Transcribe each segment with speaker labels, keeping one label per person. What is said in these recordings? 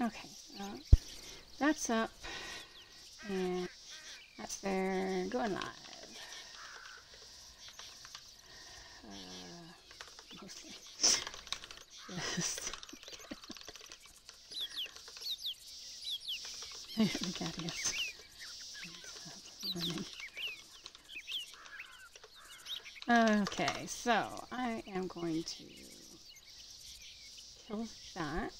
Speaker 1: Okay, so that's up, and that's there, going live. Mostly. Yes. The cat is. Okay, so I am going to kill that.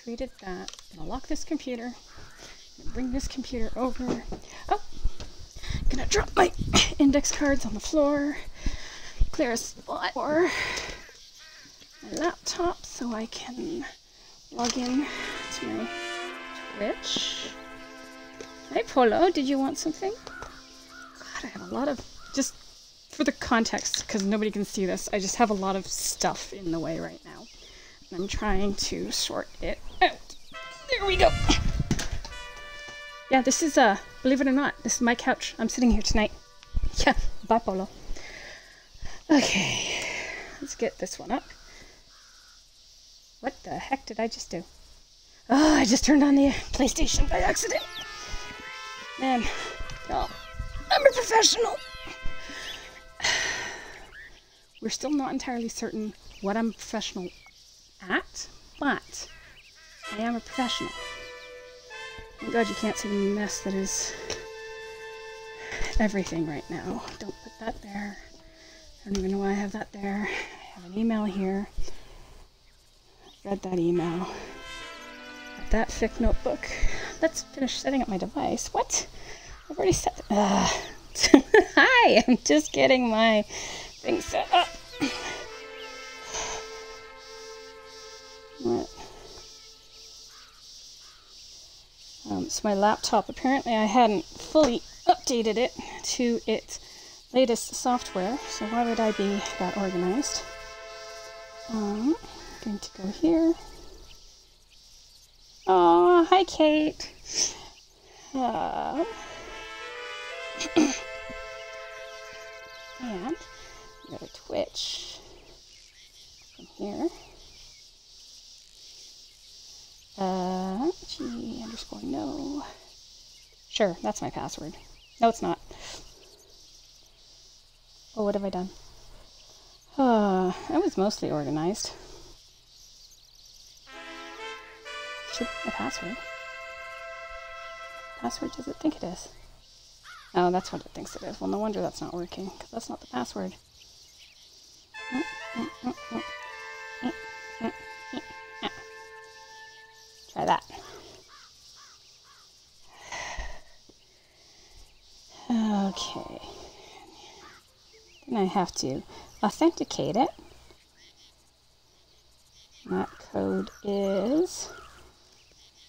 Speaker 1: Tweeted that. I'm gonna lock this computer. Bring this computer over. Oh! Gonna drop my index cards on the floor. Clear a spot for my laptop so I can log in to my Twitch. Hey Polo, did you want something? God, I have a lot of, just for the context, because nobody can see this, I just have a lot of stuff in the way right now. And I'm trying to sort it out. There we go. Yeah, this is, believe it or not, this is my couch. I'm sitting here tonight. Yeah, bye Polo. Okay, let's get this one up. What the heck did I just do? Oh, I just turned on the PlayStation by accident. Man, oh, I'm a professional. We're still not entirely certain what I'm a professional at, but I am a professional. Thank God you can't see the mess that is everything right now. Don't put that there. I don't even know why I have that there. I have an email here. Read that email. Got that thick notebook. Let's finish setting up my device. What? I've already set. Hi! I'm just getting my thing set up. What? So my laptop, apparently I hadn't fully updated it to its latest software, so why would I be that organized? I'm going to go here. Oh, hi Kate. And go to Twitch from here. G_no. Sure, that's my password. No, it's not. Oh, what have I done? I was mostly organized. Should be my password. Password does it think it is? Oh, that's what it thinks it is. Well, no wonder that's not working, because that's not the password. Try that. Okay. Then I have to authenticate it. That code is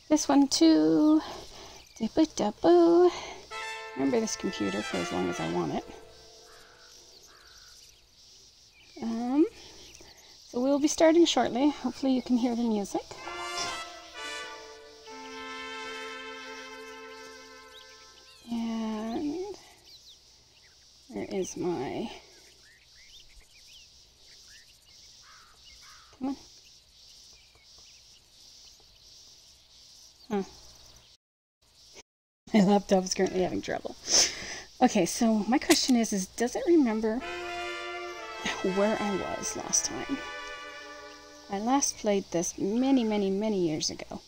Speaker 1: this one too. Remember this computer for as long as I want it. So we'll be starting shortly. Hopefully you can hear the music. And where is my... Come on. Huh. My laptop is currently having trouble. Okay, so my question is does it remember where I was last time? I last played this many, many, many years ago.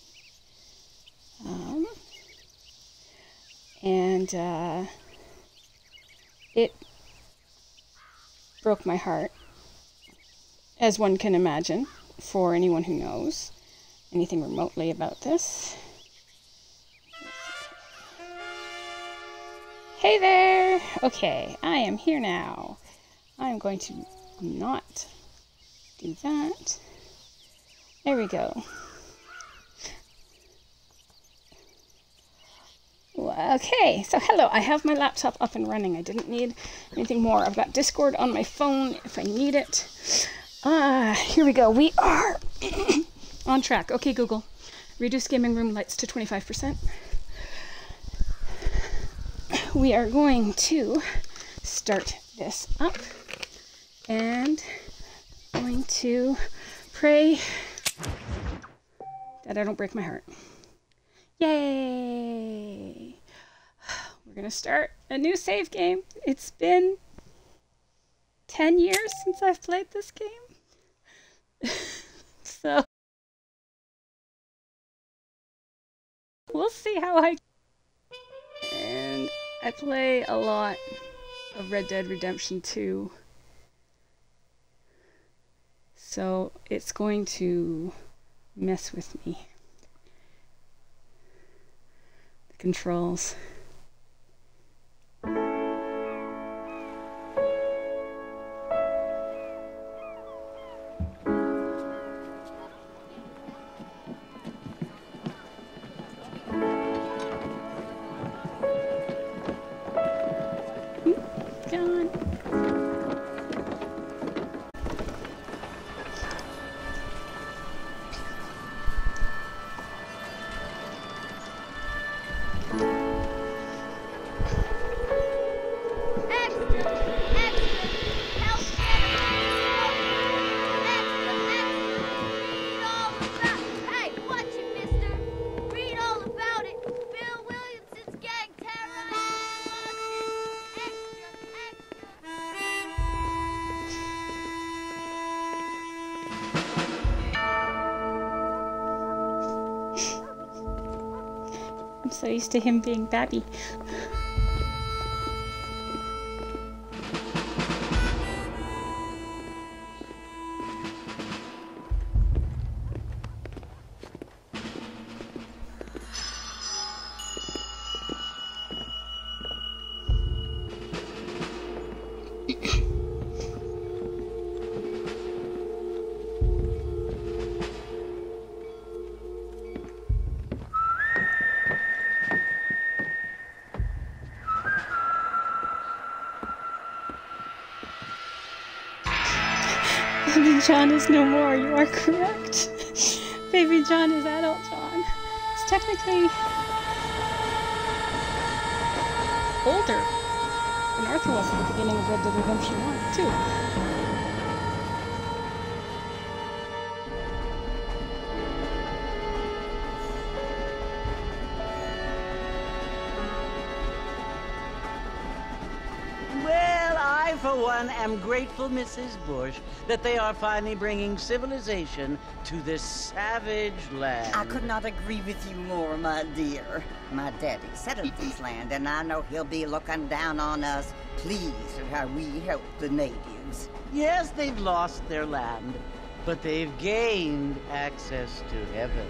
Speaker 1: It broke my heart, as one can imagine, for anyone who knows anything remotely about this. Hey there! Okay, I am here now. I'm going to not do that. There we go. Okay, so hello, I have my laptop up and running. I didn't need anything more. I've got Discord on my phone if I need it. Here we go. We are on track. Okay, Google, reduce gaming room lights to 25%. We are going to start this up and going to pray that I don't break my heart. Yay! We're gonna start a new save game. It's been 10 years since I've played this game. So we'll see how and I play a lot of Red Dead Redemption 2. So it's going to mess with me. The controls. John. I'm so used to him being Babby. Baby John is no more, you are correct. Baby John is adult John. It's technically older than Arthur was at the beginning of Red Dead Redemption 1, too.
Speaker 2: For one, am grateful, Mrs. Bush, that they are finally bringing civilization to this savage land.
Speaker 3: I could not agree with you more, my dear. My daddy settled this land, and I know he'll be looking down on us, pleased at how we help the natives.
Speaker 2: Yes, they've lost their land, but they've gained access to heaven.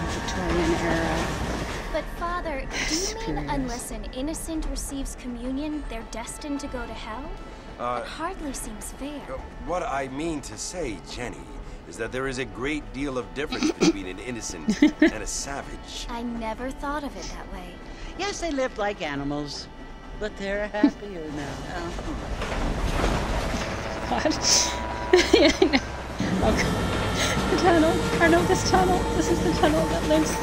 Speaker 1: Victorian era.
Speaker 4: But Father, do you mean unless an innocent receives communion, they're destined to go to hell? It hardly seems fair.
Speaker 5: What I mean to say, Jenny, is that there is a great deal of difference between an innocent and a savage.
Speaker 4: I never thought of it that way.
Speaker 2: Yes, they lived like animals, but they're happier now.
Speaker 1: God. Yeah, I know. Oh, God. The tunnel. Or no, this tunnel. This is the tunnel that Lynx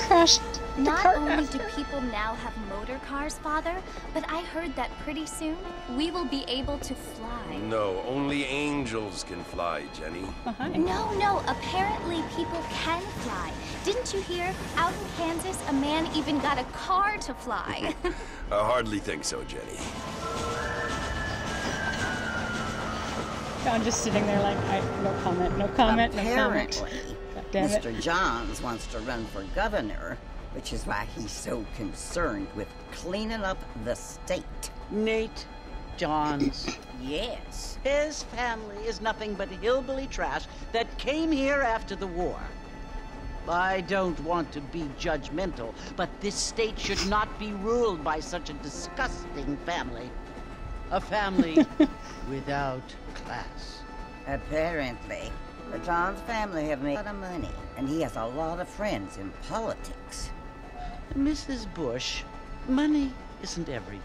Speaker 1: crashed.
Speaker 4: Not only do people now have motor cars, Father, but I heard that pretty soon we will be able to fly.
Speaker 5: No, only angels can fly, Jenny.
Speaker 4: No, apparently people can fly. Didn't you hear? Out in Kansas, a man even got a car to fly.
Speaker 5: I hardly think so, Jenny.
Speaker 1: I'm just sitting there like, no comment, no comment, no comment.
Speaker 3: Apparently, Mr. Johns wants to run for governor, which is why he's so concerned with cleaning up the state.
Speaker 2: Nate Johns.
Speaker 3: Yes.
Speaker 2: His family is nothing but hillbilly trash that came here after the war. I don't want to be judgmental, but this state should not be ruled by such a disgusting family. A family without class.
Speaker 3: Apparently, the Johns family have made a lot of money, and he has a lot of friends in politics.
Speaker 2: Mrs. Bush, money isn't everything.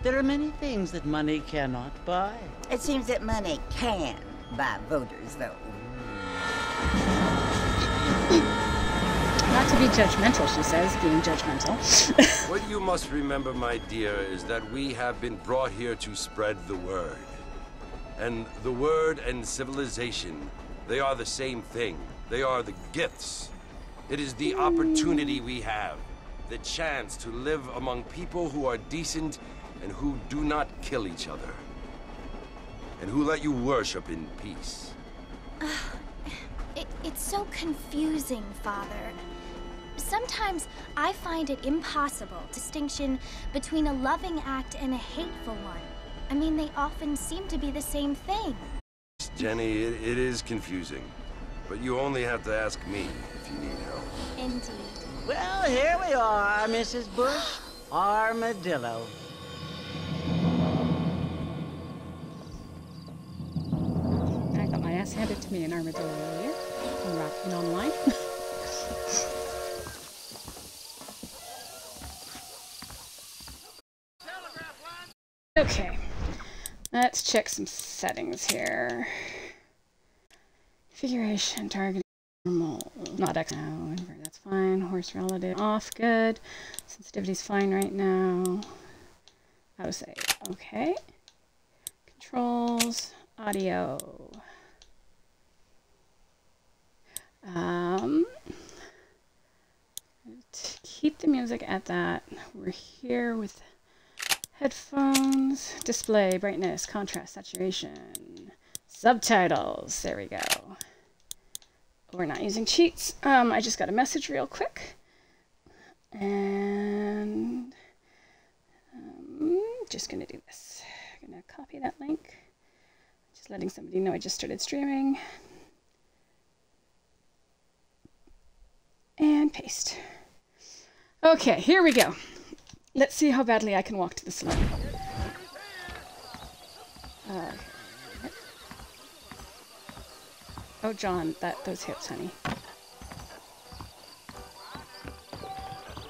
Speaker 2: There are many things that money cannot buy.
Speaker 3: It seems that money can buy voters, though.
Speaker 1: Not to be judgmental, she says, being judgmental.
Speaker 5: What you must remember, my dear, is that we have been brought here to spread the word. And the word and civilization, they are the same thing. They are the gifts. It is the opportunity we have, the chance to live among people who are decent and who do not kill each other, and who let you worship in peace.
Speaker 4: It's so confusing, Father. Sometimes I find it impossible distinction between a loving act and a hateful one. I mean, they often seem to be the same thing.
Speaker 5: Jenny, it is confusing, but you only have to ask me if you need help.
Speaker 4: Indeed.
Speaker 2: Well, here we are, Mrs. Bush. Armadillo.
Speaker 1: I got my ass handed to me in Armadillo earlier. I'm rocking online. Okay, let's check some settings here. Configuration, targeting, normal, not X now, that's fine. Horse relative off, good. Sensitivity's fine right now. I would say, okay. Controls, audio. Keep the music at that. We're here with headphones, display, brightness, contrast, saturation, subtitles. There we go. We're not using cheats. I just got a message real quick. And just gonna do this. I'm gonna copy that link. Just letting somebody know I just started streaming. And paste. Okay, here we go. Let's see how badly I can walk to the slide. Oh, John, those hips, honey.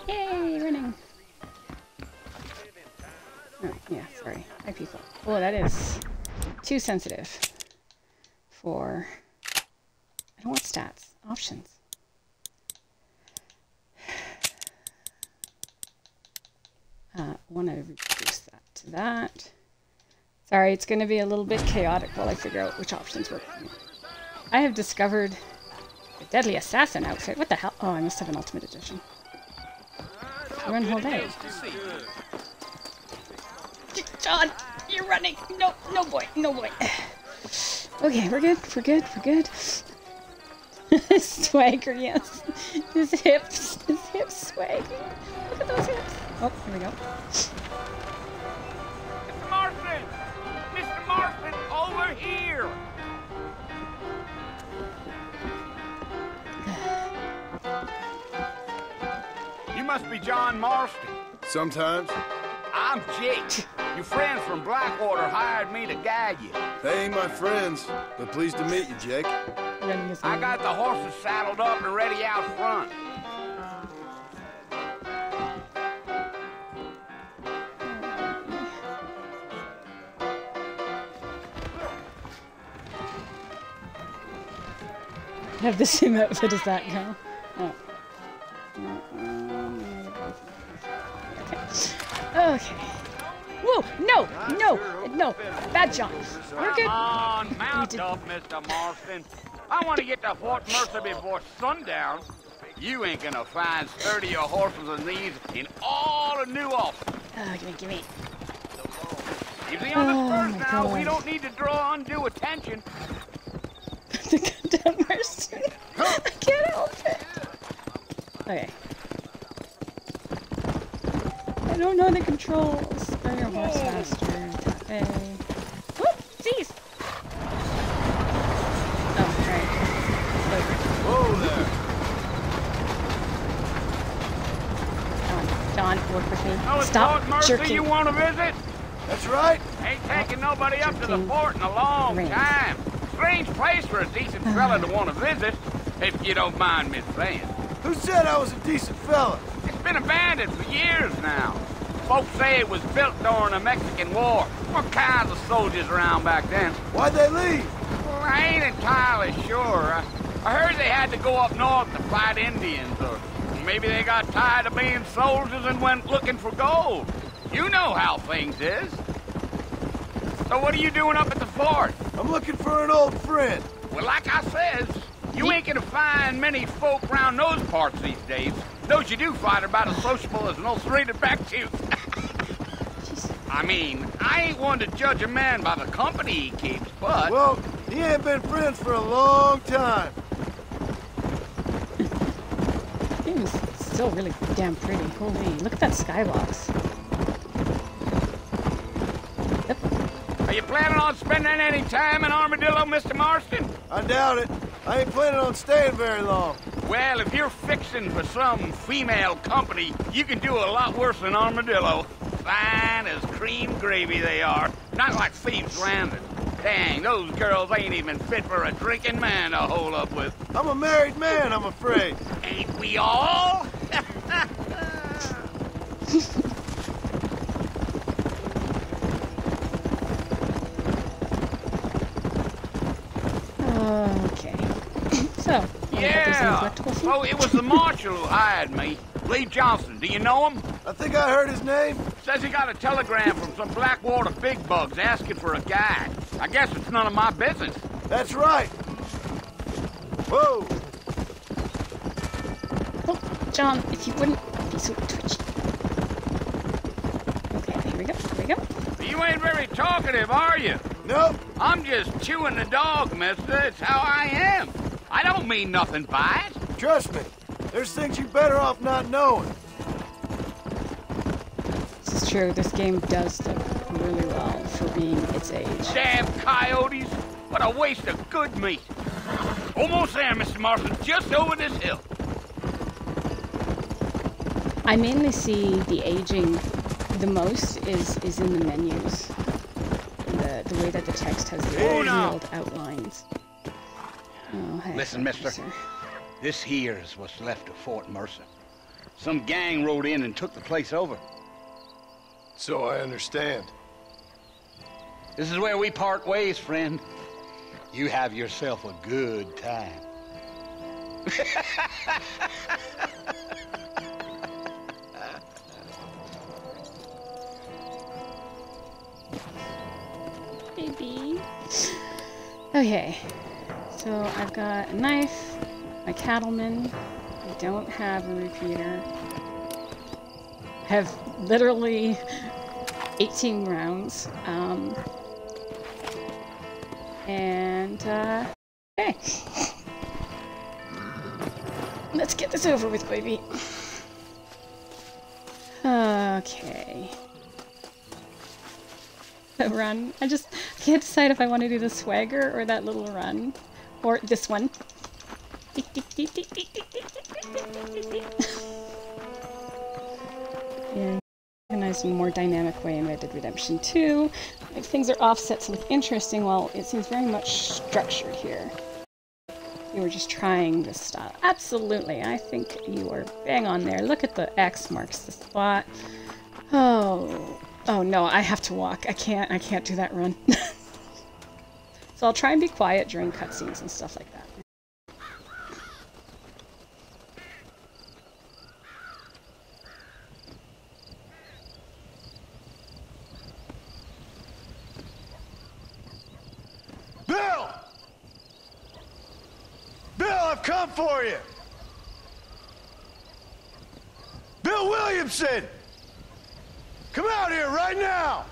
Speaker 1: Yay, running. Oh, yeah, sorry. Hi, people. Oh, that is too sensitive for... I don't want stats. Options. Want to reduce that to that. Sorry, it's going to be a little bit chaotic while I figure out which options work for me. I have discovered a Deadly Assassin outfit. What the hell? Oh, I must have an Ultimate Edition. Run whole day. John, you're running. No, no boy, no boy. Okay, we're good, we're good, we're good. Swagger, yes. His hips swagging. Look at those hips. Oh, here we go.
Speaker 6: Mr. Marston! Mr. Marston, over here! You must be John Marston.
Speaker 7: Sometimes.
Speaker 6: I'm Jake. Your friends from Blackwater hired me to guide you.
Speaker 7: They ain't my friends, but pleased to meet you, Jake.
Speaker 6: I got the horses saddled up and ready out front.
Speaker 1: Have the same outfit as that girl. Oh. Okay. Okay. Whoa! No! No! No! Bad John. We're good.
Speaker 6: Come on, mount up, Mr. Marston. I want to get to Fort Mercer before sundown. You ain't gonna find sturdier horses than these in all of New Ulster.
Speaker 1: Oh, give me.
Speaker 6: Easy on the spurs now. God. We don't need to draw undue attention.
Speaker 1: The goddamn Marston. I can't help it. Okay. I don't know the controls. Spur your horse faster. Tap A. Whoop! Jeez! Oh, alright.
Speaker 7: Whoa there!
Speaker 1: John, work with me.
Speaker 6: Oh,
Speaker 1: Stop
Speaker 6: Fort Mercer
Speaker 1: jerking.
Speaker 6: you want to visit?
Speaker 7: That's right.
Speaker 6: Ain't taking nobody up to the fort in a long time. Strange place for a decent fella to want to visit, if you don't mind me saying.
Speaker 7: Who said I was a decent fella?
Speaker 6: It's been abandoned for years now. Folks say it was built during the Mexican War. All kinds of soldiers around back then.
Speaker 7: Why'd they leave?
Speaker 6: Well, I ain't entirely sure. I heard they had to go up north to fight Indians, or maybe they got tired of being soldiers and went looking for gold. You know how things is. So what are you doing up at the fort?
Speaker 7: I'm looking for an old friend.
Speaker 6: Well, like I says, you ain't gonna find many folk round those parts these days. Those you do find are about as sociable as an ulcerated back tooth. I mean, I ain't one to judge a man by the company he keeps, but...
Speaker 7: Well, he ain't been friends for a long time.
Speaker 1: It was still really damn pretty. Holy, look at that skybox. Yep.
Speaker 6: Are you planning on spending any time in Armadillo, Mr. Marston?
Speaker 7: I doubt it. I ain't planning on staying very long.
Speaker 6: Well, if you're fixing for some female company, you can do a lot worse than Armadillo. Fine as cream gravy they are. Not like Thieves' Landing. Dang, those girls ain't even fit for a drinking man to hole up with.
Speaker 7: I'm a married man, I'm afraid.
Speaker 6: Ain't we all?
Speaker 1: Okay. So,
Speaker 6: Yeah. Oh, it was the marshal who hired me. Lee Johnson. Do you know him?
Speaker 7: I think I heard his name.
Speaker 6: Says he got a telegram from some Blackwater big bugs asking for a guide. I guess it's none of my business.
Speaker 7: That's right. Whoa.
Speaker 1: Oh, John, if you wouldn't be so twitchy. Okay, here we go. Here we go.
Speaker 6: You ain't very talkative, are you?
Speaker 7: Nope.
Speaker 6: I'm just chewing the dog, mister. It's how I am. I don't mean nothing by it.
Speaker 7: Trust me. There's things you better off not knowing.
Speaker 1: This is true. This game does look really well for being its age.
Speaker 6: Damn coyotes. What a waste of good meat. Almost there, Mr. Marston. Just over this hill.
Speaker 1: I mainly see the aging the most is in the menus. The way that the text has the detailed outlines. Oh, hey,
Speaker 6: Listen, mister. This here is what's left of Fort Mercer. Some gang rode in and took the place over.
Speaker 7: So I understand.
Speaker 6: This is where we part ways, friend. You have yourself a good time.
Speaker 1: Baby. Okay. So I've got a knife, my cattleman. I don't have a repeater. I have literally 18 rounds. Okay. Let's get this over with, baby. Okay. The run. I can't decide if I want to do the swagger or that little run. Or this one. Yeah, organized in a more dynamic way in Red Dead Redemption 2. Like, things are offset to look interesting, while it seems very much structured here. You were just trying this style. Absolutely, I think you are bang on there. Look at the X marks the spot. Oh no, I have to walk. I can't do that run. So I'll try and be quiet during cutscenes and stuff like that.
Speaker 7: Bill! Bill, I've come for you! Bill Williamson! Come out here right now!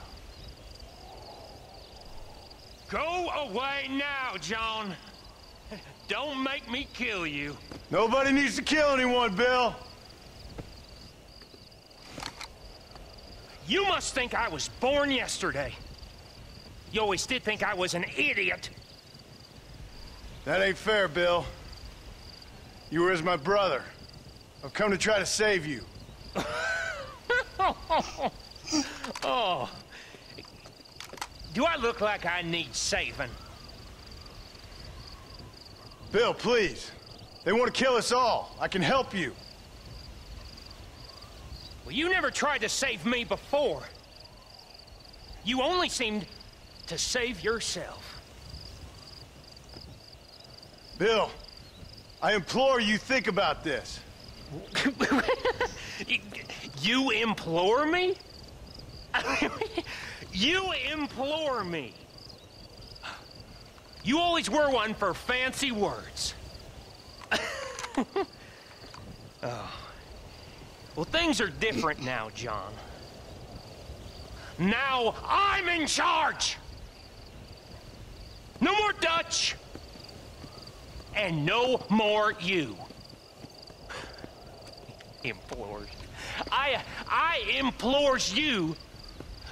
Speaker 8: Go away now, John. Don't make me kill you.
Speaker 7: Nobody needs to kill anyone, Bill.
Speaker 8: You must think I was born yesterday. You always did think I was an idiot.
Speaker 7: That ain't fair, Bill. You were as my brother. I've come to try to save you.
Speaker 8: Oh. Do I look like I need saving?
Speaker 7: Bill, please. They want to kill us all. I can help you.
Speaker 8: Well, you never tried to save me before. You only seemed to save yourself.
Speaker 7: Bill, I implore you think about this.
Speaker 8: You implore me? You implore me. You always were one for fancy words. Oh. Well, things are different now, John. Now I'm in charge! No more Dutch! And no more you. Implores. I implores you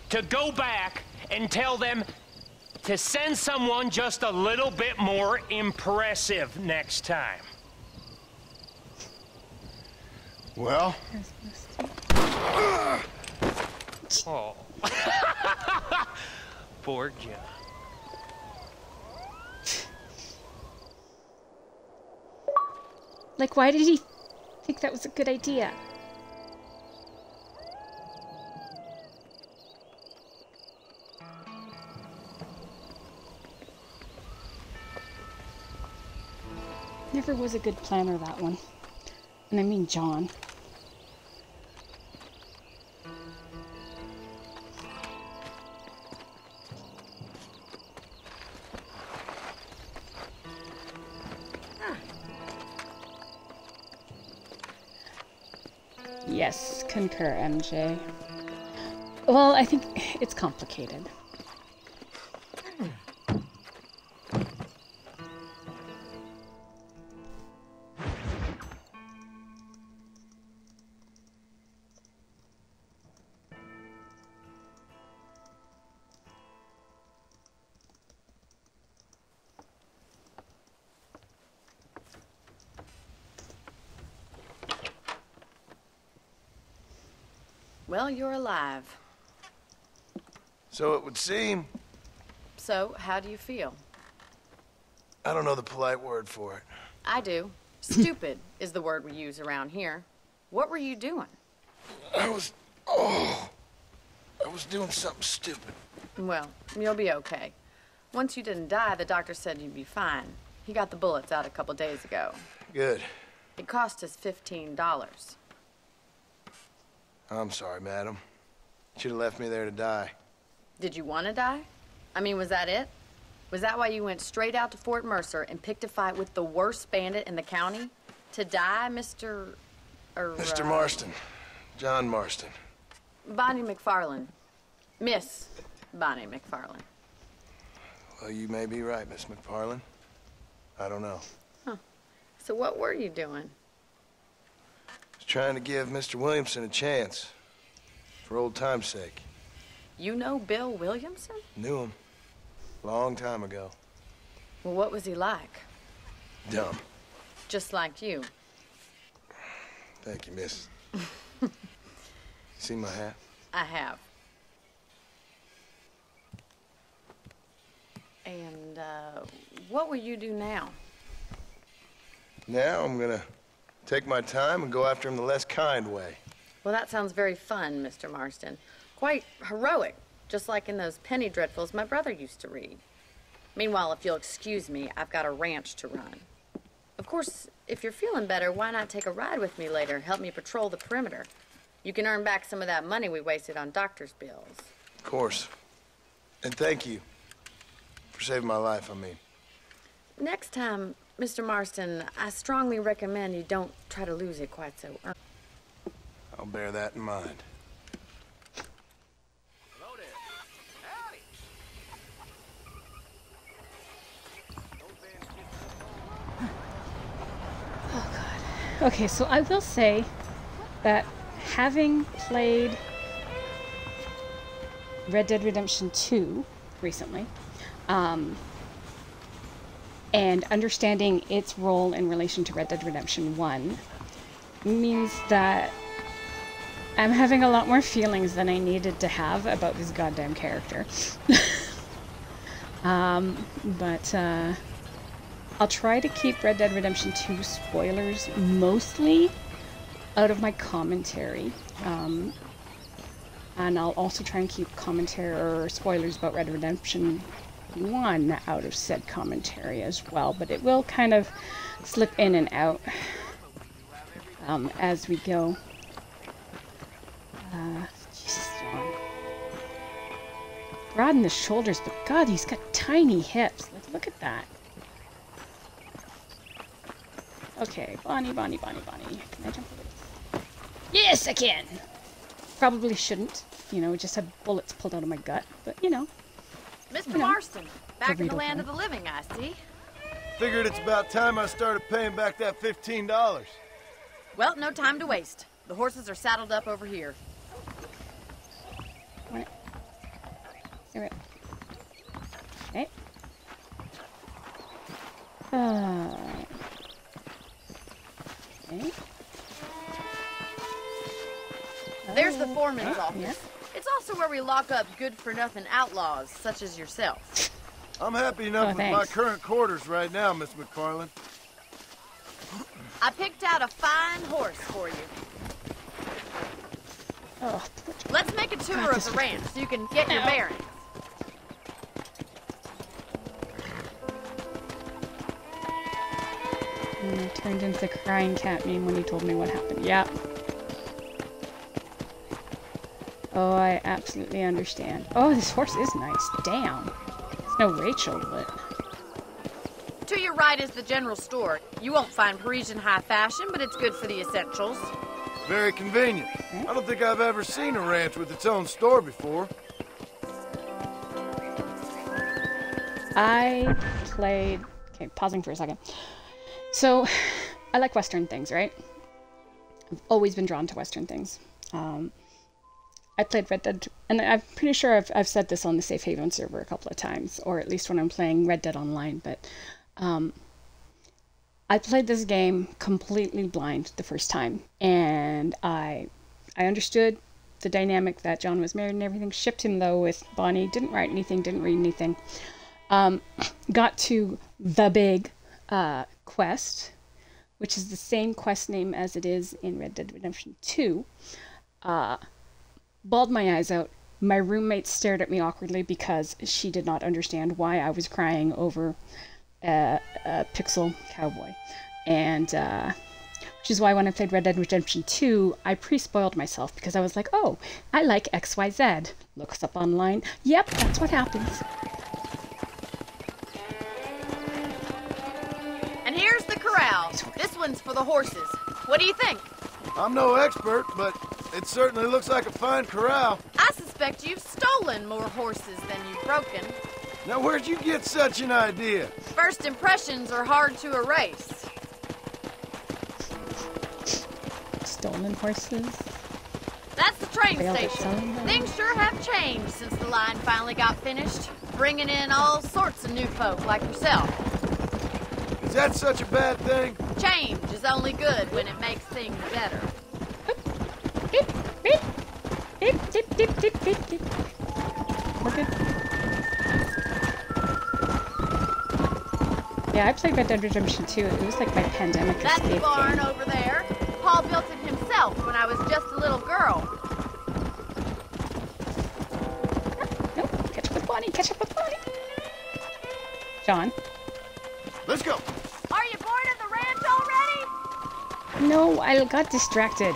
Speaker 8: to go back and tell them to send someone just a little bit more impressive next time.
Speaker 7: Well?
Speaker 8: Oh. Poor John.
Speaker 1: Like, why did he think that was a good idea? Never was a good planner, that one. And I mean John. Yes, concur, MJ. Well, I think it's complicated.
Speaker 9: Well, you're alive.
Speaker 7: So it would seem.
Speaker 9: So, how do you feel?
Speaker 7: I don't know the polite word for it.
Speaker 9: I do. Stupid is the word we use around here. What were you doing?
Speaker 7: I was doing something stupid.
Speaker 9: Well, you'll be okay. Once you didn't die, the doctor said you'd be fine. He got the bullets out a couple days ago.
Speaker 7: Good.
Speaker 9: It cost us $15.
Speaker 7: I'm sorry, madam. Should have left me there to die.
Speaker 9: Did you want to die? I mean, was that it? Was that why you went straight out to Fort Mercer and picked a fight with the worst bandit in the county? To die, Mr.
Speaker 7: Mr. Marston. John Marston.
Speaker 9: Bonnie McFarland. Miss Bonnie McFarland.
Speaker 7: Well, you may be right, Miss McFarland. I don't know.
Speaker 9: Huh. So what were you doing?
Speaker 7: I was trying to give Mr. Williamson a chance. For old time's sake.
Speaker 9: You know Bill Williamson?
Speaker 7: Knew him. Long time ago.
Speaker 9: Well, what was he like?
Speaker 7: Dumb.
Speaker 9: Just like you.
Speaker 7: Thank you, miss. See my hat?
Speaker 9: I have. And, what will you do now?
Speaker 7: Now I'm gonna take my time and go after him the less kind way.
Speaker 9: Well, that sounds very fun, Mr. Marston. Quite heroic, just like in those penny dreadfuls my brother used to read. Meanwhile, if you'll excuse me, I've got a ranch to run. Of course, if you're feeling better, why not take a ride with me later? Help me patrol the perimeter. You can earn back some of that money we wasted on doctor's bills.
Speaker 7: Of course. And thank you. For saving my life, I mean.
Speaker 9: Next time, Mr. Marston, I strongly recommend you don't try to lose it quite so early.
Speaker 7: I'll bear that in mind.
Speaker 6: Hello there. Howdy.
Speaker 1: Okay, so I will say that having played Red Dead Redemption 2 recently, and understanding its role in relation to Red Dead Redemption 1 means that I'm having a lot more feelings than I needed to have about this goddamn character. But I'll try to keep Red Dead Redemption 2 spoilers mostly out of my commentary. And I'll also try and keep commentary or spoilers about Red Dead Redemption 1 out of said commentary as well. But it will kind of slip in and out as we go. Jesus, John. broad in the shoulders, but God, he's got tiny hips. Like, look at that. Okay, Bonnie. Can I jump over this? Yes, I can! Probably shouldn't. You know, just have bullets pulled out of my gut. But, you know.
Speaker 9: Mr. Marston, back in the land of the living, I see.
Speaker 7: Figured it's about time I started paying back that $15.
Speaker 9: Well, no time to waste. The horses are saddled up over here.
Speaker 1: Okay. Okay.
Speaker 9: There's the foreman's office.
Speaker 1: Yeah.
Speaker 9: It's also where we lock up good-for-nothing outlaws, such as yourself.
Speaker 7: I'm happy enough with my current quarters right now, Miss McFarland.
Speaker 9: I picked out a fine horse for you.
Speaker 1: Oh,
Speaker 9: let's make a tour of the ranch so you can get your bearings.
Speaker 1: And I turned into the crying cat meme when he told me what happened. Yep. Oh, I absolutely understand. Oh, this horse is nice. Damn. It's no Rachel, but...
Speaker 9: To your right is the general store. You won't find Parisian high fashion, but it's good for the essentials.
Speaker 7: Very convenient. I don't think I've ever seen a ranch with its own store before.
Speaker 1: I played... Okay, pausing for a second. So, I like Western things, right? I've always been drawn to Western things. I played Red Dead, and I'm pretty sure I've said this on the Safe Haven server a couple of times, or at least when I'm playing Red Dead Online, but I played this game completely blind the first time, and I understood the dynamic that John was married and everything, shipped him though with Bonnie, didn't write anything, didn't read anything. Got to the big quest, which is the same quest name as it is in Red Dead Redemption 2. Bawled my eyes out. My roommate stared at me awkwardly because she did not understand why I was crying over a pixel cowboy. And which is why when I played Red Dead Redemption 2, I pre-spoiled myself because I was like, oh, I like XYZ. Looks up online. Yep, that's what happens.
Speaker 9: And here's the corral. This one's for the horses. What do you think?
Speaker 7: I'm no expert, but it certainly looks like a fine corral.
Speaker 9: I suspect you've stolen more horses than you've broken.
Speaker 7: Now, where'd you get such an idea?
Speaker 9: First impressions are hard to erase.
Speaker 1: Stolen horses?
Speaker 9: That's the train
Speaker 1: Failed at
Speaker 9: station.
Speaker 1: selling them?
Speaker 9: Things sure have changed since the line finally got finished, bringing in all sorts of new folk like yourself.
Speaker 7: Is that such a bad thing?
Speaker 9: Change is only good when it makes things better.
Speaker 1: We're good. Yeah, I played Red Dead Redemption 2. It was like my pandemic
Speaker 9: That's the
Speaker 1: escape
Speaker 9: barn
Speaker 1: game.
Speaker 9: over there. Paul built it himself when I was just a little girl.
Speaker 1: Nope, catch up with Bonnie, catch up with Bonnie. John.
Speaker 7: Let's go.
Speaker 9: Are you bored of the ranch already?
Speaker 1: No, I got distracted.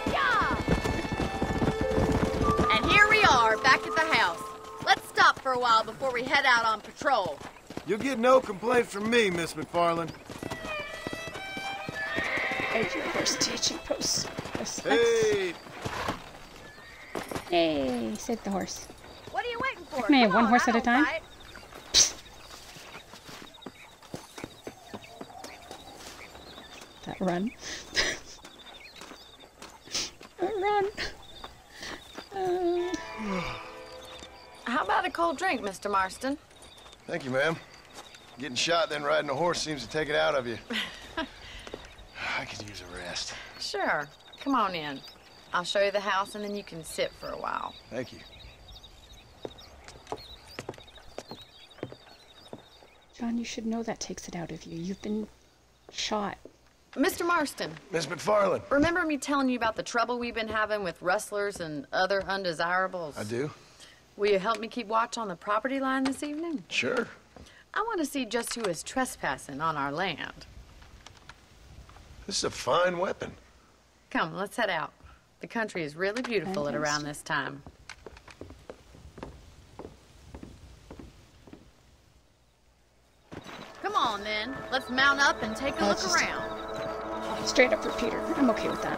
Speaker 9: Yeah! And here we are, back at the house. Let's stop for a while before we head out on patrol.
Speaker 7: You'll get no complaints from me, Miss McFarland.
Speaker 1: There's your horse teaching post.
Speaker 7: Hey!
Speaker 1: Hey, save the horse.
Speaker 9: What are you waiting for?
Speaker 1: May I
Speaker 9: Come
Speaker 1: have one
Speaker 9: on,
Speaker 1: horse
Speaker 9: I
Speaker 1: at a
Speaker 9: don't
Speaker 1: time?
Speaker 9: bite.
Speaker 1: That run. That run.
Speaker 9: How about a cold drink, Mr. Marston?
Speaker 7: Thank you, ma'am. Getting shot, then riding a horse seems to take it out of you. I could use a rest.
Speaker 9: Sure. Come on in. I'll show you the house, and then you can sit for a while.
Speaker 7: Thank you.
Speaker 1: John, you should know that takes it out of you. You've been shot.
Speaker 9: Mr. Marston,
Speaker 7: Miss McFarland.
Speaker 9: remember me telling you about the trouble we've been having with rustlers and other undesirables?
Speaker 7: I do?
Speaker 9: Will you help me keep watch on the property line this evening?
Speaker 7: Sure.
Speaker 9: I want to see just who is trespassing on our land.
Speaker 7: This is a fine weapon.
Speaker 9: Come, let's head out. The country is really beautiful at around this time. Come on, then. Let's mount up and take a look around.
Speaker 1: Straight up repeater. I'm okay with that.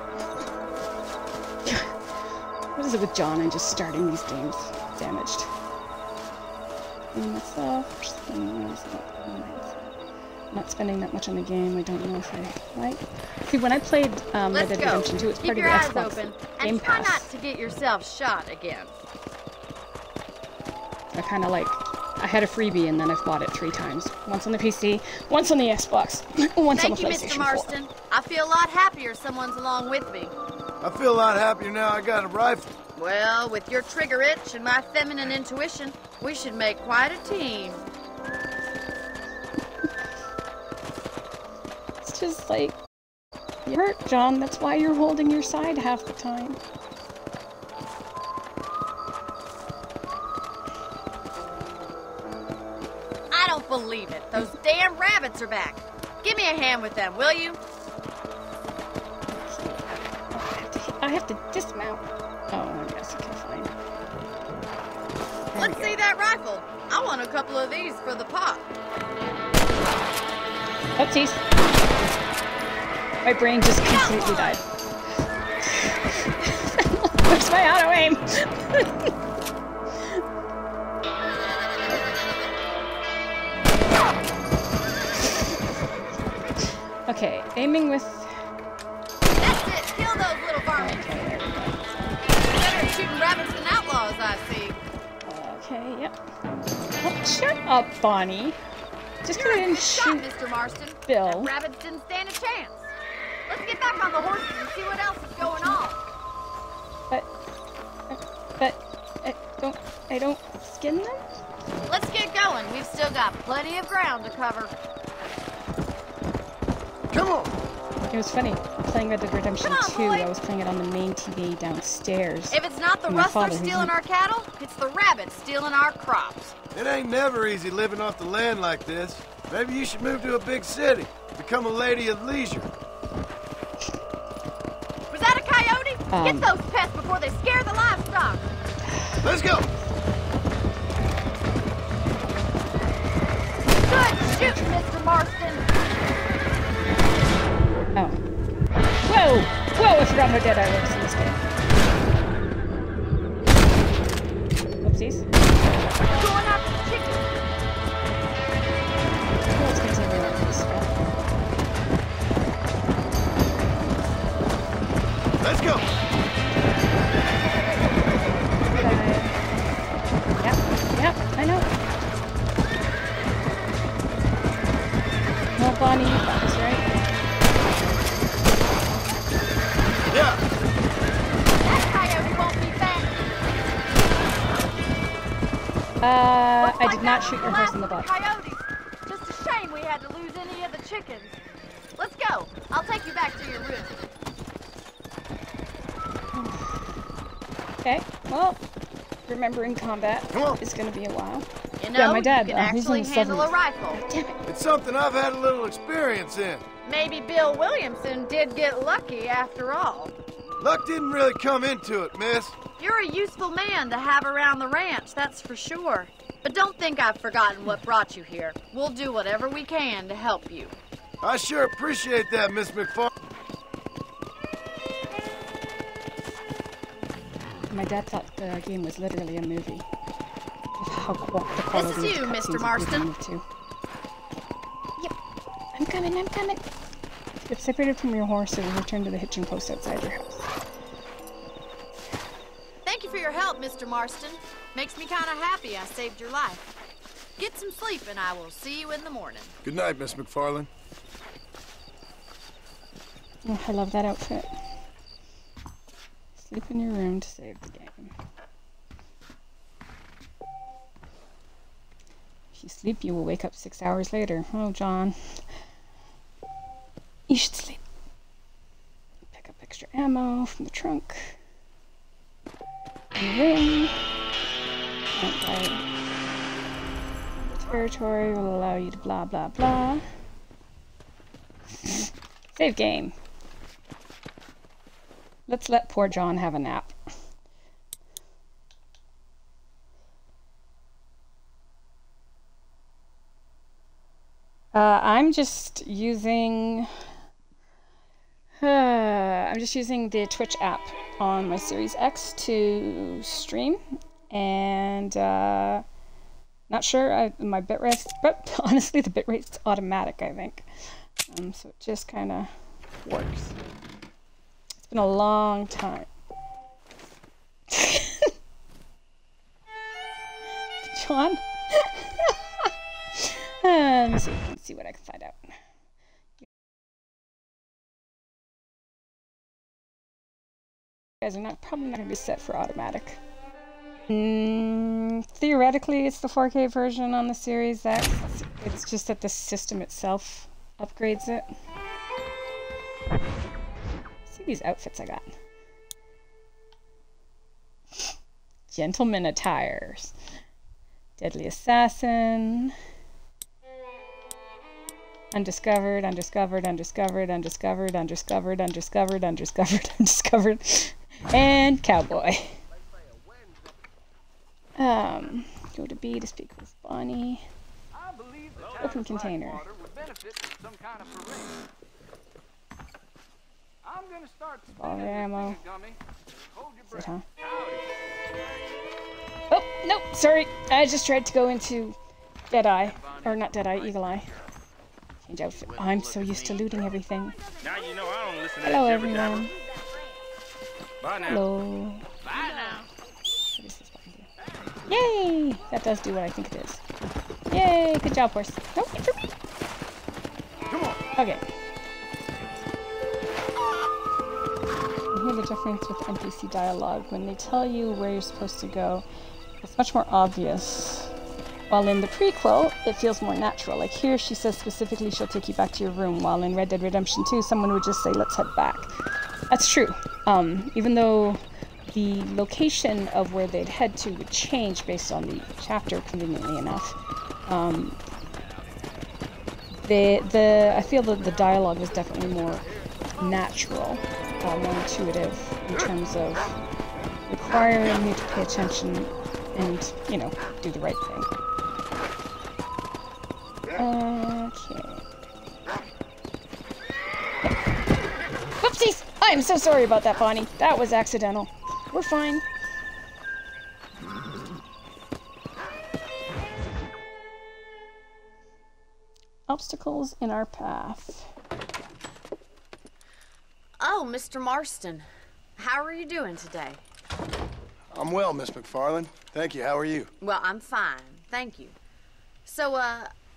Speaker 1: What is it with John and just starting these games damaged? Myself, not spending that much on the game. I don't know if I like. See, when I played Red Dead Redemption 2, it's part of the Xbox Game Pass.
Speaker 9: And try not to get yourself shot again.
Speaker 1: I kind of like. I had a freebie and then I've bought it 3 times. Once on the PC, once on the Xbox, once on the PlayStation 4.
Speaker 9: Thank you, Mr. Marston. I feel a lot happier someone's along with me.
Speaker 7: I feel a lot happier now I got a rifle.
Speaker 9: Well, with your trigger itch and my feminine intuition, we should make quite a team.
Speaker 1: It's just like, you hurt, John. That's why you're holding your side half the time.
Speaker 9: I don't believe it. Those damn rabbits are back. Give me a hand with them, will you?
Speaker 1: I have to dismount. Oh, I guess okay, fine.
Speaker 9: Let's see that rifle. I want a couple of these for the pot.
Speaker 1: Oopsies. My brain just completely died. Where's my auto aim? Okay, aiming with...
Speaker 9: That's it! Kill those little varmints! Better at shooting rabbits than outlaws, I see.
Speaker 1: Okay, yep. Oh, shut up, Bonnie. Just because I didn't shoot
Speaker 9: Mr. Marston.
Speaker 1: Bill.
Speaker 9: That rabbits didn't stand a chance. Let's get back on the horses and see what else is going on.
Speaker 1: But, I don't skin them?
Speaker 9: Let's get going. We've still got plenty of ground to cover.
Speaker 7: Come on!
Speaker 1: It was funny, playing Red Dead Redemption 2,
Speaker 9: boy.
Speaker 1: I was playing it on the main TV downstairs.
Speaker 9: If it's not the
Speaker 1: My
Speaker 9: rustlers
Speaker 1: father,
Speaker 9: stealing our cattle, it's the rabbits stealing our crops.
Speaker 7: It ain't never easy living off the land like this. Maybe you should move to a big city. Become a lady of leisure.
Speaker 9: Was that a coyote? Get those pests before they scare the livestock.
Speaker 7: Let's go!
Speaker 9: Good shooting, Mr. Marston.
Speaker 1: Oh. Whoa! Whoa, I forgot how dead I was in this game. Whoopsies.
Speaker 9: Going after the chickens.
Speaker 1: Let's continue on this stuff.
Speaker 7: Let's go!
Speaker 1: Yep, I know. Well, Bonnie, you got this, right?
Speaker 7: Yeah!
Speaker 9: That coyote won't be back.
Speaker 1: I did not shoot your horse in the butt.
Speaker 9: Coyotes. Just a shame we had to lose any of the chickens. Let's go. I'll take you back to your room.
Speaker 1: Okay, well, remembering combat is going to be a while.
Speaker 9: You know,
Speaker 1: yeah, my dad,
Speaker 9: you can
Speaker 1: he's in
Speaker 9: actually
Speaker 1: the
Speaker 9: handle
Speaker 1: 70s.
Speaker 9: a rifle.
Speaker 1: Damn it.
Speaker 7: It's something I've had a little experience in.
Speaker 9: Maybe Bill Williamson did get lucky after all.
Speaker 7: Luck didn't really come into it, miss.
Speaker 9: You're a useful man to have around the ranch, that's for sure. But don't think I've forgotten what brought you here. We'll do whatever we can to help you.
Speaker 7: I sure appreciate that, Miss McFarlane.
Speaker 1: My dad thought the game was literally a movie. Of how the quality
Speaker 9: This is you,
Speaker 1: of the
Speaker 9: Mr.
Speaker 1: cutscenes
Speaker 9: Marston.
Speaker 1: moved to. Yep, I'm coming. Get separated from your horse and return to the hitching post outside your house.
Speaker 9: Thank you for your help, Mr. Marston. Makes me kind of happy I saved your life. Get some sleep and I will see you in the morning.
Speaker 7: Good night, Miss McFarlane.
Speaker 1: Oh, I love that outfit. Sleep in your room to save the game. If you sleep, you will wake up 6 hours later. Oh, John. You should sleep. Pick up extra ammo from the trunk. In the room. Don't die. The territory will allow you to blah blah blah. Save game. Let's let poor John have a nap. I'm just using the Twitch app on my Series X to stream, and not sure my bitrate, but honestly the bitrate's automatic, I think. So it just kind of works. It's been a long time. John? Let me see what I can find out. You guys are probably not going to be set for automatic. Theoretically, it's the 4K version on the Series X. It's just that the system itself upgrades it. See these outfits I got. Gentleman attires. Deadly Assassin. Undiscovered, undiscovered, undiscovered, undiscovered, undiscovered, undiscovered, undiscovered, undiscovered, and cowboy. Go to B to speak with Bonnie. Open container. Ball ammo. Is it, huh? Oh, nope, sorry. I just tried to go into Deadeye. Or not Deadeye, Eagle Eye. Change outfit. Oh, I'm so used to looting everything.
Speaker 6: Now you know I don't listen to
Speaker 1: Hello,
Speaker 6: this
Speaker 1: everyone.
Speaker 6: Bye now.
Speaker 1: Hello.
Speaker 6: Bye now.
Speaker 1: What does this button do? Yay! That does do what I think it is. Yay! Good job, horse. Don't wait for me.
Speaker 6: Come on.
Speaker 1: Okay. You hear the difference with NPC dialogue. When they tell you where you're supposed to go, it's much more obvious. While in the prequel, it feels more natural. Like here, she says specifically she'll take you back to your room, while in Red Dead Redemption 2, someone would just say, let's head back. That's true. Even though the location of where they'd head to would change based on the chapter, conveniently enough. I feel that the dialogue was definitely more natural, more intuitive in terms of requiring you to pay attention and, you know, do the right thing. Okay. Whoopsies! I'm so sorry about that, Bonnie. That was accidental. We're fine. Obstacles in our path.
Speaker 9: Oh, Mr. Marston. How are you doing today?
Speaker 7: I'm well, Miss McFarland. Thank you. How are you?
Speaker 9: Well, I'm fine. Thank you. So,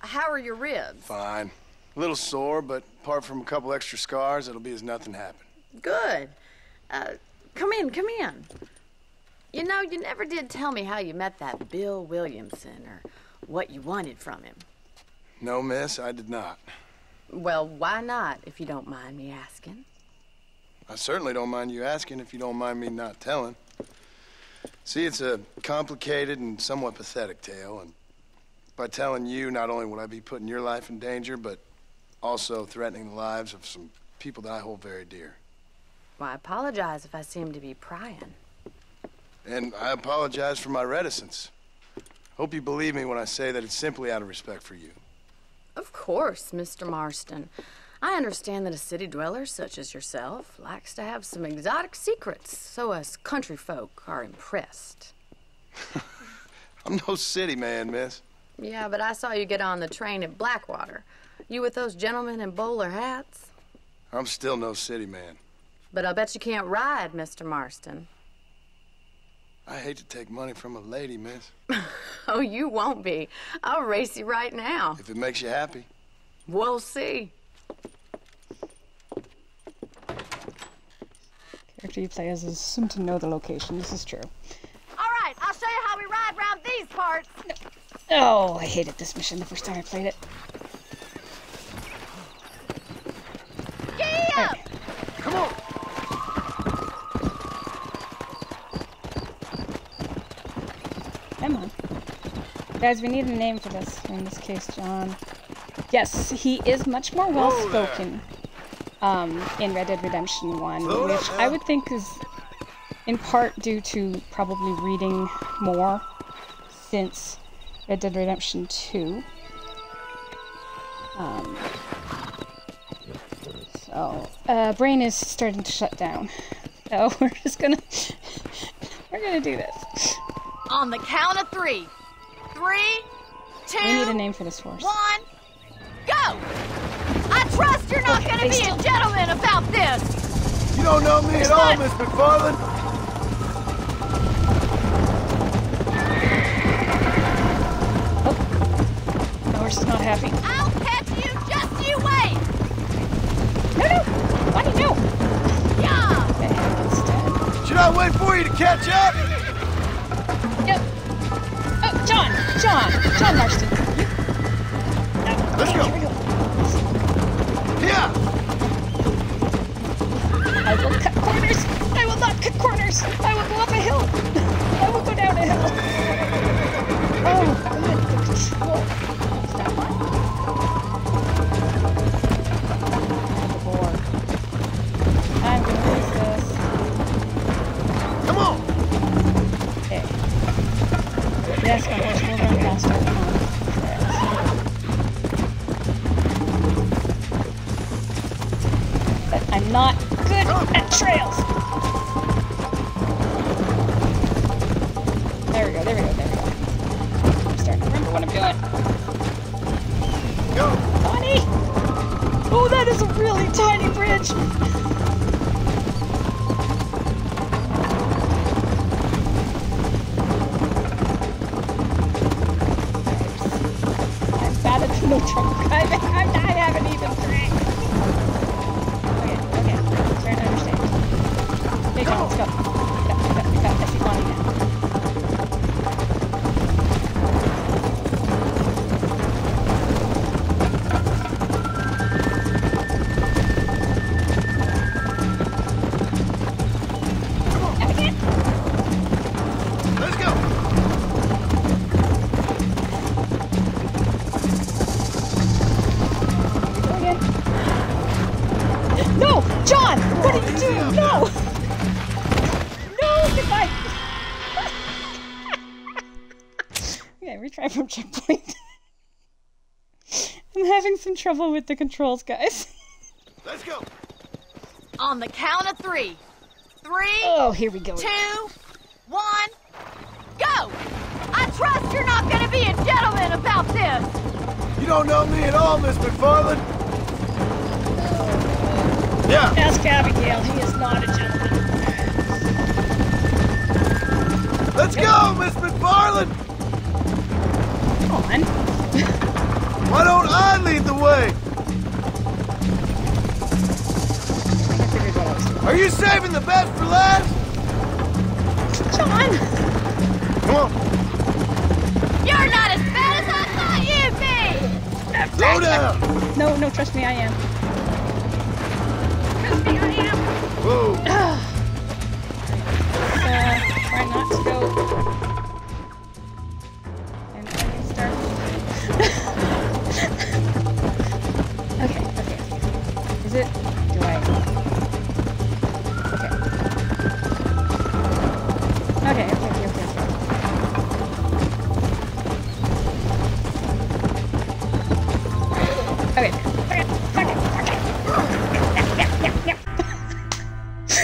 Speaker 9: how are your ribs?
Speaker 7: Fine. A little sore, but apart from a couple extra scars, it'll be as nothing happened.
Speaker 9: Good. Come in, come in. You know, you never did tell me how you met that Bill Williamson or what you wanted from him.
Speaker 7: No, miss, I did not.
Speaker 9: Well, why not, if you don't mind me asking?
Speaker 7: I certainly don't mind you asking if you don't mind me not telling. See, it's a complicated and somewhat pathetic tale, and by telling you, not only would I be putting your life in danger, but also threatening the lives of some people that I hold very dear.
Speaker 9: Well, I apologize if I seem to be prying.
Speaker 7: And I apologize for my reticence. Hope you believe me when I say that it's simply out of respect for you.
Speaker 9: Of course, Mr. Marston. I understand that a city dweller such as yourself likes to have some exotic secrets, so us country folk are impressed.
Speaker 7: I'm no city man, miss.
Speaker 9: Yeah, but I saw you get on the train at Blackwater. You with those gentlemen in bowler hats?
Speaker 7: I'm still no city man.
Speaker 9: But I'll bet you can't ride, Mr. Marston.
Speaker 7: I hate to take money from a lady, miss.
Speaker 9: Oh, you won't be. I'll race you right now.
Speaker 7: If it makes you happy.
Speaker 9: We'll see.
Speaker 1: Character you play as is assumed to know the location. This is true.
Speaker 10: All right, I'll show you how we ride around these parts.
Speaker 1: Oh, I hated this mission the first time I played it.
Speaker 10: Giddy up!
Speaker 1: Okay.
Speaker 7: Come on!
Speaker 1: Come on. Guys, we need a name for this. In this case, John. Yes, he is much more well-spoken. in Red Dead Redemption 1, which I would think is in part due to probably reading more since Red Dead Redemption 2. Brain is starting to shut down. So we're gonna do this.
Speaker 10: On the count of 3. 3, 2,
Speaker 1: We need a name for this horse.
Speaker 10: 1, go! I trust you're not gonna be a gentleman about this!
Speaker 7: You don't know me at all, Miss McFarland.
Speaker 1: The horse is not happy.
Speaker 10: I'll catch you, just you wait!
Speaker 1: No! Bonnie, no!
Speaker 10: Yeah!
Speaker 1: Okay, it's dead.
Speaker 7: Should I wait for you to catch up?
Speaker 1: Yep. Oh, John Marston.
Speaker 7: Let's go.
Speaker 1: Here we go.
Speaker 7: Yeah.
Speaker 1: I will cut corners. I will not cut corners. I will go up a hill. I will go down a hill. Oh, good. The control. Stop on. The board. I'm gonna lose this.
Speaker 7: Come on.
Speaker 1: Okay. Yes, my horse will run faster. But I'm not good at trails. There we go. I'm starting to remember what I'm doing.
Speaker 7: Go.
Speaker 1: Bonnie! Oh, that is a really tiny bridge. I'm bad at no trouble driving. I haven't even drank. Okay. Starting to understand. Okay, John, let's go. Pick up. I see Bonnie now.
Speaker 7: Let's go.
Speaker 1: No! John! What are you doing? No! No! Goodbye! Okay, retry from checkpoint. I'm having some trouble with the controls, guys.
Speaker 7: Let's go.
Speaker 10: On the count of 3. 3,
Speaker 1: Oh, here we go.
Speaker 10: 2, 1, go! I trust you're not gonna be a gentleman about this!
Speaker 7: You don't know me at all, Miss McFarland. Yeah.
Speaker 1: Ask Abigail, he is not a gentleman.
Speaker 7: Let's go, Miss McFarland.
Speaker 1: Come on.
Speaker 7: Why don't I lead the way?
Speaker 1: I figured what I was doing.
Speaker 7: Are you saving the best for last?
Speaker 1: John!
Speaker 7: Come on.
Speaker 10: You're not as bad as I thought you'd be!
Speaker 7: Slow down.
Speaker 1: No, trust me, I am. Trust me, I am.
Speaker 7: Whoa.
Speaker 1: Try not to go. And I can start. Okay. Is it? Do I? Okay.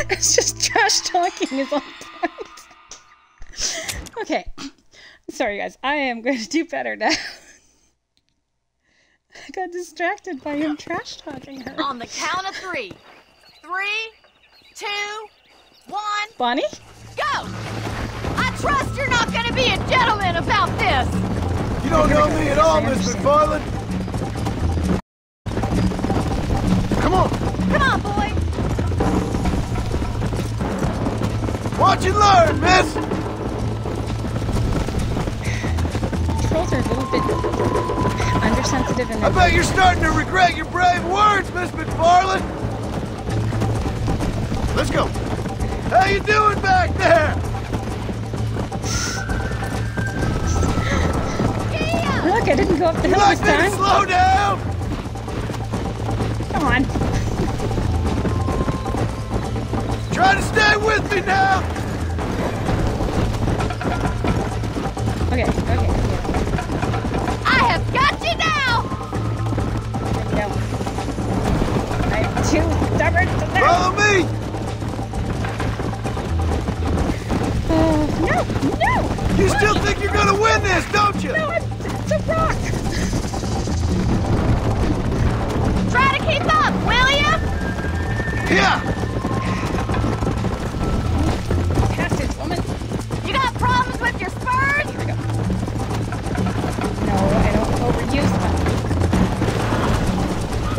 Speaker 1: It's just trash talking is on point. Okay. Sorry, guys. I am going to do better now. I got distracted by him trash talking her.
Speaker 10: On the count of 3. 3, 2, 1,
Speaker 1: Bonnie?
Speaker 10: go! I trust you're not gonna be a gentleman about this!
Speaker 7: You don't know me at all, Miss McFarland. Come on.
Speaker 10: Come on, boy!
Speaker 7: Watch and learn, miss.
Speaker 1: Controls are a little bit undersensitive and
Speaker 7: I bet you're starting to regret your brave words, Miss McFarland. Let's go. How you doing back there?
Speaker 1: Look, I didn't go up the
Speaker 7: You
Speaker 1: hill
Speaker 7: like
Speaker 1: this
Speaker 7: me to
Speaker 1: time.
Speaker 7: slow down?
Speaker 1: Come on.
Speaker 7: me now?
Speaker 1: Okay, okay, yeah.
Speaker 10: I have got you now!
Speaker 1: No. I'm too stubborn to that.
Speaker 7: Follow me!
Speaker 1: No! No!
Speaker 7: You still think you're gonna win this, don't you?
Speaker 1: No, it's a rock!
Speaker 10: Try to keep up, will ya?
Speaker 7: Yeah!
Speaker 1: Pass it, woman.
Speaker 10: You got problems with your spurs?
Speaker 1: Here we go. No, I don't overuse them.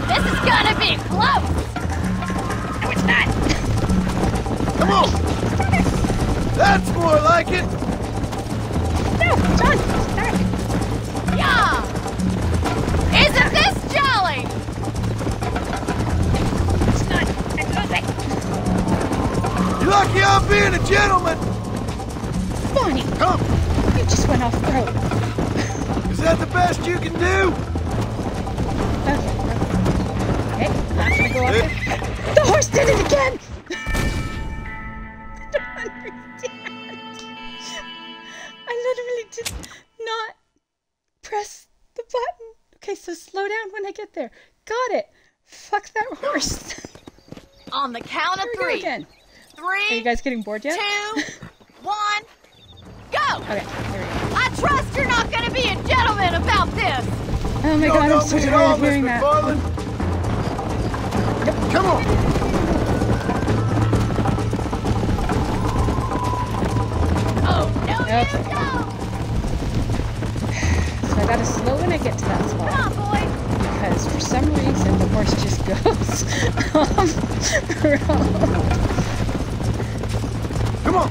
Speaker 10: This is gonna be close!
Speaker 1: No, it's not!
Speaker 7: Come on! That's more like it!
Speaker 1: No, John, stop!
Speaker 10: Yeah! Isn't this jolly?
Speaker 1: It's not. I'm losing.
Speaker 7: You're lucky I'm being a gentleman!
Speaker 1: Bonnie,
Speaker 7: Come!
Speaker 1: you just went off the road.
Speaker 7: Is that the best you can do?
Speaker 1: Okay, not gonna go up there. The horse did it again! I don't understand. I literally did not press the button. Okay, so slow down when I get there. Got it. Fuck that horse.
Speaker 10: On the count of
Speaker 1: Here we go
Speaker 10: three.
Speaker 1: again. Are you
Speaker 10: 3,
Speaker 1: guys getting bored yet?
Speaker 10: 2, 1, go!
Speaker 1: Okay, here we go.
Speaker 10: I trust you're not gonna be a gentleman about this!
Speaker 1: Oh my god, I'm so tired of hearing that.
Speaker 7: McFarlane. Come on!
Speaker 10: Oh, no,
Speaker 1: Okay.
Speaker 10: you don't!
Speaker 1: So I gotta slow when I get to that
Speaker 10: Come
Speaker 1: spot.
Speaker 10: on, boy!
Speaker 1: Because for some reason the horse just goes around.
Speaker 7: Come on!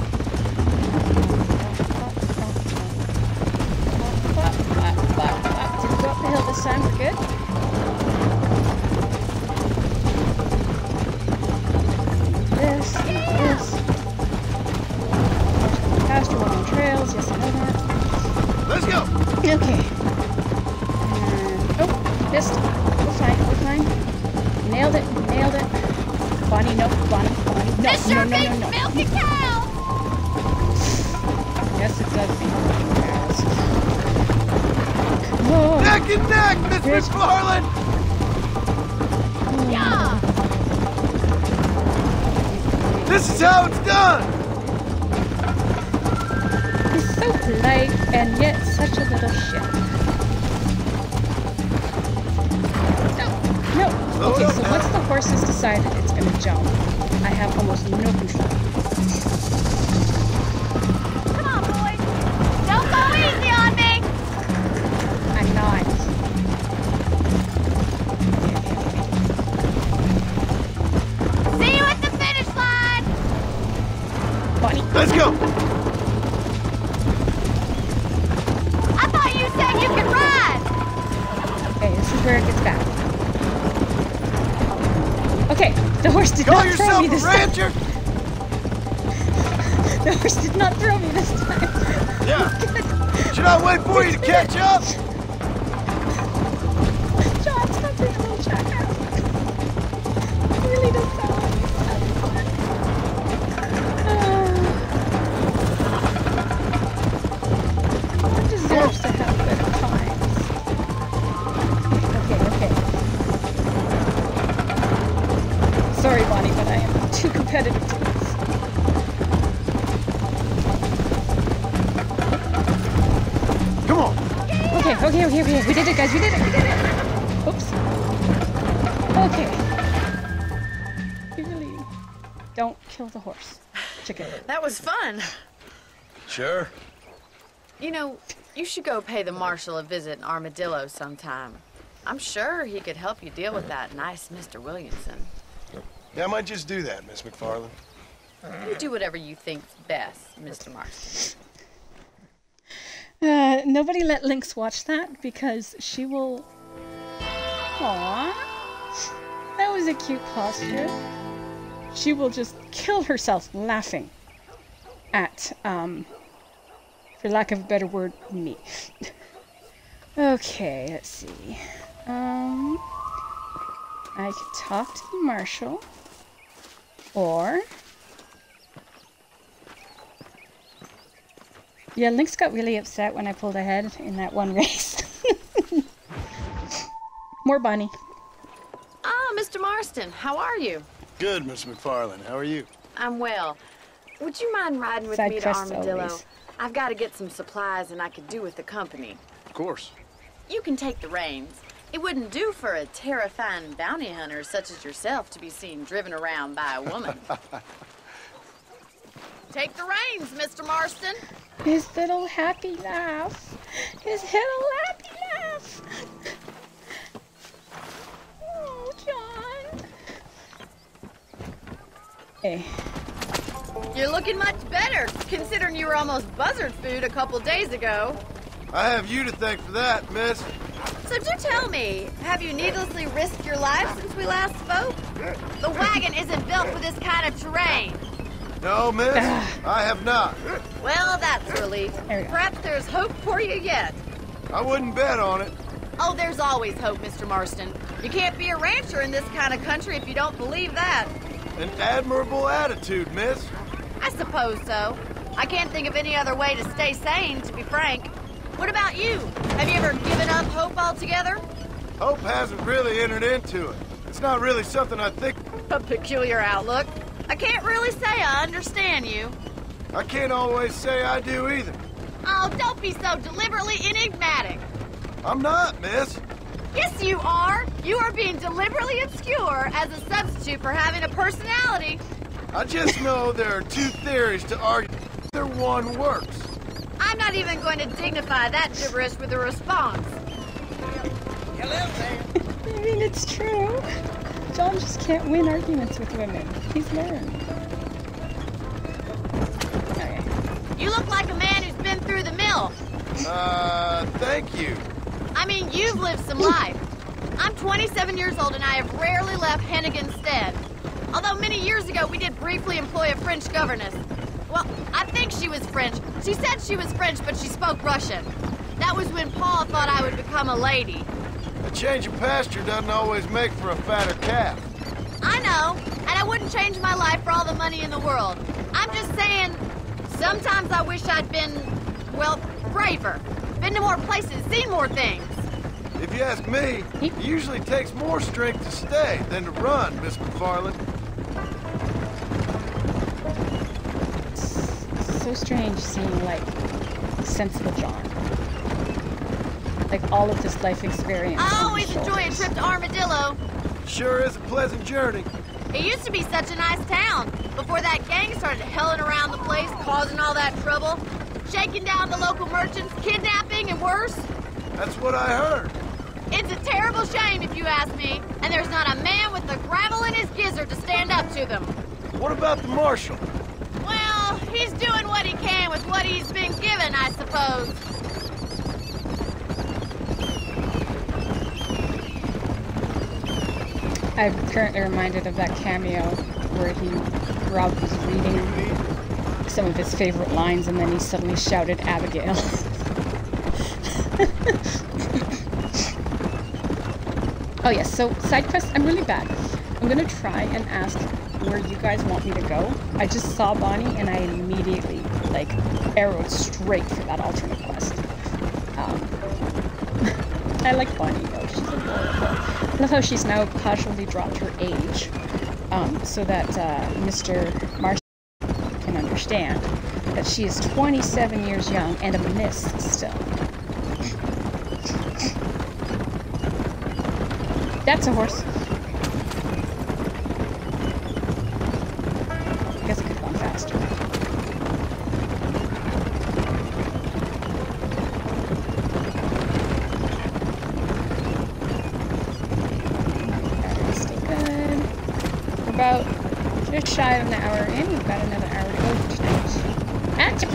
Speaker 1: Didn't go up the hill this time, we're good. This. Pasture, one on trails, yes I know that.
Speaker 7: Let's go!
Speaker 1: Okay. And, oh, missed. We're fine. Nailed it. Bonnie, no, Bonnie, no,
Speaker 10: This sure
Speaker 1: no.
Speaker 10: beats milky cows!
Speaker 1: Yes, it does beat milking cows. Whoa.
Speaker 7: Neck and neck, Miss
Speaker 1: Bitch.
Speaker 7: McFarlane!
Speaker 10: Yeah!
Speaker 7: This is how it's done!
Speaker 1: He's so polite and yet such a little shit. No. Okay, so once the horse has decided it's gonna jump, I have almost no control.
Speaker 10: Come on, boy! Don't go easy on me!
Speaker 1: I'm not.
Speaker 10: See you at the finish line!
Speaker 1: Bonnie.
Speaker 7: Let's go!
Speaker 10: I thought you said you could ride!
Speaker 1: Okay, this is where it gets bad. Okay, the horse did
Speaker 7: Call
Speaker 1: not throw
Speaker 7: yourself
Speaker 1: me
Speaker 7: a
Speaker 1: this time.
Speaker 7: rancher?
Speaker 1: The horse did not throw me this time.
Speaker 7: Yeah. Should I wait for you to catch up?
Speaker 1: John, stop being a little jackass. It really does sound like he's having fun. One deserves to have better times. Okay. Sorry, Bonnie, but I am too competitive to this.
Speaker 7: Come on!
Speaker 1: Okay. We did it, guys. We did it. Oops. Okay. You really don't kill the horse. Chicken.
Speaker 9: That was fun.
Speaker 7: Sure.
Speaker 9: You know, you should go pay the marshal a visit in Armadillo sometime. I'm sure he could help you deal with that nice Mr. Williamson.
Speaker 7: Yeah, I might just do that, Miss McFarlane.
Speaker 9: You do whatever you think's best, Mr. Marston.
Speaker 1: Nobody let Lynx watch that because she will... Aww. That was a cute posture. She will just kill herself laughing at, for lack of a better word, me. Okay, let's see. I could talk to the marshal, or Yeah, Lynx got really upset when I pulled ahead in that one race. More Bonnie.
Speaker 9: Ah, Mr. Marston, how are you?
Speaker 7: Good, Miss McFarlane. How are you?
Speaker 9: I'm well. Would you mind riding with
Speaker 1: Side
Speaker 9: me to
Speaker 1: quests
Speaker 9: Armadillo?
Speaker 1: always.
Speaker 9: I've got to get some supplies and I could do with the company.
Speaker 7: Of course.
Speaker 9: You can take the reins. It wouldn't do for a terrifying bounty hunter such as yourself to be seen driven around by a woman. Take the reins, Mr. Marston.
Speaker 1: His little happy laugh. His little happy laugh. Oh, John. Hey.
Speaker 9: You're looking much better, considering you were almost buzzard food a couple days ago.
Speaker 7: I have you to thank for that, miss.
Speaker 9: So do tell me, have you needlessly risked your life since we last spoke? The wagon isn't built for this kind of terrain.
Speaker 7: No, miss, I have not.
Speaker 9: Well, that's a relief.
Speaker 1: There we go.
Speaker 9: Perhaps there's hope for you yet.
Speaker 7: I wouldn't bet on it.
Speaker 9: Oh, there's always hope, Mr. Marston. You can't be a rancher in this kind of country if you don't believe that.
Speaker 7: An admirable attitude, miss.
Speaker 9: I suppose so. I can't think of any other way to stay sane, to be frank. What about you? Have you ever given up hope altogether?
Speaker 7: Hope hasn't really entered into it. It's not really something I think.
Speaker 9: A peculiar outlook. I can't really say I understand you.
Speaker 7: I can't always say I do either.
Speaker 9: Oh, don't be so deliberately enigmatic.
Speaker 7: I'm not, miss.
Speaker 9: Yes, you are. You are being deliberately obscure as a substitute for having a personality.
Speaker 7: I just know there are two theories to argue. Either one works.
Speaker 9: I'm not even going to dignify that gibberish with a response.
Speaker 3: Hello there.
Speaker 1: I mean, it's true. John just can't win arguments with women. He's learned. Okay.
Speaker 9: You look like a man who's been through the mill.
Speaker 7: Thank you.
Speaker 9: I mean, you've lived some life. I'm 27 years old and I have rarely left Hennigan's stead. Although many years ago we did briefly employ a French governess. Well, I think she was French. She said she was French, but she spoke Russian. That was when Paul thought I would become a lady.
Speaker 7: A change of pasture doesn't always make for a fatter calf.
Speaker 9: I know, and I wouldn't change my life for all the money in the world. I'm just saying, sometimes I wish I'd been, well, braver. Been to more places, seen more things.
Speaker 7: If you ask me, it usually takes more strength to stay than to run, Miss McFarlane.
Speaker 1: It's so strange seeing, like, sensible John. Like, all of this life experience.
Speaker 9: I
Speaker 1: on
Speaker 9: always
Speaker 1: his
Speaker 9: enjoy a
Speaker 1: shoulders.
Speaker 9: trip to Armadillo.
Speaker 7: Sure is a pleasant journey.
Speaker 9: It used to be such a nice town before that gang started helling around the place, causing all that trouble, shaking down the local merchants, kidnapping, and worse.
Speaker 7: That's what I heard.
Speaker 9: It's a terrible shame, if you ask me, and there's not a man with the gravel in his gizzard to stand up to them.
Speaker 7: What about the marshal?
Speaker 9: Well, he's doing what he can with what he's been given, I suppose.
Speaker 1: I'm currently reminded of that cameo where Rob was reading some of his favorite lines and then he suddenly shouted Abigail. Oh yes, so side quest, I'm really bad. I'm gonna try and ask where you guys want me to go. I just saw Bonnie and I immediately, like, arrowed straight for that alternate quest. I like Bonnie though, she's adorable. I love how she's now casually dropped her age, so that Mr. Marston can understand that she is 27 years young and a miss still. That's a horse. I guess I could have gone faster. Stay good. We're about just shy of an hour in. We've got another hour to go for tonight. Ah, chip.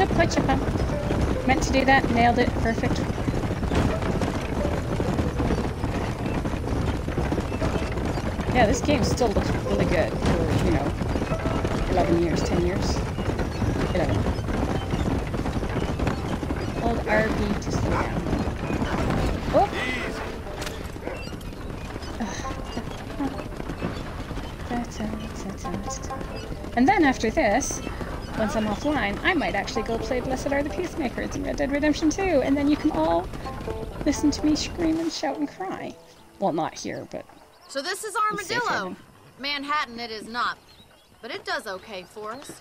Speaker 1: Meant to do that. Nailed it. Perfect. Yeah, this game still looks really good for, you know, 11 years, 10 years. 11. Hold RB to slow down. Oh! And then after this, once I'm offline, I might actually go play Blessed Are the Peacemakers in Red Dead Redemption 2, and then you can all listen to me scream and shout and cry. Well, not here, but...
Speaker 9: So this is Armadillo. Manhattan it is not, but it does okay for us.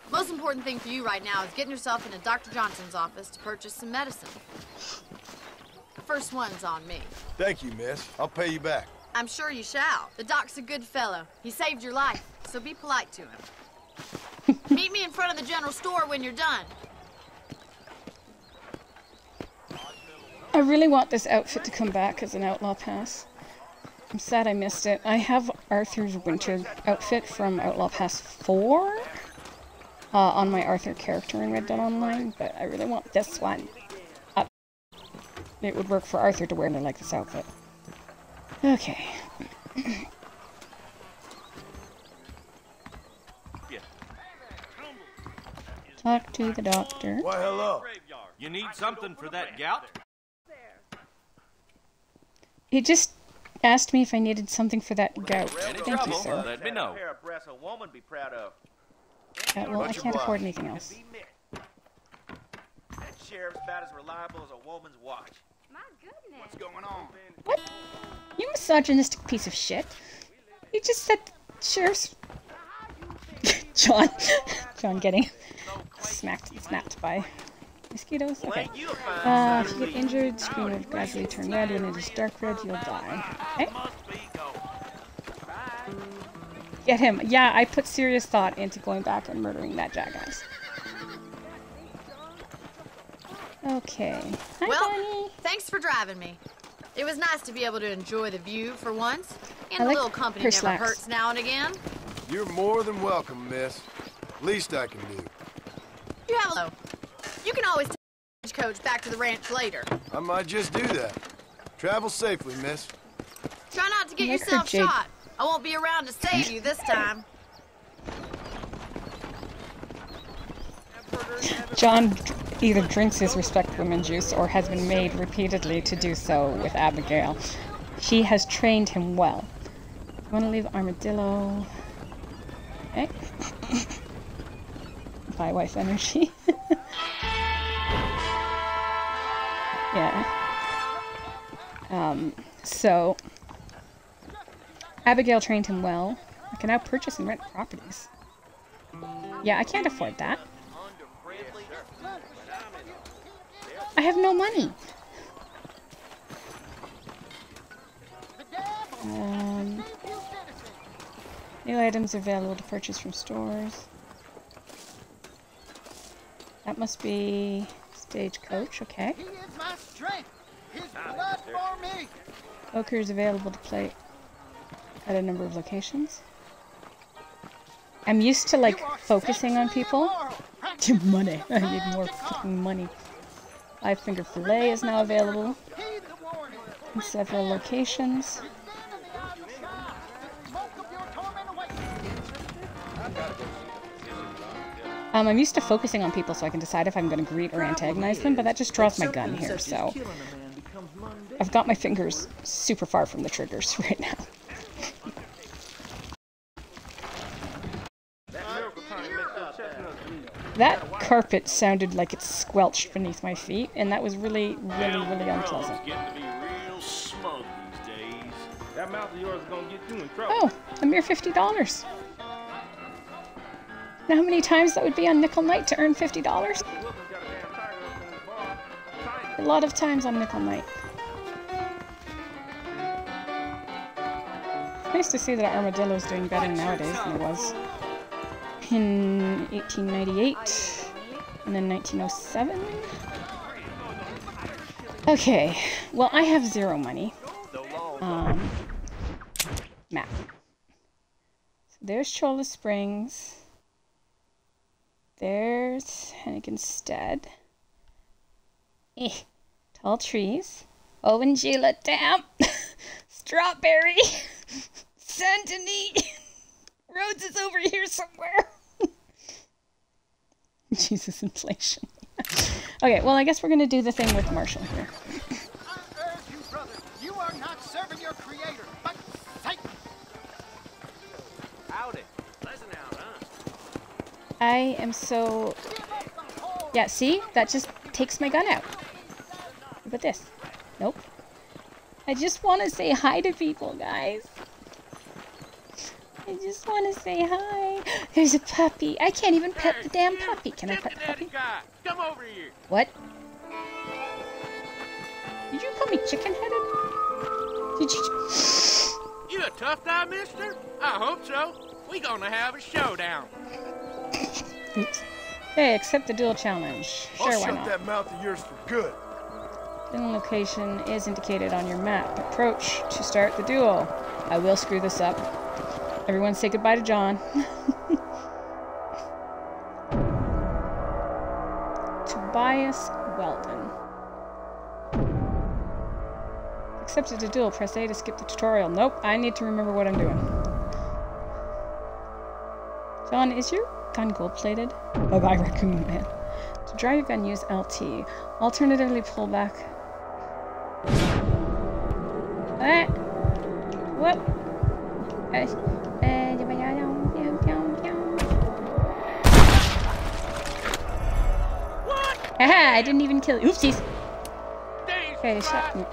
Speaker 9: Most important thing for you right now is getting yourself into Dr. Johnson's office to purchase some medicine. The first one's on me.
Speaker 7: Thank you, miss. I'll pay you back.
Speaker 9: I'm sure you shall. The doc's a good fellow. He saved your life, so be polite to him. Meet me in front of the general store when you're done.
Speaker 1: I really want this outfit to come back as an Outlaw Pass. I'm sad I missed it. I have Arthur's winter outfit from Outlaw Pass 4 on my Arthur character in Red Dead Online, but I really want this one. It would work for Arthur to wear like this outfit. Okay. Talk to the doctor.
Speaker 7: Why, hello.
Speaker 11: You need something for that gout?
Speaker 1: He just asked me if I needed something for that gout. Thank you, sir.
Speaker 11: Let me know.
Speaker 1: Well, I can't afford anything else.
Speaker 11: That sheriff's about as reliable as a woman's watch.
Speaker 10: My goodness.
Speaker 11: What's going on?
Speaker 1: What? You misogynistic piece of shit. You just said sheriff's... John getting snapped by mosquitoes. Okay. If you get injured, screen will gradually turn red. When it is dark red, you'll die. Okay. Get him. Yeah, I put serious thought into going back and murdering that jackass. Okay. Hi,
Speaker 9: well,
Speaker 1: Bonnie.
Speaker 9: Thanks for driving me. It was nice to be able to enjoy the view for once. And
Speaker 1: I
Speaker 9: a
Speaker 1: like
Speaker 9: little company
Speaker 1: her
Speaker 9: never
Speaker 1: slacks.
Speaker 9: hurts now and again.
Speaker 7: You're more than welcome, miss. Least I can do.
Speaker 9: You have a... You can always take the coach back to the ranch later.
Speaker 7: I might just do that. Travel safely, miss.
Speaker 9: Try not to get
Speaker 1: I like her
Speaker 9: yourself
Speaker 1: jade.
Speaker 9: shot. I won't be around to save you this time.
Speaker 1: John either drinks his respect women juice or has been made repeatedly to do so with Abigail. She has trained him well. I want to leave Armadillo. Okay. Buy wife energy. Yeah. So Abigail trained him well. I can now purchase and rent properties. Yeah, I can't afford that. I have no money. New items available to purchase from stores. That must be Stagecoach, okay.
Speaker 12: He is my strength. His blood for me.
Speaker 1: Poker is available to play at a number of locations. I'm used to, like, focusing on people. Money. I need more fucking money. Five Finger Fillet is now available in several locations. I'm used to focusing on people so I can decide if I'm going to greet or antagonize them, but that just draws my gun here, so I've got my fingers super far from the triggers right now. That carpet sounded like it squelched beneath my feet, and that was really, really, really unpleasant. Oh, a mere $50. Know how many times that would be on Nickel Night to earn $50? A lot of times on Nickel Night. It's nice to see that Armadillo's doing better nowadays than it was in 1898 and then 1907. Okay, well, I have zero money. Map. So there's Cholla Springs. There's Henniganstead. Tall trees. Ovangela Dam. Strawberry. Saint Denis. Rhodes is over here somewhere. Jesus, inflation. Okay, well, I guess we're going to do the thing with Marshall here.
Speaker 12: I urge you, brother, you are not serving your creator, but
Speaker 1: I am so... Yeah, see? That just takes my gun out. What about this? Nope. I just want to say hi to people, guys. I just want to say hi. There's a puppy. I can't even pet the damn puppy. Can I pet the puppy?
Speaker 6: Come over here.
Speaker 1: What? Did you call me chicken-headed? Did you...
Speaker 13: You a tough guy, mister? I hope so. We gonna have a showdown.
Speaker 1: Oops. Hey, accept the duel challenge. Sure,
Speaker 7: I'll
Speaker 1: why
Speaker 7: shut
Speaker 1: not?
Speaker 7: that mouth of yours for good.
Speaker 1: The location is indicated on your map. Approach to start the duel. I will screw this up. Everyone say goodbye to John. Tobias Weldon. Accepted a duel. Press A to skip the tutorial. Nope, I need to remember what I'm doing. John, is your gun gold-plated? Bye-bye, Raccoon Man. To draw your gun, use LT. Alternatively, pull back. What? Haha, I didn't even kill you. Oopsies. Okay, shut me.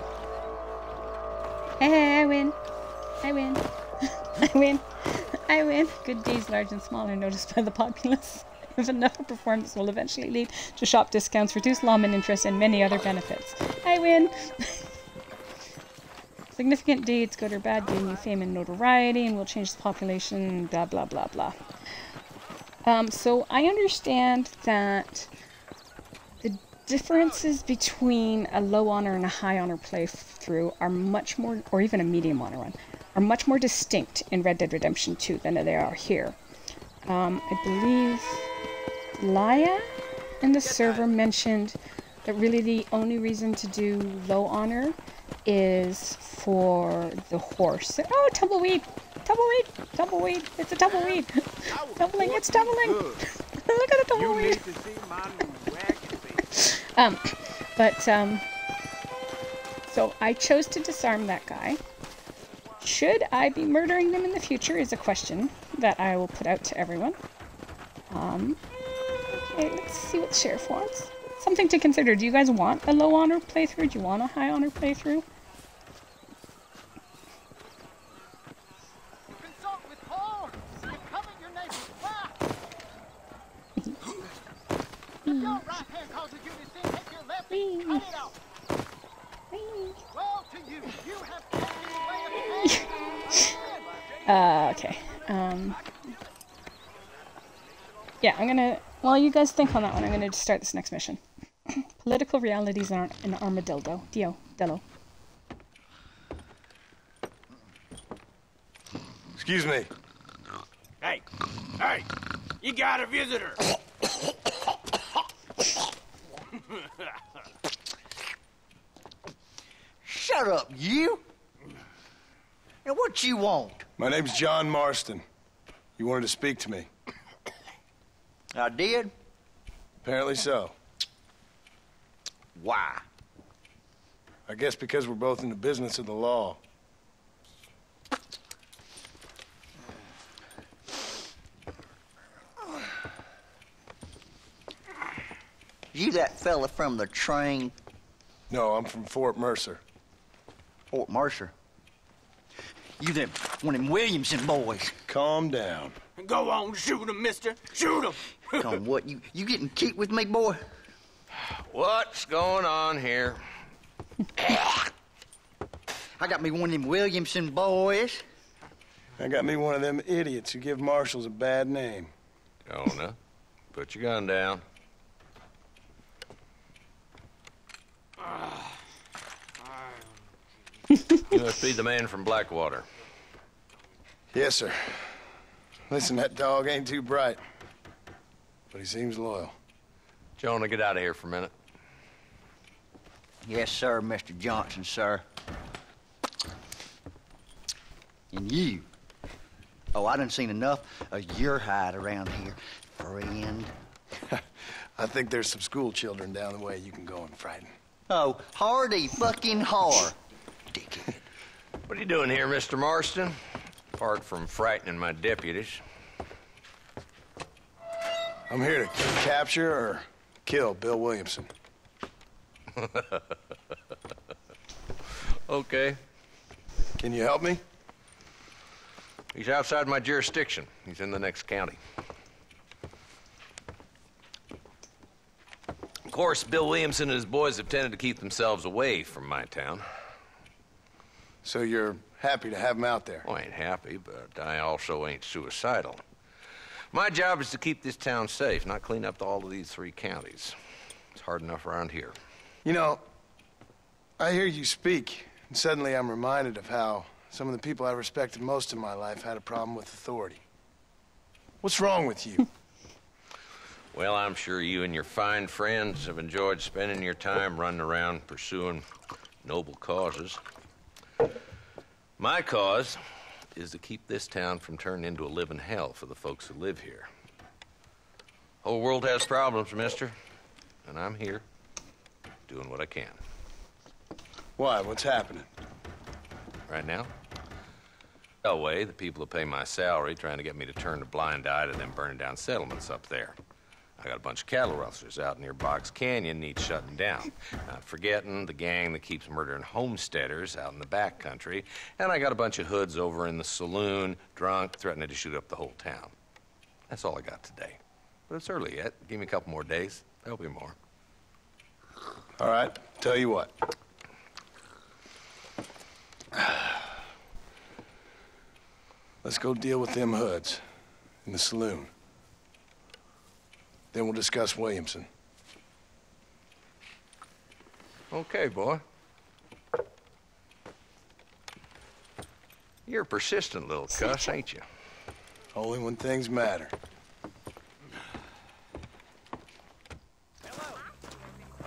Speaker 1: Hey, I win. I win. I win. I win. Good deeds, large and small, are noticed by the populace. If enough are performed, this will eventually lead to shop discounts, reduced lawman interest, and many other benefits. I win. Significant deeds, good or bad, gain you fame and notoriety, and will change the population, blah, blah, blah, blah. So I understand that the differences between a low honor and a high honor playthrough are much more, or even a medium honor one, are much more distinct in Red Dead Redemption 2 than they are here. I believe Laia in the server mentioned that really the only reason to do low honor is for the horse. Oh, tumbleweed! Tumbleweed! Tumbleweed! It's a tumbleweed! Tumbling! It's tumbling! Look at the tumbleweed! So I chose to disarm that guy. Should I be murdering them in the future is a question that I will put out to everyone. Okay, let's see what the sheriff wants. Something to consider. Do you guys want a low honor playthrough? Do you want a high honor playthrough?
Speaker 12: Consult with Paul. Becoming your neighbor's wife. If your right hand causes you to sin, take your left and cut it off. Well, to you, you have
Speaker 1: okay. Yeah, I'm gonna, while you guys think on that one, I'm gonna just start this next mission. Political realities are an armadillo. Dello.
Speaker 7: Excuse me.
Speaker 13: Hey, you got a visitor.
Speaker 14: Shut up, you! And what you want?
Speaker 7: My name's John Marston. You wanted to speak to me.
Speaker 14: I did?
Speaker 7: Apparently so.
Speaker 14: Why?
Speaker 7: I guess because we're both in the business of the law.
Speaker 14: You that fella from the train?
Speaker 7: No, I'm from Fort Mercer.
Speaker 14: Fort Mercer? You them one of them Williamson boys.
Speaker 7: Calm down.
Speaker 13: Go on, shoot him, mister. Shoot him.
Speaker 14: On what? You getting cute with me, boy?
Speaker 6: What's going on here?
Speaker 14: I got me one of them Williamson boys.
Speaker 7: I got me one of them idiots who give marshals a bad name.
Speaker 6: Jonah, put your gun down. You must be the man from Blackwater.
Speaker 7: Yes, sir. Listen, that dog ain't too bright, but he seems loyal.
Speaker 6: Jonah, get out of here for a minute.
Speaker 14: Yes, sir, Mr. Johnson, sir. And you. Oh, I done seen enough of your hide around here, friend.
Speaker 7: I think there's some school children down the way you can go and frighten.
Speaker 14: Oh, hardy fucking har. Dickhead.
Speaker 6: What are you doing here, Mr. Marston? Apart from frightening my deputies.
Speaker 7: I'm here to capture or kill Bill Williamson.
Speaker 15: Okay.
Speaker 7: Can you help me?
Speaker 15: He's outside my jurisdiction. He's in the next county. Of course, Bill Williamson and his boys have tended to keep themselves away from my town.
Speaker 7: So you're happy to have him out there?
Speaker 15: Well, I ain't happy, but I also ain't suicidal. My job is to keep this town safe, not clean up all of these 3 counties. It's hard enough around here.
Speaker 7: You know, I hear you speak, and suddenly I'm reminded of how some of the people I respected most in my life had a problem with authority. What's wrong with you?
Speaker 15: Well, I'm sure you and your fine friends have enjoyed spending your time running around pursuing noble causes. My cause is to keep this town from turning into a living hell for the folks who live here. Whole world has problems, mister, and I'm here doing what I can.
Speaker 7: Why? What's happening?
Speaker 15: Right now? Elway, the people who pay my salary, trying to get me to turn a blind eye to them burning down settlements up there. I got a bunch of cattle rustlers out near Box Canyon needs shutting down. Not forgetting the gang that keeps murdering homesteaders out in the back country. And I got a bunch of hoods over in the saloon, drunk, threatening to shoot up the whole town. That's all I got today. But it's early yet. Give me a couple more days. There'll be more.
Speaker 7: All right, tell you what. Let's go deal with them hoods in the saloon. Then we'll discuss Williamson.
Speaker 15: Okay, boy. You're a persistent little cuss, ain't you?
Speaker 7: Only when things matter.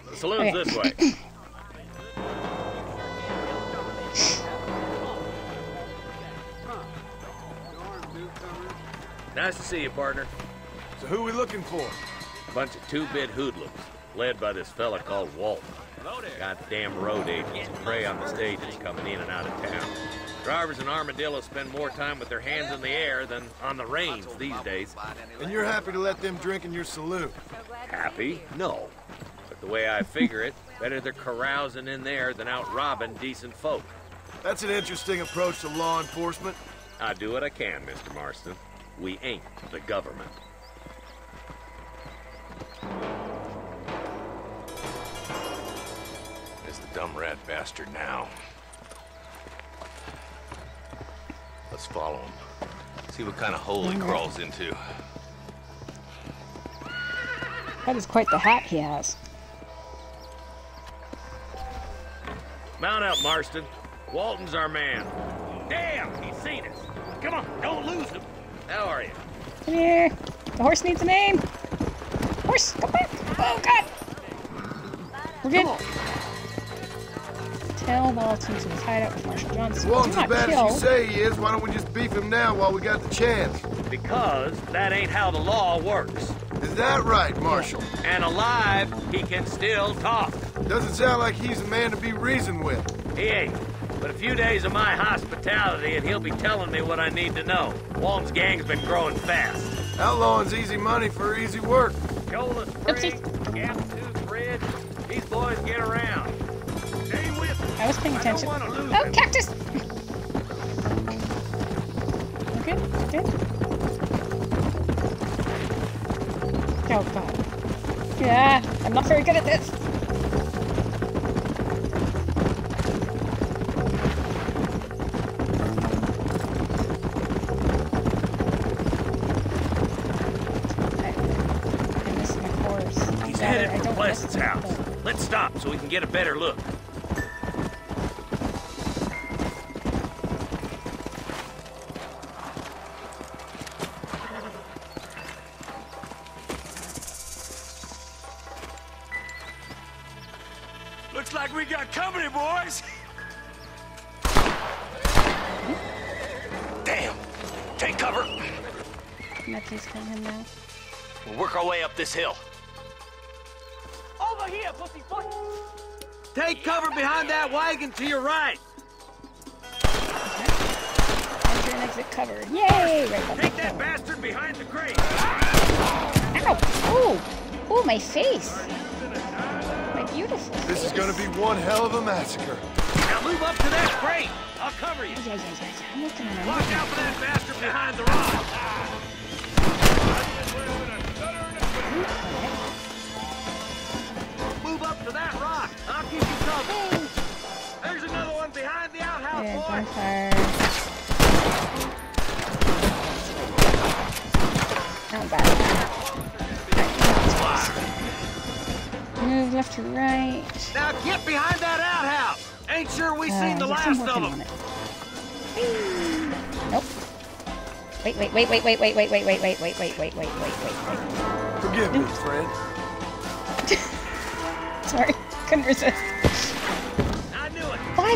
Speaker 13: The saloon's this way. Nice to see you, partner.
Speaker 7: So who are we looking for?
Speaker 13: Bunch of two-bit hoodlums, led by this fella called Walton. Goddamn road agents who prey on the stages coming in and out of town. Drivers in Armadillo spend more time with their hands in the air than on the reins these days.
Speaker 7: And you're happy to let them drink in your saloon?
Speaker 13: Happy? No. But the way I figure it, better they're carousing in there than out robbing decent folk.
Speaker 7: That's an interesting approach to law enforcement.
Speaker 13: I do what I can, Mr. Marston. We ain't the government.
Speaker 15: Is the dumb rat bastard now. Let's follow him. See what kind of hole he crawls into.
Speaker 1: That is quite the hat he has.
Speaker 13: Mount up, Marston. Walton's our man. Damn, he's seen us. Come on, don't lose him. How are you?
Speaker 1: Come here. The horse needs a name. Horse, come back. Oh, God. We're good. Tell Walton to hide out with Marshal Johnson.
Speaker 7: Walton's as bad as you say he is. Why don't we just beef him now while we got the chance?
Speaker 13: Because that ain't how the law works.
Speaker 7: Is that right, Marshal?
Speaker 13: And alive, he can still talk.
Speaker 7: Doesn't sound like he's a man to be reasoned with.
Speaker 13: He ain't. But a few days of my hospitality and he'll be telling me what I need to know. Walton's gang's been growing fast.
Speaker 7: Outlawing's easy money for easy work.
Speaker 13: Shola Spring, Gap Tooth Bridge, these boys get around. Stay with me.
Speaker 1: I was paying attention. Oh, cactus! Okay, good. Oh, God. Yeah, I'm not very good at this.
Speaker 13: He's headed for Pleasant's house. Let's stop so we can get a better look.
Speaker 16: Looks like we got company, boys.
Speaker 8: Damn! Take cover.
Speaker 1: Nothing's killing him now.
Speaker 8: We'll work our way up this hill.
Speaker 10: Over here, pussyfoot!
Speaker 16: Take cover behind that wagon to your right.
Speaker 1: Enter and exit covered. Yay! Right
Speaker 13: Take that bastard behind the crate.
Speaker 1: Ow! Oh! Oh, my face! My beautiful face.
Speaker 7: This is gonna be one hell of a massacre.
Speaker 16: Now move up to that crate. I'll cover you.
Speaker 1: Yeah. I'm looking at
Speaker 16: Watch out for that bastard behind the rock. Move up to that rock. I'll keep you covered. There's another one behind the outhouse,
Speaker 1: Yeah,
Speaker 16: boy.
Speaker 1: bonfire. Not bad. Move left to right.
Speaker 16: Now get behind that outhouse. Ain't sure we seen the
Speaker 1: yes, I'm
Speaker 16: last of
Speaker 1: working
Speaker 16: them.
Speaker 1: on it. Nope. Wait.
Speaker 7: Forgive me, friend.
Speaker 1: Sorry, couldn't resist.
Speaker 16: I knew it.
Speaker 1: $5?
Speaker 16: What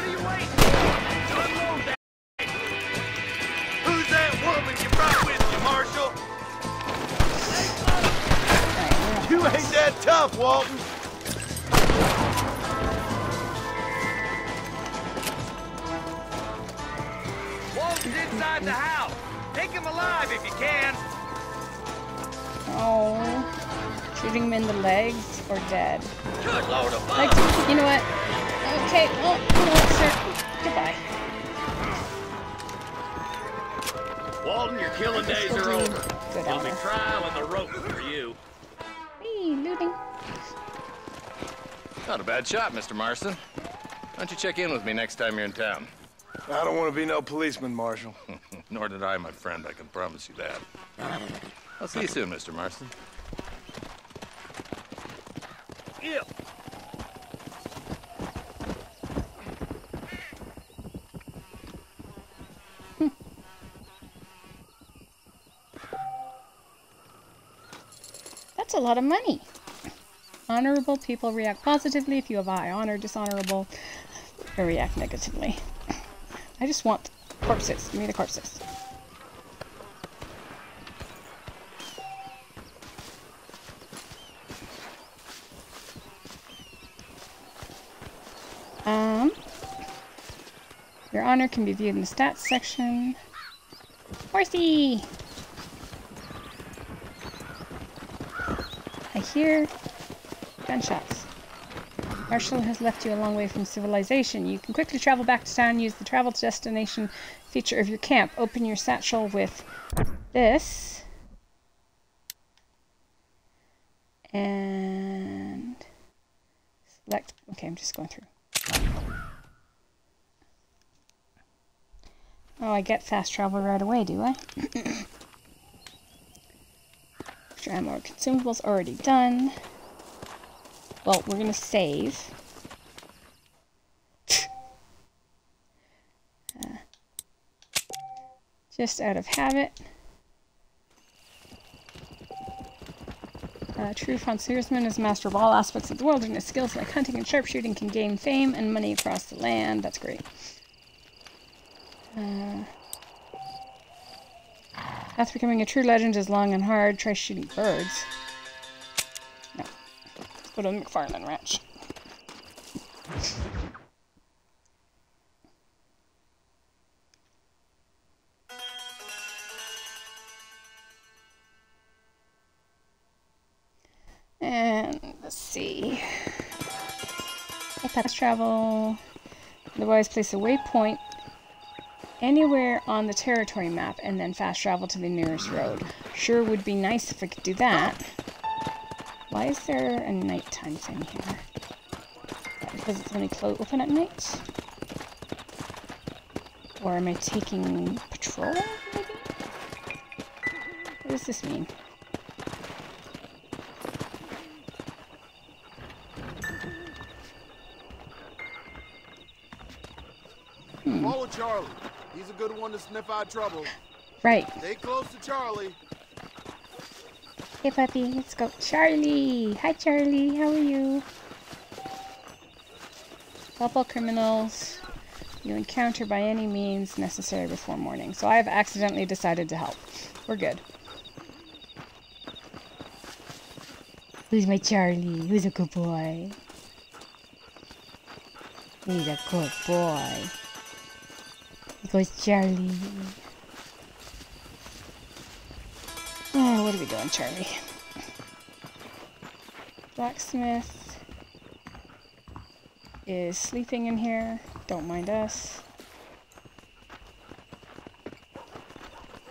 Speaker 16: are you waiting for? Unload that. Who's that woman you brought with you, Marshal?
Speaker 7: You ain't that tough, Walton.
Speaker 16: Walton's inside the house. Take him alive if you can.
Speaker 1: Oh, shooting him in the legs or dead?
Speaker 16: Good Lord above.
Speaker 1: Like, you know what? Okay, well, you know what, sir? Goodbye.
Speaker 13: Walton, your killing days are over.
Speaker 1: Good
Speaker 13: There'll be
Speaker 1: honor.
Speaker 13: trial and the rope for you.
Speaker 1: Hey, looting.
Speaker 15: Not a bad shot, Mr. Marston. Why don't you check in with me next time you're in town?
Speaker 7: I don't want to be no policeman, Marshal.
Speaker 15: Nor did I, my friend. I can promise you that. I'll see you soon, Mr. Marston.
Speaker 16: Yeah.
Speaker 1: That's a lot of money. Honorable people react positively if you have high honor. Dishonorable they react negatively. I just want corpses. Give me the corpses. Your honor can be viewed in the stats section. Horsey! I hear gunshots. Marshall has left you a long way from civilization. You can quickly travel back to town and use the travel to destination feature of your camp. Open your satchel with this. And select... Okay, I'm just going through. Oh, I get fast travel right away, do I? Extra ammo or consumables already done. Well, we're gonna save. Just out of habit. True frontiersman is master of all aspects of the wilderness. Skills like hunting and sharpshooting can gain fame and money across the land. That's great. Path becoming a true legend is long and hard. Try shooting birds. No. Let's go to the McFarland Ranch. And let's see. Fast travel. Otherwise, place a waypoint anywhere on the territory map and then fast travel to the nearest road. Sure would be nice if I could do that. Why is there a nighttime thing here? Because it's only open at night? Or am I taking patrol, maybe? What does this mean?
Speaker 17: Follow Charlie. He's a good one to sniff out trouble.
Speaker 1: Right.
Speaker 17: Stay close to Charlie.
Speaker 1: Hey, puppy, let's go. Charlie! Hi, Charlie. How are you? Help all criminals you encounter by any means necessary before morning. So I have accidentally decided to help. We're good. Who's my Charlie? Who's a good boy? He's a good boy. He goes, Charlie. Oh, what are we doing, Charlie? Blacksmith is sleeping in here. Don't mind us.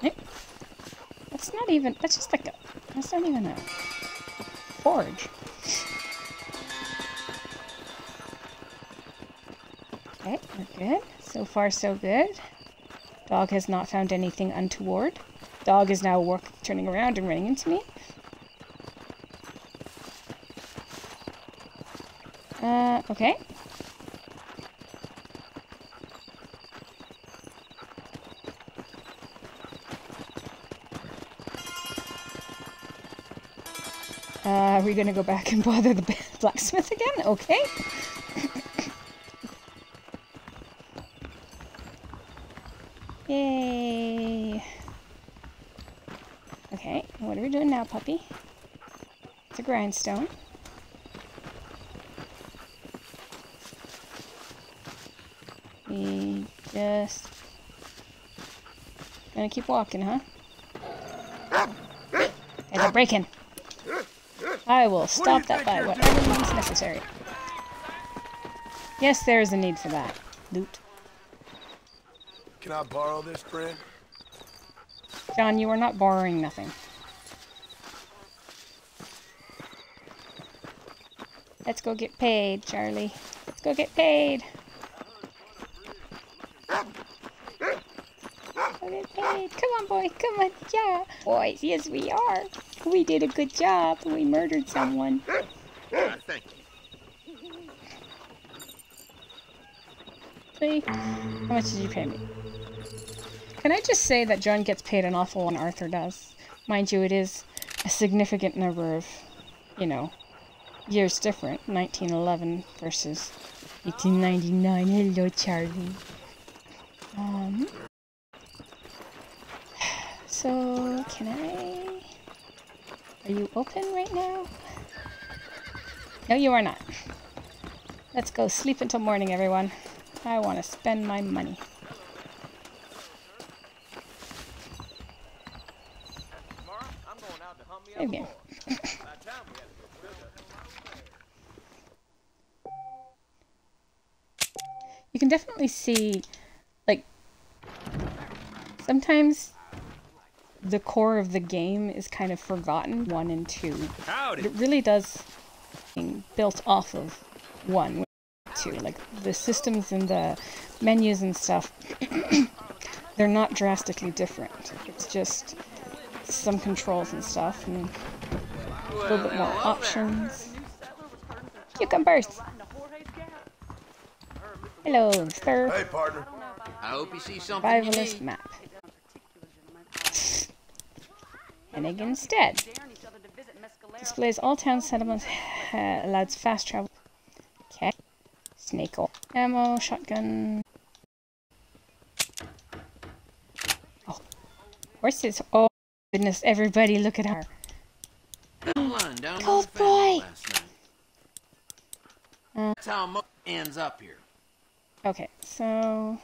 Speaker 1: Nope. That's not even, that's just like a, that's not even a forge. Okay, we're good. So far, so good. Dog has not found anything untoward. Dog is now turning around and running into me. Okay. Are we gonna go back and bother the blacksmith again? Okay. Yay. Okay, what are we doing now, puppy? It's a grindstone. We just gonna keep walking, huh? Hey, they're breaking. I will stop that by whatever means necessary. Yes, there is a need for that. Loot.
Speaker 7: Can I borrow this, friend?
Speaker 1: John, you are not borrowing nothing. Let's go get paid, Charlie. Let's go get paid. Go get paid. Come on, boy. Come on. Yeah. Boys, yes, we are. We did a good job. We murdered someone.
Speaker 16: Thank you.
Speaker 1: See? How much did you pay me? Can I just say that John gets paid an awful lot, and Arthur does? Mind you, it is a significant number of, you know, years different. 1911 versus 1899. Hello, Charlie. So, can I... Are you open right now? No, you are not. Let's go sleep until morning, everyone. I want to spend my money. Save game. You can definitely see, like, sometimes the core of the game is kind of forgotten, 1 and 2. Howdy. It really does built off of 1, 2. Like, the systems and the menus and stuff, they're not drastically different. It's just some controls and stuff, and a little bit more options. Cucumbers! Hello, sir.
Speaker 16: Hey, partner. I hope you see something.
Speaker 1: Survivalist map. Hennig instead. Displays all town settlements, allows fast travel. Okay. Snake oil. Ammo, shotgun. Oh. Horses. Oh, goodness, everybody look at her. Gold boy!
Speaker 16: That's how it ends up here.
Speaker 1: Okay, so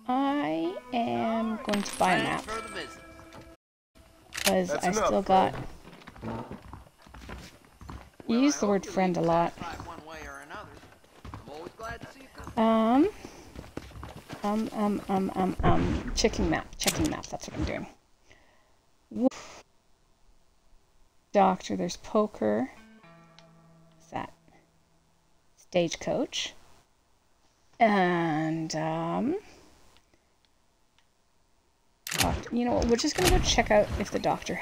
Speaker 1: I am going to buy a map because I still got. You use the word friend a lot. Checking map. That's what I'm doing. Woof. Doctor, there's poker. What's that? Stagecoach. And, doctor, you know what, we're just gonna go check out if the doctor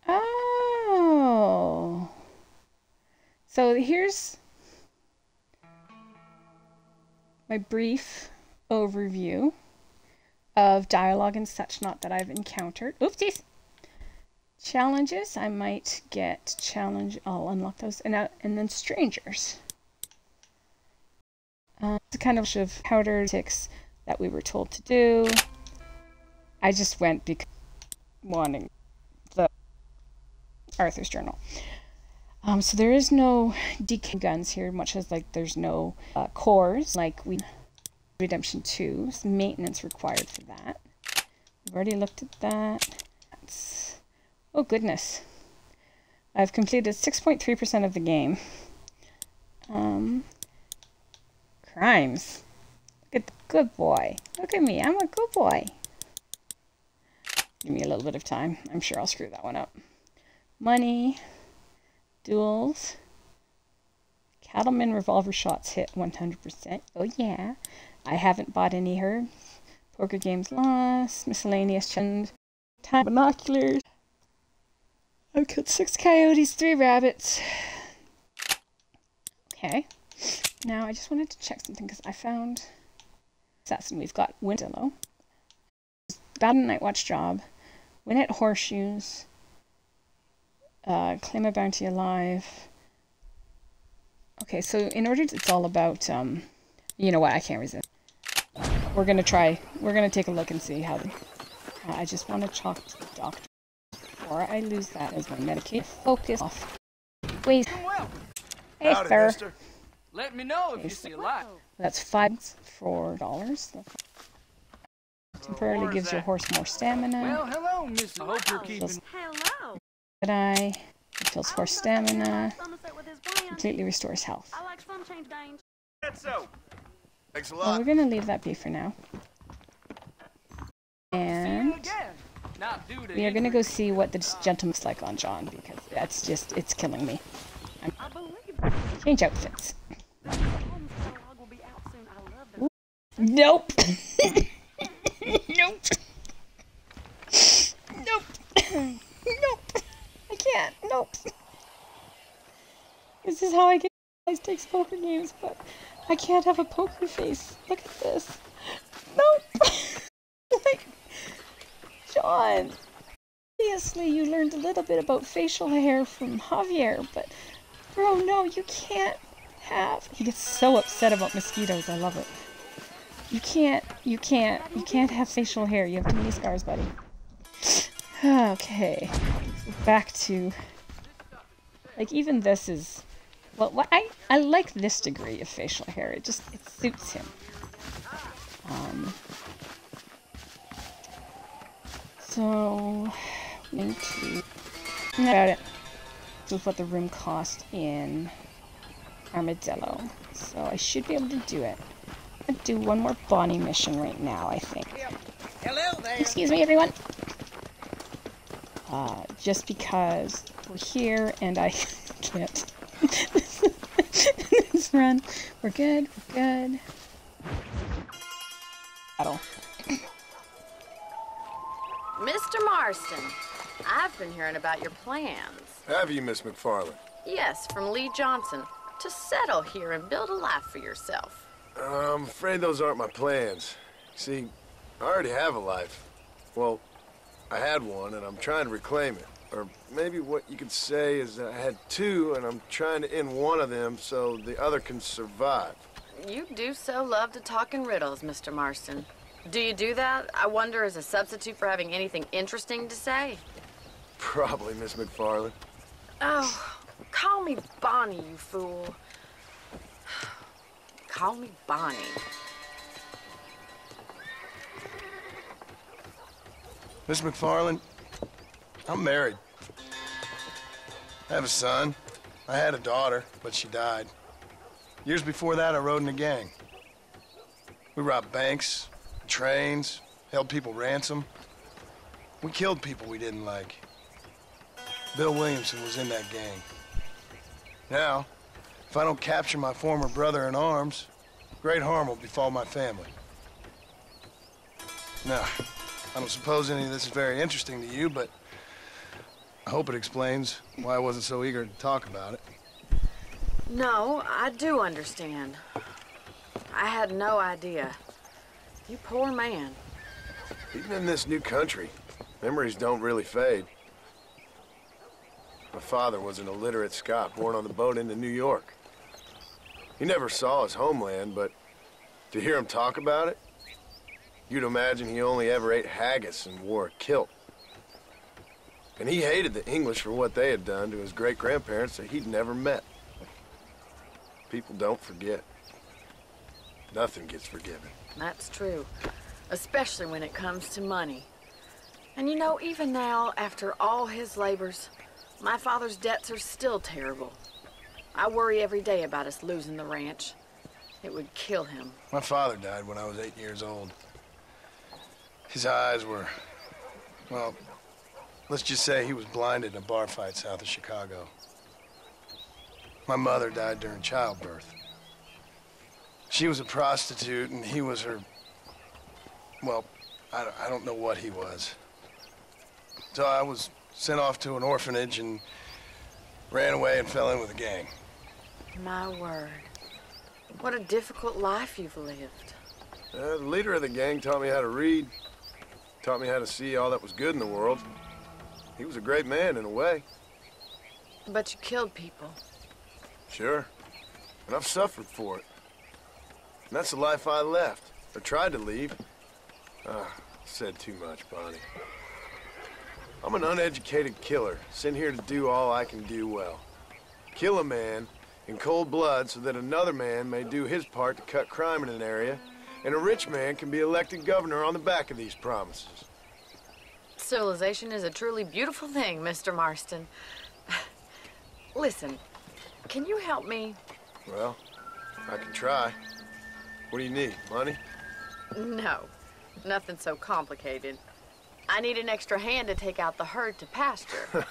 Speaker 1: Oh! So here's my brief overview of dialogue and such not that I've encountered. Oopsies! Challenges, I might get challenge, I'll unlock those, and then strangers. It's a kind of powder ticks that we were told to do. I just went because wanting the Arthur's Journal. So there is no DK guns here, much as like there's no cores like we Redemption 2. There's maintenance required for that. We've already looked at that. Oh goodness. I've completed 6.3% of the game. Crimes. Look at the good boy. Look at me. I'm a good boy. Give me a little bit of time. I'm sure I'll screw that one up. Money. Duels. Cattleman revolver shots hit 100%. Oh yeah. I haven't bought any herbs. Poker games lost. Miscellaneous challenge. Time binoculars. I've killed 6 coyotes, 3 rabbits. Okay. Now I just wanted to check something because I found assassin. We've got Winslow. Bad Night Watch job. Win at horseshoes. Claim a bounty alive. Okay, so in order to, it's all about, you know what, I can't resist. We're gonna take a look and see how, I just want to talk to the doctor before I lose that as my medication. Focus off. Wait. Hey,
Speaker 16: Howdy,
Speaker 1: sir.
Speaker 16: mister. Let me know if you see a light.
Speaker 1: That's $4. Temporarily gives your horse more stamina.
Speaker 16: Well, hello, miss. I hope you're keeping...
Speaker 10: Hello.
Speaker 1: Good eye. Refills horse stamina. Completely restores health.
Speaker 10: I like some change danger.
Speaker 16: That's so.
Speaker 7: Thanks a
Speaker 1: Well,
Speaker 7: lot.
Speaker 1: we're gonna leave that be for now. And we are gonna go see what this gentleman's like on John because that's just, it's killing me. Change outfits. Nope. Nope. Nope. Nope. I can't. Nope. This is how I get high stakes poker games, but I can't have a poker face. Look at this. Nope. Like, John. Obviously, you learned a little bit about facial hair from Javier, but bro, no, you can't have. He gets so upset about mosquitoes. I love it. You can't have facial hair. You have too many scars, buddy. Okay. So back to, like, even this is, well, I like this degree of facial hair. It suits him. So, link to, about it. This is what the room cost in Armadillo. So I should be able to do it. I'm gonna do one more Bonnie mission right now, I think.
Speaker 3: Hello there.
Speaker 1: Excuse me, everyone. Just because we're here and I can't. Let's run. We're good. We're good. Battle.
Speaker 9: Mr. Marston, I've been hearing about your plans.
Speaker 7: Have you, Miss McFarland?
Speaker 9: Yes, from Lee Johnson. To settle here and build a life for yourself.
Speaker 7: I'm afraid those aren't my plans. See, I already have a life. Well, I had one, and I'm trying to reclaim it. Or maybe what you could say is that I had two, and I'm trying to end one of them so the other can survive.
Speaker 9: You do so love to talk in riddles, Mr. Marston. Do you do that, I wonder, as a substitute for having anything interesting to say?
Speaker 7: Probably, Miss McFarland.
Speaker 9: Oh, call me Bonnie, you fool. Call me Bonnie.
Speaker 7: Miss McFarland, I'm married. I have a son. I had a daughter, but she died. Years before that, I rode in a gang. We robbed banks, trains, held people ransom. We killed people we didn't like. Bill Williamson was in that gang. Now, if I don't capture my former brother in arms, great harm will befall my family. Now, I don't suppose any of this is very interesting to you, but I hope it explains why I wasn't so eager to talk about it.
Speaker 9: No, I do understand. I had no idea. You poor man.
Speaker 7: Even in this new country, memories don't really fade. My father was an illiterate Scot born on the boat into New York. He never saw his homeland, but to hear him talk about it, you'd imagine he only ever ate haggis and wore a kilt. And he hated the English for what they had done to his great-grandparents that he'd never met. People don't forget. nothing gets forgiven.
Speaker 9: That's true, especially when it comes to money. And you know, even now, after all his labors, my father's debts are still terrible. I worry every day about us losing the ranch. It would kill him.
Speaker 7: My father died when I was 8 years old. His eyes were, well, let's just say he was blinded in a bar fight south of Chicago. My mother died during childbirth. She was a prostitute and he was her, well, I don't know what he was. So I was sent off to an orphanage and ran away and fell in with a gang.
Speaker 9: My word. What a difficult life you've lived.
Speaker 7: The leader of the gang taught me how to read, taught me how to see all that was good in the world. He was a great man in a way.
Speaker 9: But you killed people.
Speaker 7: Sure. And I've suffered for it. And that's the life I left, or tried to leave. Said too much, Bonnie. I'm an uneducated killer, sent here to do all I can do well. Kill a man in cold blood so that another man may do his part to cut crime in an area, and a rich man can be elected governor on the back of these promises.
Speaker 9: Civilization is a truly beautiful thing, Mr. Marston. Listen, can you help me?
Speaker 7: Well, I can try. What do you need, money?
Speaker 9: No, nothing so complicated. I need an extra hand to take out the herd to pasture.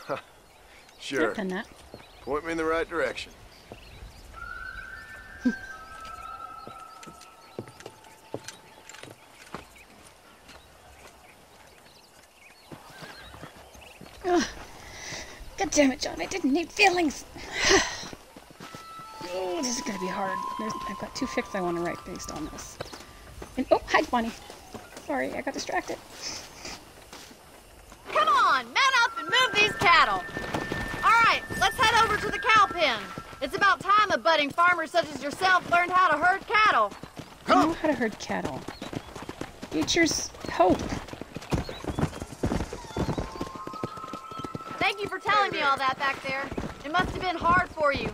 Speaker 7: Sure.
Speaker 1: Done that.
Speaker 7: Point me in the right direction.
Speaker 1: Ugh. God damn it, John, I didn't need feelings. Oh, this is gonna be hard. I've got 2 fics I want to write based on this. And, oh, hi, Bonnie. Sorry, I got distracted.
Speaker 10: Come on, man up and move these cattle. All right, let's head over to the cow pen. It's about time a budding farmer such as yourself learned how to herd cattle.
Speaker 1: I know how to herd cattle. Nature's hope.
Speaker 10: Thank you for telling me all that back there. It must have been hard for you.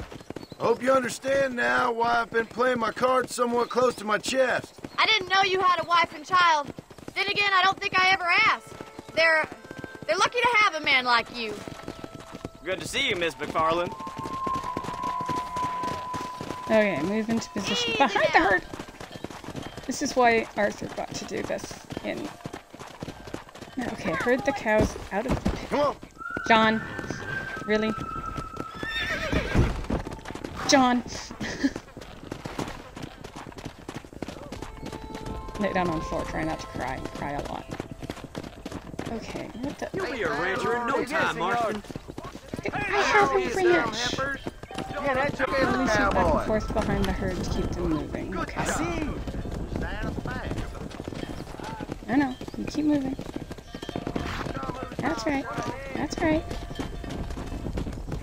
Speaker 7: I hope you understand now why I've been playing my cards somewhat close to my chest.
Speaker 10: I didn't know you had a wife and child. Then again, I don't think I ever asked. They're lucky to have a man like you.
Speaker 11: Good to see you, Miss McFarland.
Speaker 1: Okay, move into position behind the herd. This is why Arthur got to do this in... Okay, herd the cows out of the pit.
Speaker 7: Come on!
Speaker 1: John. Really? John. Lay down on the floor, try not to cry. Cry a lot. Okay, what the...
Speaker 11: You'll be a rancher in no time, Marston.
Speaker 1: I have a ranch.
Speaker 12: Yeah, that's okay,
Speaker 1: Let me shoot back and forth behind the herd to keep them moving. Okay. I know. You keep moving. That's right. That's right.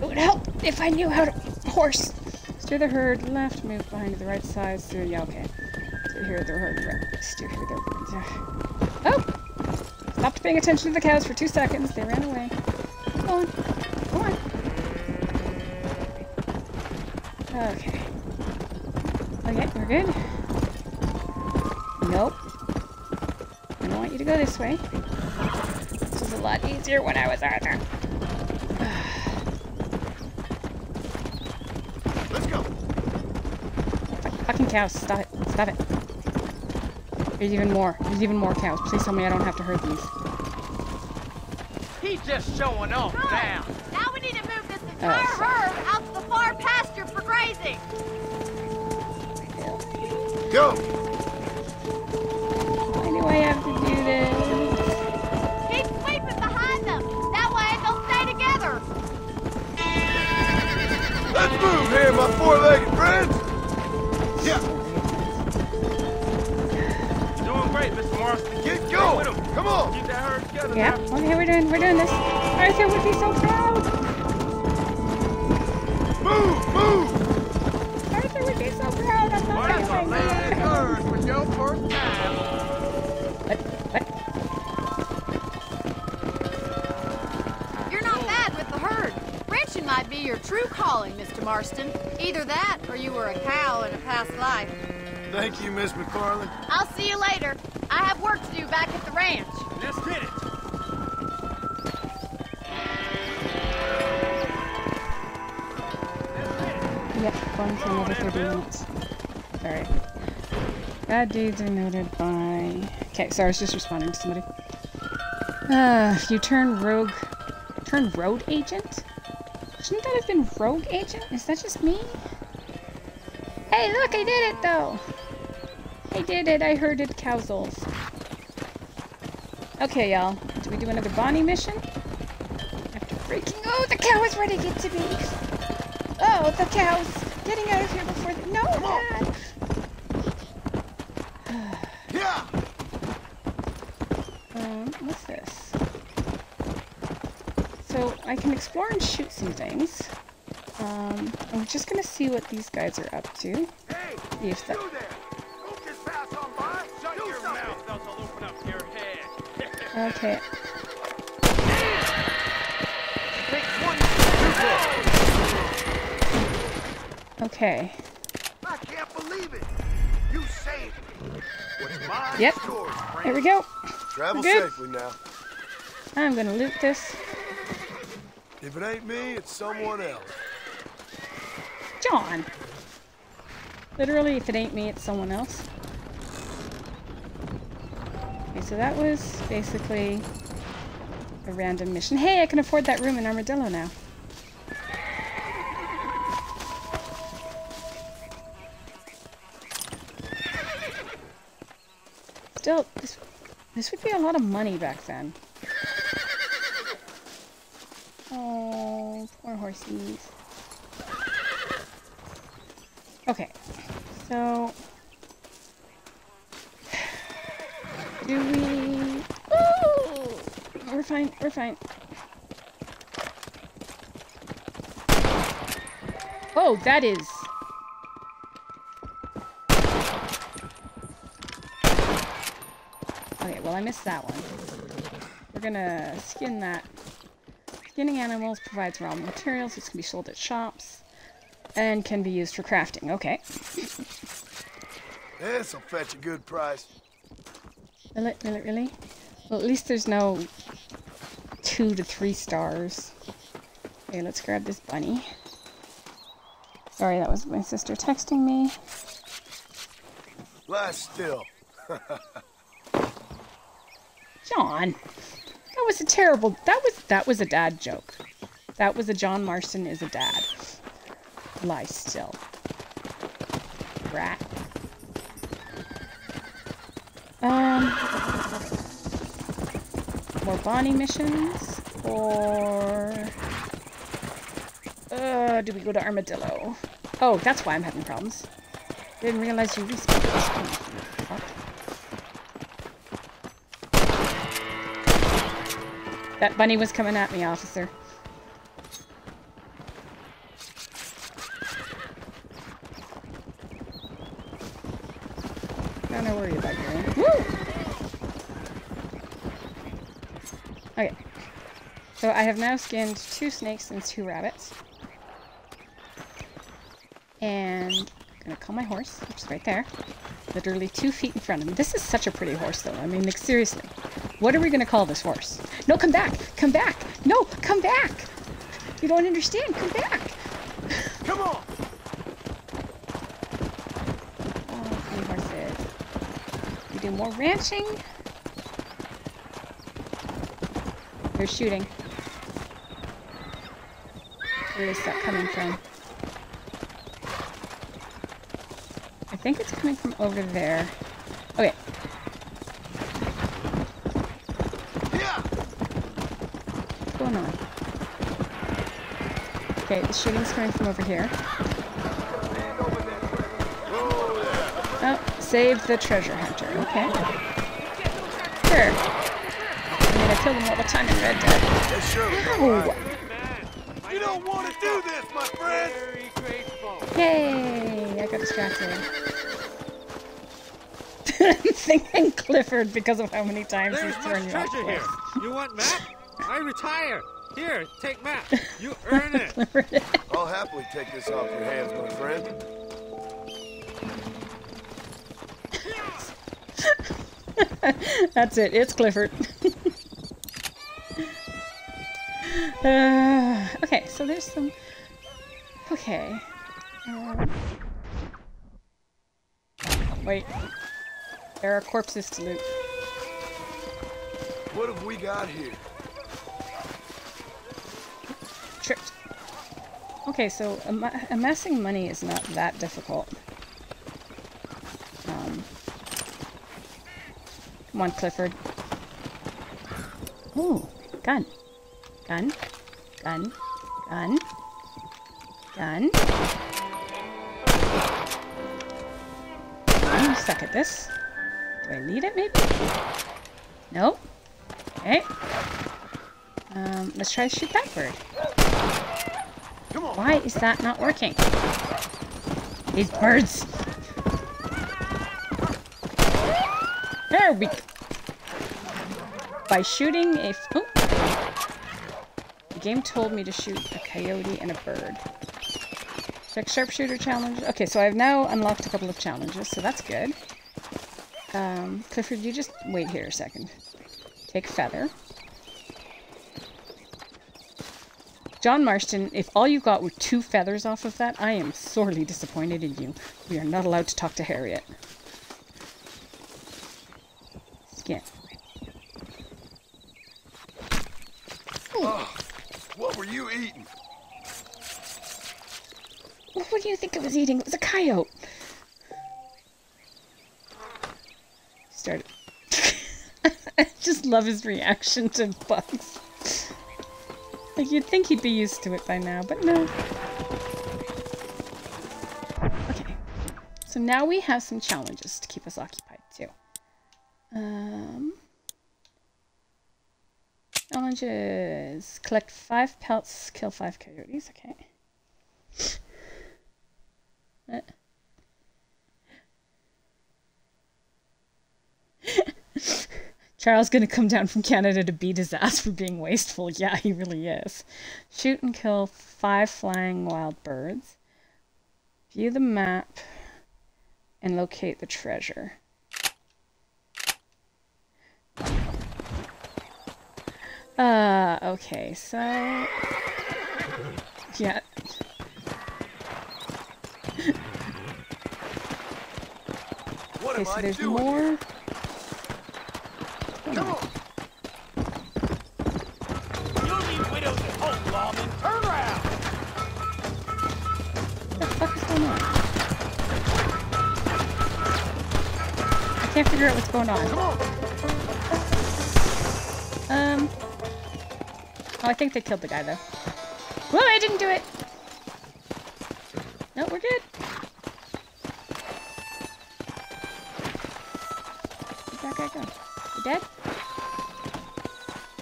Speaker 1: It would help if I knew how to horse. Steer the herd left, move behind to the right side, steer, yeah, okay. Steer here, the herd right, steer here, the... Oh! Stopped paying attention to the cows for 2 seconds, they ran away. Come on, come on. Okay. Okay, we're good. Nope. I don't want you to go this way. This was a lot easier when I was Arthur.
Speaker 7: Let's go.
Speaker 1: Fucking cows, stop it. Stop it. There's even more. There's even more cows. Please tell me I don't have to herd these.
Speaker 11: He's just showing off now.
Speaker 10: Now we need to move this entire herd out to the far pasture for grazing.
Speaker 7: Go!
Speaker 1: Why do I have to do this?
Speaker 10: Keep sweeping behind them. That way they'll stay together.
Speaker 7: Let's move here, my four-legged friends! Yeah!
Speaker 11: Doing great, Mr. Marston.
Speaker 7: Get going! Come on!
Speaker 11: Keep that herd together.
Speaker 1: Yeah, okay, we're doing this. Arthur would be so proud.
Speaker 7: Move! Move!
Speaker 1: Arthur would be so proud. I'm not going to
Speaker 12: Hers for your first time.
Speaker 1: What?
Speaker 10: You're not bad with the herd. Ranching might be your true calling, Mr. Marston. Either that, or you were a cow in a past life.
Speaker 7: Thank you, Miss McFarland.
Speaker 10: I'll see you later. I have work to do back at the ranch.
Speaker 11: Let's get it.
Speaker 1: Yep, going for another 30 minutes. Alright. Bad deeds are noted by... Okay, sorry, I was just responding to somebody. You turn rogue... Turn road agent? Shouldn't that have been rogue agent? Is that just me? Hey, look, I did it, though! I did it, I herded cowsels. Okay, y'all. Do we do another Bonnie mission? After breaking... Oh, the cow is ready to get to me! Oh, the cow's getting out of here before the... No, Dad!
Speaker 7: Yeah.
Speaker 1: What's this? So, I can explore and shoot some things. I'm just gonna see what these guys are up to.
Speaker 16: Hey,
Speaker 1: if that...
Speaker 16: you there! Don't just pass on by! Shut your mouth, else I'll open up your head!
Speaker 1: Okay. Okay.
Speaker 16: I can't believe it! You saved me! What's mine
Speaker 1: Yep.
Speaker 16: is yours, friend.
Speaker 1: There we go.
Speaker 7: Travel
Speaker 1: We're good.
Speaker 7: safely now.
Speaker 1: I'm gonna loot this.
Speaker 7: If it ain't me, it's someone else.
Speaker 1: John! Literally, if it ain't me, it's someone else. Okay, so that was basically a random mission. Hey, I can afford that room in Armadillo now. Still, this would be a lot of money back then. Oh, poor horsies. Okay, so do we... Ooh, we're fine, we're fine. Oh, that is... Okay, well I missed that one. We're gonna skin that. Skinning animals provides raw materials which can be sold at shops and can be used for crafting. Okay.
Speaker 7: This'll fetch a good price.
Speaker 1: Really? Really? Really? Well, at least there's no 2 to 3 stars. Okay, let's grab this bunny. Sorry, that was my sister texting me.
Speaker 7: Lie still.
Speaker 1: John, that was a terrible. That was a dad joke. That was a John Marston is a dad. Lie still. Rat. More Bonnie missions, or do we go to Armadillo? Oh, that's why I'm having problems. Didn't realize you respawned. Fuck. That bunny was coming at me, officer. Don't worry about your own. Woo! Okay. So I have now skinned 2 snakes and 2 rabbits. And I'm gonna call my horse, which is right there. Literally 2 feet in front of me. This is such a pretty horse, though. I mean, like, seriously. What are we gonna call this horse? No, come back! Come back! No, come back! You don't understand. Come back!
Speaker 16: Come on!
Speaker 1: Oh, pretty horses. We do more ranching. They're shooting. Where is that coming from? I think it's coming from over there. Okay. What's going on? Okay, the shooting's coming from over here. Oh, save the treasure hunter. Okay. Sure. I mean, I kill them all the time in Red Dead. Ow!
Speaker 16: You don't want to do this, my friend!
Speaker 1: Yay! I got distracted. I'm thinking Clifford because of how many times
Speaker 11: There's
Speaker 1: he's
Speaker 11: much
Speaker 1: thrown you off
Speaker 11: treasure here.
Speaker 1: course.
Speaker 11: You want map? I retire. Here, take map. You earn it.
Speaker 7: I'll happily take this off your hands, my friend.
Speaker 1: That's it. It's Clifford. Okay, so there's some... Okay. Wait. There are corpses to loot.
Speaker 7: What have we got here?
Speaker 1: Tripped. Okay, so amassing money is not that difficult. Come on, Clifford. Ooh, gun. Gun. Gun. Gun. Gun. I'm stuck at this. Do I need it, maybe? Nope. Okay. Let's try to shoot that bird. Why is that not working? These birds. There we go. By shooting a... Oh. The game told me to shoot a coyote and a bird. Check sharpshooter challenge. Okay, so I've now unlocked a couple of challenges, so that's good. Clifford, you just wait here a second. Take feather. John Marston, if all you got were 2 feathers off of that, I am sorely disappointed in you. We are not allowed to talk to Harriet. Skin.
Speaker 7: Oh, what were you eating?
Speaker 1: What do you think I was eating? It was a coyote. Started. I just love his reaction to bugs. Like, you'd think he'd be used to it by now, but no. Okay. So now we have some challenges to keep us occupied, too. Challenges. Collect 5 pelts, kill 5 coyotes. Okay. Charles gonna come down from Canada to beat his ass for being wasteful. Yeah, he really is. Shoot and kill 5 flying wild birds. View the map and locate the treasure. Okay, so... Yeah. Okay, so there's more...
Speaker 16: Come on! You'll need widows at home, lawman. Turn around!
Speaker 1: What the fuck is going on? I can't figure out what's going on. Oh, I think they killed the guy, though. Whoa, I didn't do it! No, we're good. Where'd that guy go? You dead?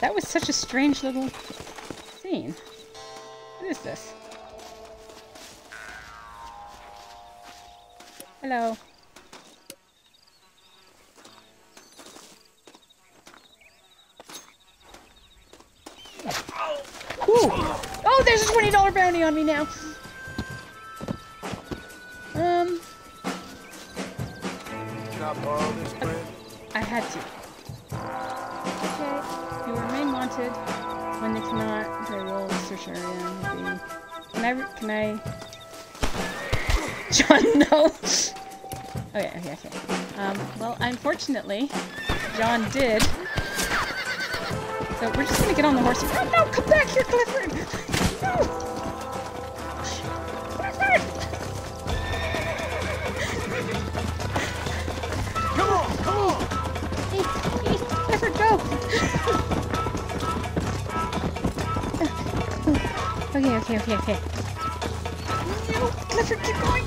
Speaker 1: That was such a strange little scene. What is this? Hello. Ooh. Oh, there's a $20 bounty on me now.
Speaker 7: Can I borrow this bread?
Speaker 1: I had to. Okay. You remain wanted. When they cannot, they will search area. Can I? John, no. Okay. Well, unfortunately, John did. So we're just gonna get on the horse. Oh no! Come back here, Clifford! No! Clifford!
Speaker 16: Come on!
Speaker 1: Hey, Clifford, go! Okay. No, Clifford, keep going!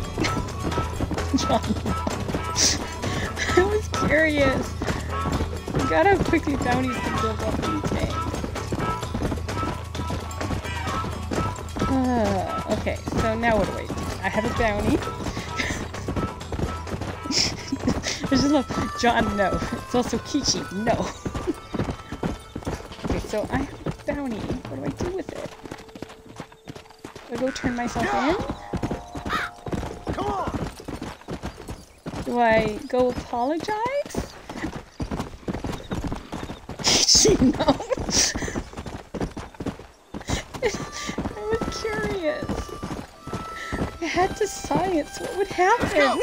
Speaker 1: John, I was curious. I forgot how quickly bounties can build up in the tank. Okay, so now what do I do? I have a bounty. I just love John, no. It's also Kichi, no. Okay, so I have a bounty. What do I do with it? Do I go turn myself in?
Speaker 16: Come on!
Speaker 1: Do I go apologize? she know? I was curious. I had to science what would happen.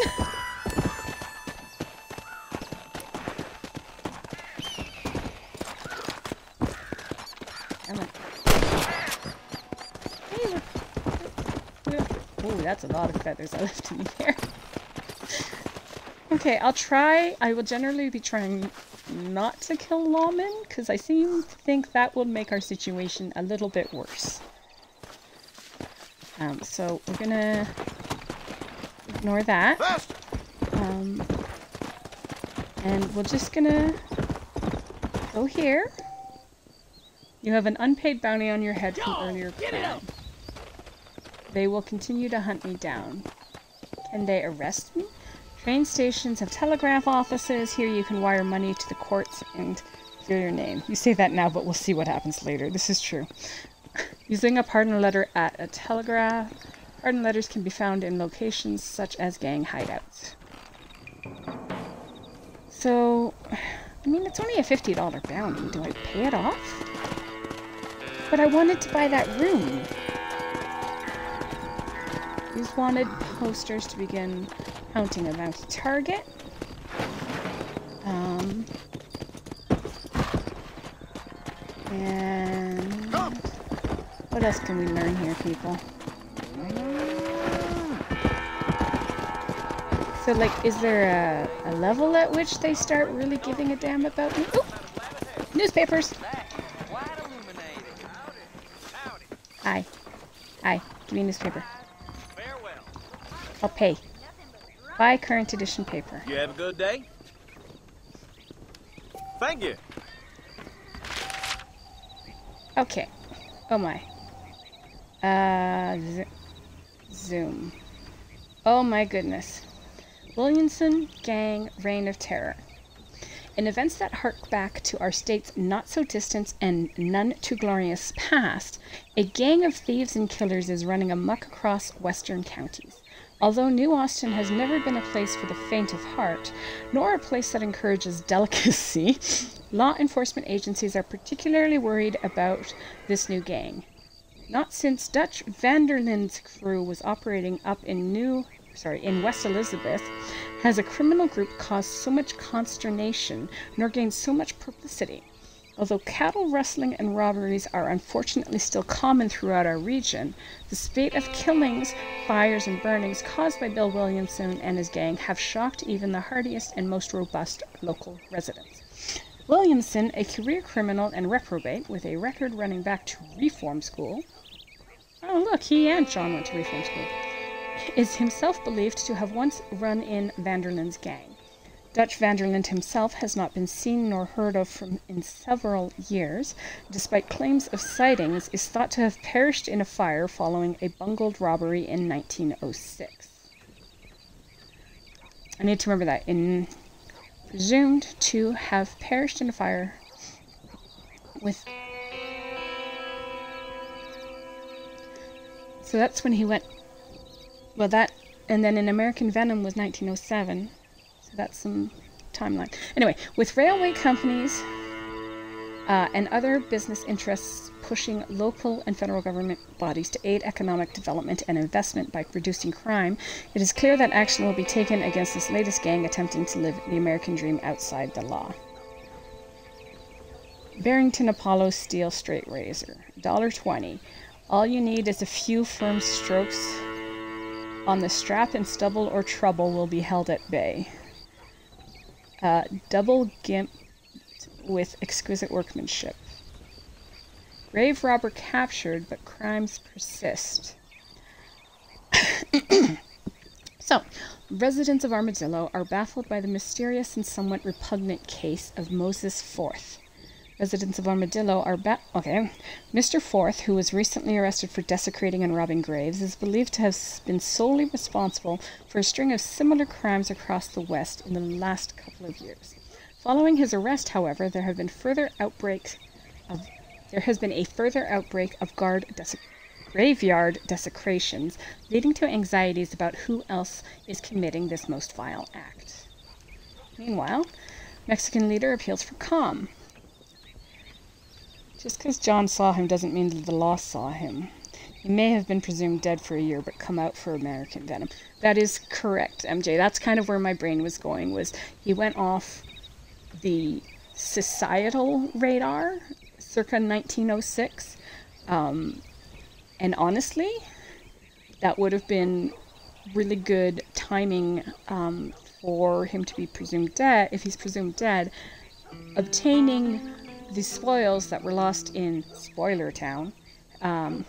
Speaker 1: Oh, that's a lot of feathers I left in the air. Okay, I will generally be trying not to kill lawmen, because I seem to think that will make our situation a little bit worse. So we're gonna ignore that. And we're just gonna go here. You have an unpaid bounty on your head from earlier crime. They will continue to hunt me down. Can they arrest me? Train stations have telegraph offices. Here you can wire money to the courts and clear your name. You say that now, but we'll see what happens later. This is true. Using a pardon letter at a telegraph. Pardon letters can be found in locations such as gang hideouts. So, I mean, it's only a $50 bounty. Do I pay it off? But I wanted to buy that room. Use wanted posters to begin counting a bounty target. And what else can we learn here, people? So, like, is there a level at which they start really giving a damn about me? Ooh! Newspapers! Hi. Hi. Give me a newspaper. I'll pay. Buy current edition paper.
Speaker 16: You have a good day? Thank you.
Speaker 1: Okay. Oh my. Zoom. Oh my goodness. Williamson Gang Reign of Terror. In events that hark back to our state's not-so-distant and none-too-glorious past, a gang of thieves and killers is running amok across western counties. Although New Austin has never been a place for the faint of heart, nor a place that encourages delicacy, law enforcement agencies are particularly worried about this new gang. Not since Dutch Vanderlin's crew was operating up in West Elizabeth has a criminal group caused so much consternation nor gained so much publicity. Although cattle rustling and robberies are unfortunately still common throughout our region, the spate of killings, fires, and burnings caused by Bill Williamson and his gang have shocked even the hardiest and most robust local residents. Williamson, a career criminal and reprobate with a record running back to reform school. Oh look, he and John went to reform school. Is himself believed to have once run in Vanderlin's gang. Dutch Vanderlind himself has not been seen nor heard of in several years. Despite claims of sightings, is thought to have perished in a fire following a bungled robbery in 1906. I need to remember that. Presumed to have perished in a fire with... So that's when he went... Well, that... And then in American Venom was 1907. So that's some timeline. Anyway, with railway companies and other business interests pushing local and federal government bodies to aid economic development and investment by reducing crime, it is clear that action will be taken against this latest gang attempting to live the American dream outside the law. Barrington Apollo Steel Straight Razor, $1.20. All you need is a few firm strokes on the strap, and stubble or trouble will be held at bay. Double gimp with exquisite workmanship. Grave robber captured, but crimes persist. So, residents of Armadillo are baffled by the mysterious and somewhat repugnant case of Moses Forth. Residents of Armadillo are Mr. Forth, who was recently arrested for desecrating and robbing graves, is believed to have been solely responsible for a string of similar crimes across the West in the last couple of years. Following his arrest, however, there has been a further outbreak of graveyard desecrations, leading to anxieties about who else is committing this most vile act. Meanwhile, Mexican leader appeals for calm. Just because John saw him doesn't mean that the law saw him. He may have been presumed dead for a year, but come out for American venom. That is correct, MJ. That's kind of where my brain was going, was he went off the societal radar circa 1906. And honestly, that would have been really good timing for him to be presumed dead. If he's presumed dead, obtaining the spoils that were lost in Spoiler Town at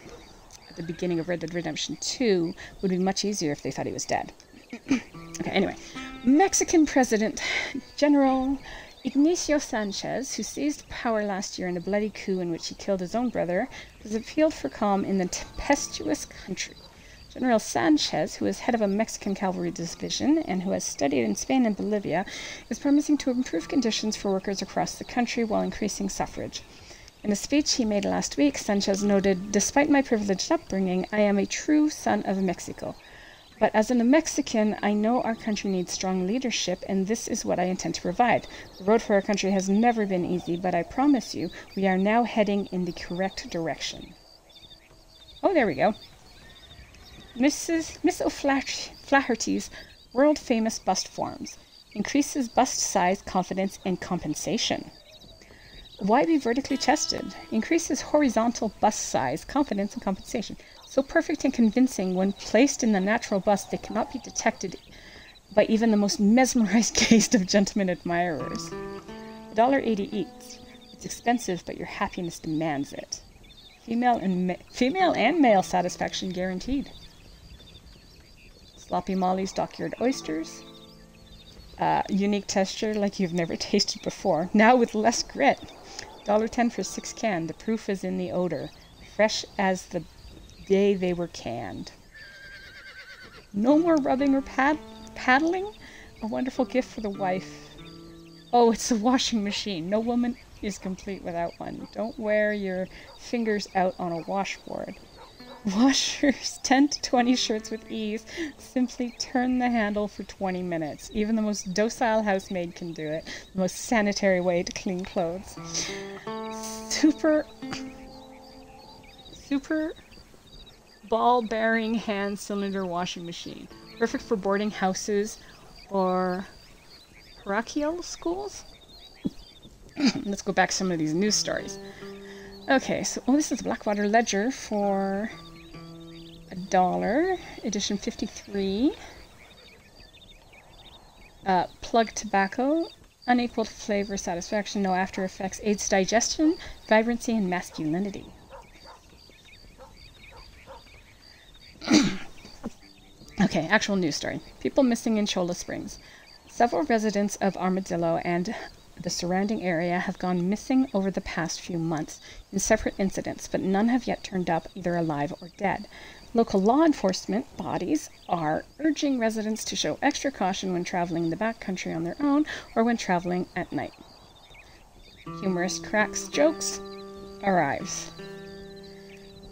Speaker 1: the beginning of Red Dead Redemption 2 would be much easier if they thought he was dead. Okay, anyway. Mexican President General Ignacio Sanchez, who seized power last year in a bloody coup in which he killed his own brother, has appealed for calm in the tempestuous country. General Sanchez, who is head of a Mexican cavalry division and who has studied in Spain and Bolivia, is promising to improve conditions for workers across the country while increasing suffrage. In a speech he made last week, Sanchez noted, "Despite my privileged upbringing, I am a true son of Mexico. But as a Mexican, I know our country needs strong leadership, and this is what I intend to provide. The road for our country has never been easy, but I promise you, we are now heading in the correct direction." Oh, there we go. Miss O'Flaherty's world-famous bust forms. Increases bust size, confidence, and compensation. Why be vertically chested? Increases horizontal bust size, confidence, and compensation. So perfect and convincing, when placed in the natural bust, they cannot be detected by even the most mesmerized gaze of gentlemen admirers. $1.80 each. It's expensive, but your happiness demands it. Female and male satisfaction guaranteed. Sloppy Molly's Dockyard Oysters. Unique texture like you've never tasted before. Now with less grit. $1.10 for 6 cans. The proof is in the odor. Fresh as the day they were canned. No more rubbing or paddling? A wonderful gift for the wife. Oh, it's a washing machine. No woman is complete without one. Don't wear your fingers out on a washboard. Washers 10 to 20 shirts with ease. Simply turn the handle for 20 minutes. Even the most docile housemaid can do it. The most sanitary way to clean clothes. Super ball-bearing hand cylinder washing machine. Perfect for boarding houses or parochial schools. Let's go back to some of these news stories. Okay, so this is Blackwater Ledger for $1, edition 53. Plug tobacco, unequaled flavor, satisfaction, no after effects, aids digestion, vibrancy, and masculinity. Okay, actual news story. People missing in Cholla Springs. Several residents of Armadillo and the surrounding area have gone missing over the past few months in separate incidents, but none have yet turned up either alive or dead. Local law enforcement bodies are urging residents to show extra caution when traveling in the backcountry on their own or when traveling at night. Humorous cracks jokes arrives.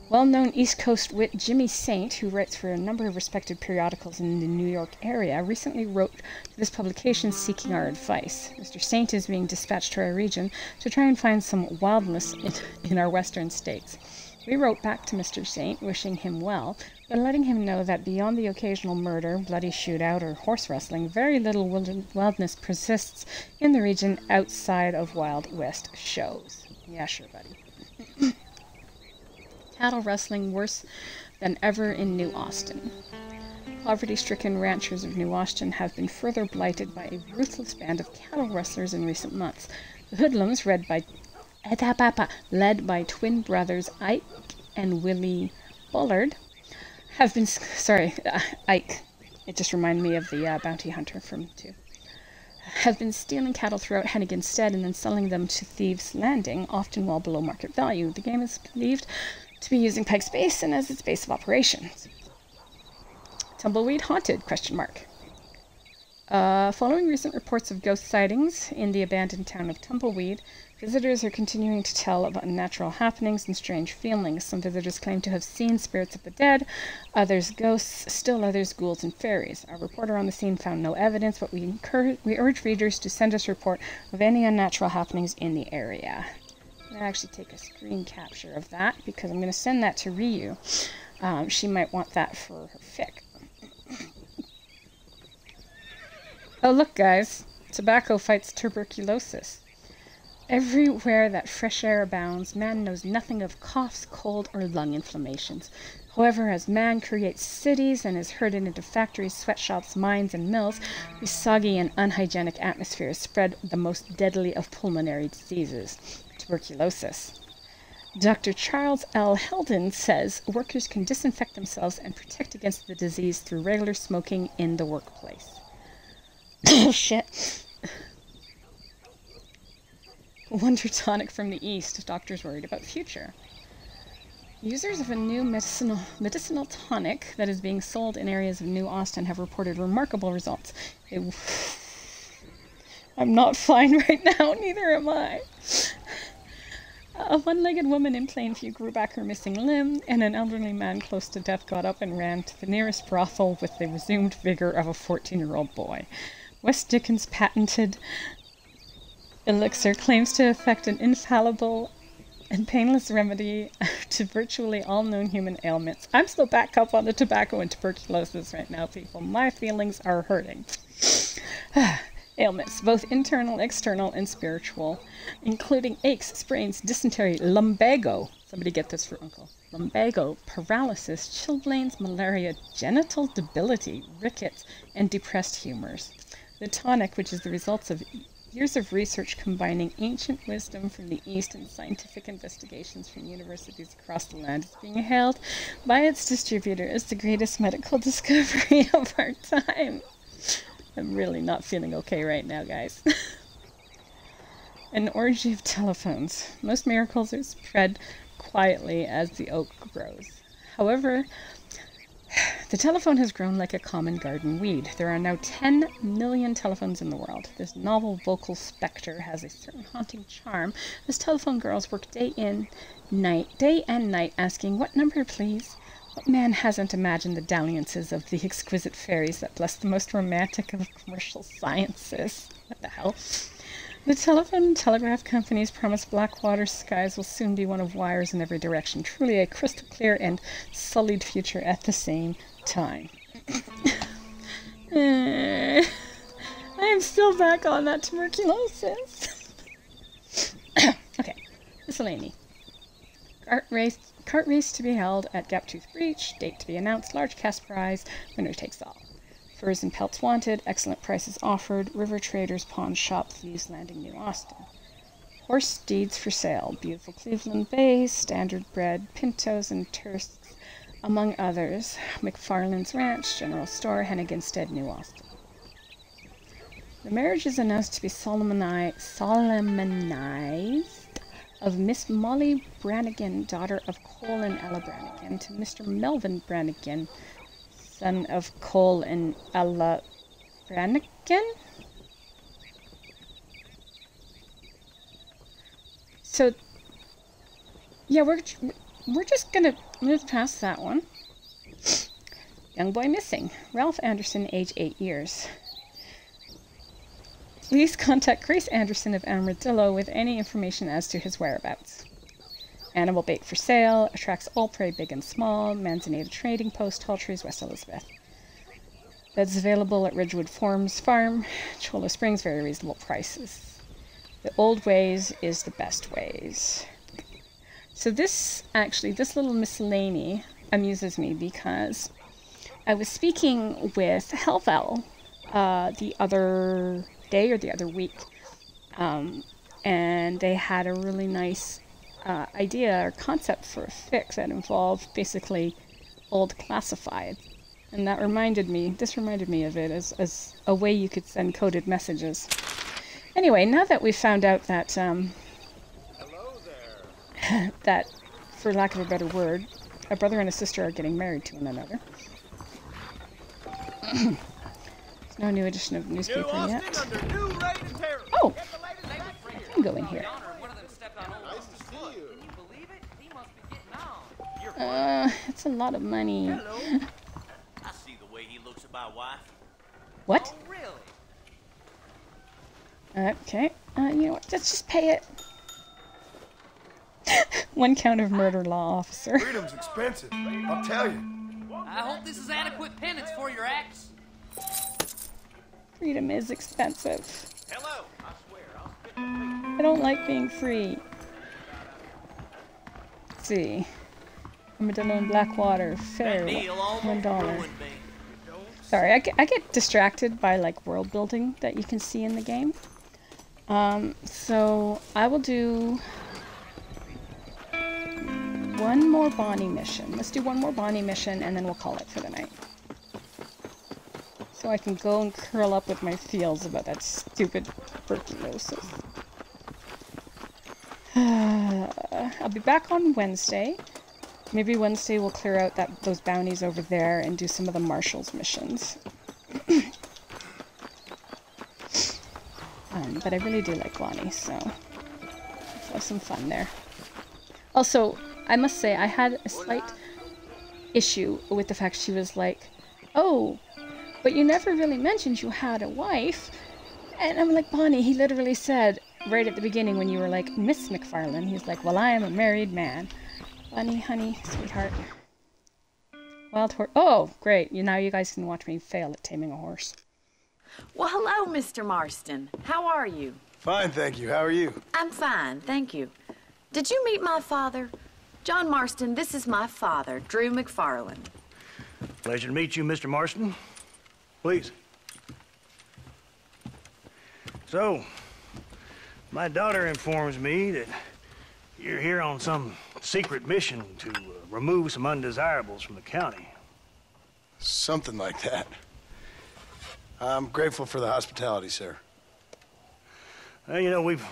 Speaker 1: Well-known East Coast wit Jimmy Saint, who writes for a number of respected periodicals in the New York area, recently wrote to this publication seeking our advice. Mr. Saint is being dispatched to our region to try and find some wildness in our western states. We wrote back to Mr. Saint, wishing him well, but letting him know that beyond the occasional murder, bloody shootout, or horse wrestling, very little wildness persists in the region outside of Wild West shows. Yeah, sure, buddy. Cattle rustling worse than ever in New Austin. Poverty-stricken ranchers of New Austin have been further blighted by a ruthless band of cattle rustlers in recent months. The hoodlums, led by twin brothers Ike and Willie Bullard, have been... Ike. It just reminded me of the bounty hunter from 2. Have been stealing cattle throughout Hennigan's Stead and then selling them to Thieves' Landing, often well below market value. The game is believed to be using Pike's Basin as its base of operations. Tumbleweed haunted? ? Following recent reports of ghost sightings in the abandoned town of Tumbleweed, visitors are continuing to tell of unnatural happenings and strange feelings. Some visitors claim to have seen spirits of the dead, others ghosts, still others ghouls and fairies. Our reporter on the scene found no evidence, but we urge readers to send us a report of any unnatural happenings in the area. I'm gonna actually take a screen capture of that because I'm gonna send that to Ryu. She might want that for her fic. Oh look guys, tobacco fights tuberculosis. Everywhere that fresh air abounds, man knows nothing of coughs, cold, or lung inflammations. However, as man creates cities and is herded into factories, sweatshops, mines, and mills, these soggy and unhygienic atmospheres spread the most deadly of pulmonary diseases, tuberculosis. Dr. Charles L. Heldon says workers can disinfect themselves and protect against the disease through regular smoking in the workplace. Shit. Wonder tonic from the East. Doctors worried about future. Users of a new medicinal tonic that is being sold in areas of New Austin have reported remarkable results. I'm not fine right now, neither am I. A one-legged woman in Plainview grew back her missing limb, and an elderly man close to death got up and ran to the nearest brothel with the resumed vigor of a 14-year-old boy. West Dickens' patented elixir claims to effect an infallible and painless remedy to virtually all known human ailments. I'm still back up on the tobacco and tuberculosis right now, people. My feelings are hurting. Ailments, both internal, external, and spiritual, including aches, sprains, dysentery, lumbago. Somebody get this for Uncle. Lumbago, paralysis, chilblains, malaria, genital debility, rickets, and depressed humors. The tonic, which is the results of years of research combining ancient wisdom from the East and scientific investigations from universities across the land, is being hailed by its distributor as the greatest medical discovery of our time. I'm really not feeling okay right now, guys. An orgy of telephones. Most miracles are spread quietly as the oak grows. However, the telephone has grown like a common garden weed. There are now 10 million telephones in the world. This novel vocal spectre has a certain haunting charm as telephone girls work day and night, asking, "What number, please?" What man hasn't imagined the dalliances of the exquisite fairies that bless the most romantic of commercial sciences? What the hell? The telephone and telegraph companies promise Blackwater skies will soon be one of wires in every direction. Truly a crystal clear and sullied future at the same time. I am still back on that tuberculosis. Okay, miscellany. Cart race to be held at Gaptooth Breach. Date to be announced. Large cash prize. Winner takes all. Furs and pelts wanted. Excellent prices offered. River Traders Pawn Shop. Thieves Landing, New Austin. Horse steeds for sale. Beautiful Cleveland Bay. Standard bred pintos and tersts, among others. McFarland's Ranch. General Store. Henniganstead, New Austin. The marriage is announced to be solemnized of Miss Molly Brannigan, daughter of Cole and Ella Brannigan, to Mr. Melvin Brannigan, son of Cole and Ella Brannigan? So, yeah, we're just gonna move past that one. Young boy missing. Ralph Anderson, age 8 years. Please contact Grace Anderson of Armadillo with any information as to his whereabouts. Animal bait for sale. Attracts all prey, big and small. Manzanita Trading Post, Tall Trees, West Elizabeth. Beds available at Ridgewood Farms Farm, Cholla Springs, very reasonable prices. The old ways is the best ways. So this little miscellany amuses me because I was speaking with Helvel the other day or the other week, and they had a really nice idea or concept for a fic that involved basically old classified, and this reminded me of it as a way you could send coded messages. Anyway, now that we've found out that that, for lack of a better word, a brother and a sister are getting married to one another. No new edition of the newspaper yet. Oh! I can go in here. It's a lot of money.
Speaker 16: Hello. I see the way he looks at my wife.
Speaker 1: What?
Speaker 16: Oh, really?
Speaker 1: Okay. You know what? Let's just pay it. 1 count of murder, law officer.
Speaker 7: Freedom's expensive, I'll tell you.
Speaker 18: I hope this is adequate penance for your acts.
Speaker 1: Freedom is expensive.
Speaker 16: Hello. I swear,
Speaker 1: I don't like being free. Let's see. Armadillo in Blackwater, fair, $1. Sorry, I get distracted by like world building that you can see in the game. So I will do one more Bonnie mission. Let's do one more Bonnie mission and then we'll call it for the night. So I can go and curl up with my feels about that stupid tuberculosis. I'll be back on Wednesday. Maybe Wednesday we'll clear out those bounties over there and do some of the Marshals missions. But I really do like Bonnie, so let's have some fun there. Also, I must say, I had a slight issue with the fact she was like, oh, but you never really mentioned you had a wife. And I'm like, Bonnie, he literally said right at the beginning when you were like, Miss McFarlane, he's like, well, I am a married man. Bunny, honey, sweetheart. Wild horse. Oh, great. Now you guys can watch me fail at taming a horse.
Speaker 9: Well, hello, Mr. Marston. How are you?
Speaker 7: Fine, thank you. How are you?
Speaker 9: I'm fine, thank you. Did you meet my father? John Marston, this is my father, Drew McFarlane.
Speaker 19: Pleasure to meet you, Mr. Marston. Please. So, my daughter informs me that you're here on some secret mission to remove some undesirables from the county.
Speaker 7: Something like that. I'm grateful for the hospitality, sir.
Speaker 19: Well, you know, we've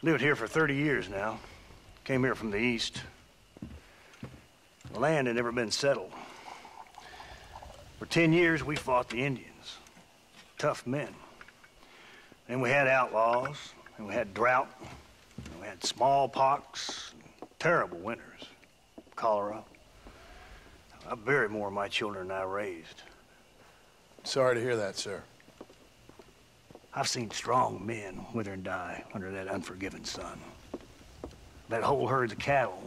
Speaker 19: lived here for 30 years now. Came here from the east. The land had never been settled. For 10 years, we fought the Indians. Tough men. Then we had outlaws, and we had drought, and we had smallpox, terrible winters, cholera. I buried more of my children than I raised.
Speaker 7: Sorry to hear that, sir.
Speaker 19: I've seen strong men wither and die under that unforgiving sun. That whole herds of cattle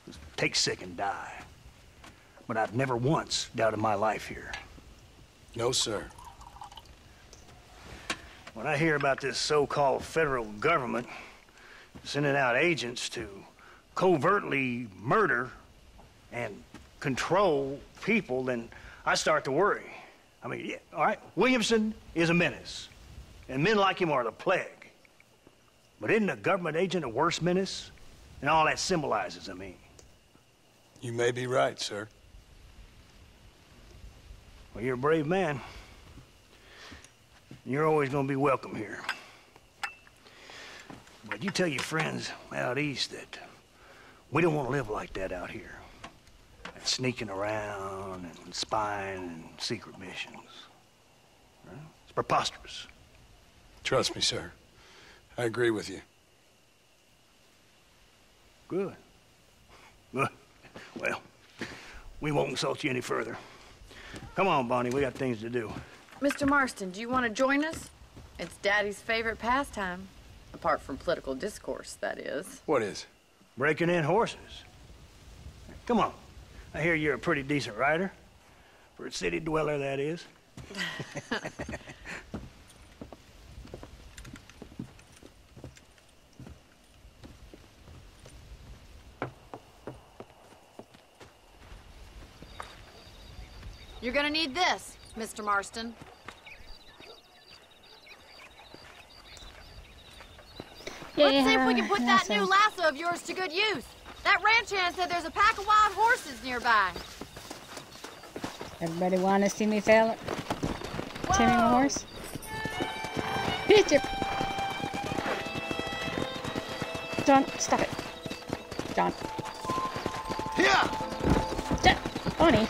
Speaker 19: just take sick and die. But I've never once doubted my life here.
Speaker 7: No, sir.
Speaker 19: When I hear about this so-called federal government sending out agents to covertly murder and control people, then I start to worry. I mean, yeah, all right, Williamson is a menace, and men like him are the plague. But isn't a government agent a worse menace? And all that symbolizes, I mean.
Speaker 7: You may be right, sir.
Speaker 19: Well, you're a brave man. You're always gonna be welcome here. But you tell your friends out east that we don't want to live like that out here. Like sneaking around and spying and secret missions. Right? It's preposterous.
Speaker 7: Trust me, sir. I agree with you.
Speaker 19: Good. Good. Well, we won't insult you any further. Come on, Bonnie, we got things to do.
Speaker 9: Mr. Marston, do you want to join us? It's Daddy's favorite pastime. Apart from political discourse, that is.
Speaker 7: What is?
Speaker 19: Breaking in horses. Come on. I hear you're a pretty decent rider. For a city dweller, that is.
Speaker 10: You're gonna need this, Mr. Marston. Let's see if we can put that new lasso of yours to good use. That ranch hand said there's a pack of wild horses nearby.
Speaker 1: Everybody want to see me fail it? Taming a horse? Hit you! John, stop it. John.
Speaker 7: Yeah!
Speaker 1: Bonnie.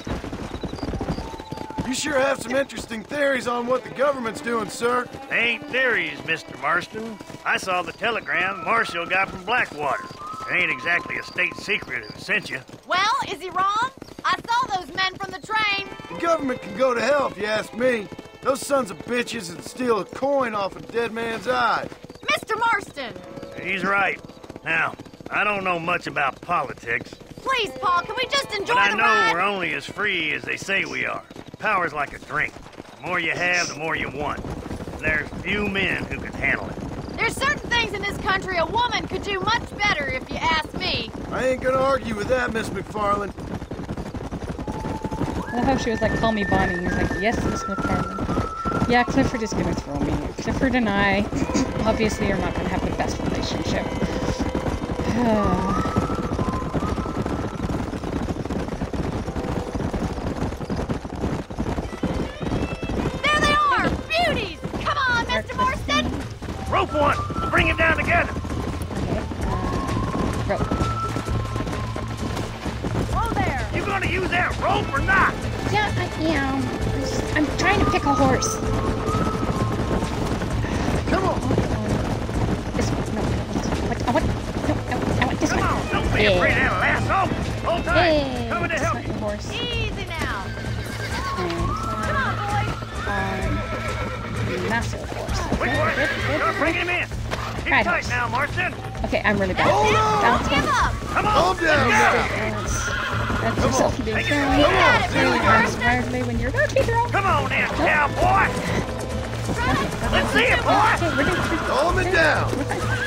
Speaker 7: You sure have some interesting theories on what the government's doing, sir.
Speaker 19: They ain't theories, Mr. Marston. I saw the telegram Marshall got from Blackwater. It ain't exactly a state secret who sent you.
Speaker 10: Well, is he wrong? I saw those men from the train.
Speaker 7: The government can go to hell if you ask me. Those sons of bitches would steal a coin off a dead man's eye.
Speaker 10: Mr. Marston!
Speaker 19: He's right. Now, I don't know much about politics,
Speaker 10: Please, Paul, can we just enjoy
Speaker 19: but I
Speaker 10: the
Speaker 19: know
Speaker 10: ride?
Speaker 19: we're only as free as they say we are. Power's like a drink. The more you have, the more you want. And there's few men who can handle it.
Speaker 10: There's certain things in this country a woman could do much better if you ask me.
Speaker 7: I ain't gonna argue with that, Miss McFarland.
Speaker 1: I love how she was like, call me Bonnie. He was like, yes, Miss McFarland. Yeah, Clifford is gonna throw me. Clifford and I obviously are not gonna have the best relationship.
Speaker 10: There they are! Beauties! Come on, Mr. Marston!
Speaker 19: Rope one! Bring it down together!
Speaker 1: Rope.
Speaker 10: Whoa there!
Speaker 19: You gonna use that rope or not?
Speaker 1: Yeah, I am. I'm trying to pick a horse.
Speaker 7: Come on!
Speaker 1: This one. No, I want this one.
Speaker 19: Come on, don't be afraid of that lasso! Hold tight!
Speaker 1: Hey,
Speaker 19: Coming to
Speaker 1: that's
Speaker 19: help
Speaker 1: not
Speaker 19: you!
Speaker 1: your horse.
Speaker 10: Easy now!
Speaker 1: Come
Speaker 10: on, boys!
Speaker 1: Massive horse.
Speaker 19: Quick,
Speaker 1: Good,
Speaker 19: boys!
Speaker 1: good, good,
Speaker 19: You're
Speaker 1: good.
Speaker 19: bringing him in! Keep
Speaker 1: Right
Speaker 19: tight
Speaker 1: horse.
Speaker 19: now, Marston!
Speaker 1: Okay, I'm really bad.
Speaker 7: Hold on!
Speaker 1: Bounce,
Speaker 10: Give
Speaker 1: bounce.
Speaker 10: up!
Speaker 19: Come on!
Speaker 7: Calm down now!
Speaker 1: That's yourself being
Speaker 19: Take it
Speaker 1: thrown.
Speaker 19: slow. You got it,
Speaker 1: Throwing
Speaker 10: Mr.
Speaker 1: arms
Speaker 10: Marston.
Speaker 1: wildly when you're about to be thrown.
Speaker 19: Come on in, cowboy! Let's see it, boy!
Speaker 1: Okay, we're good.
Speaker 7: Calm it down!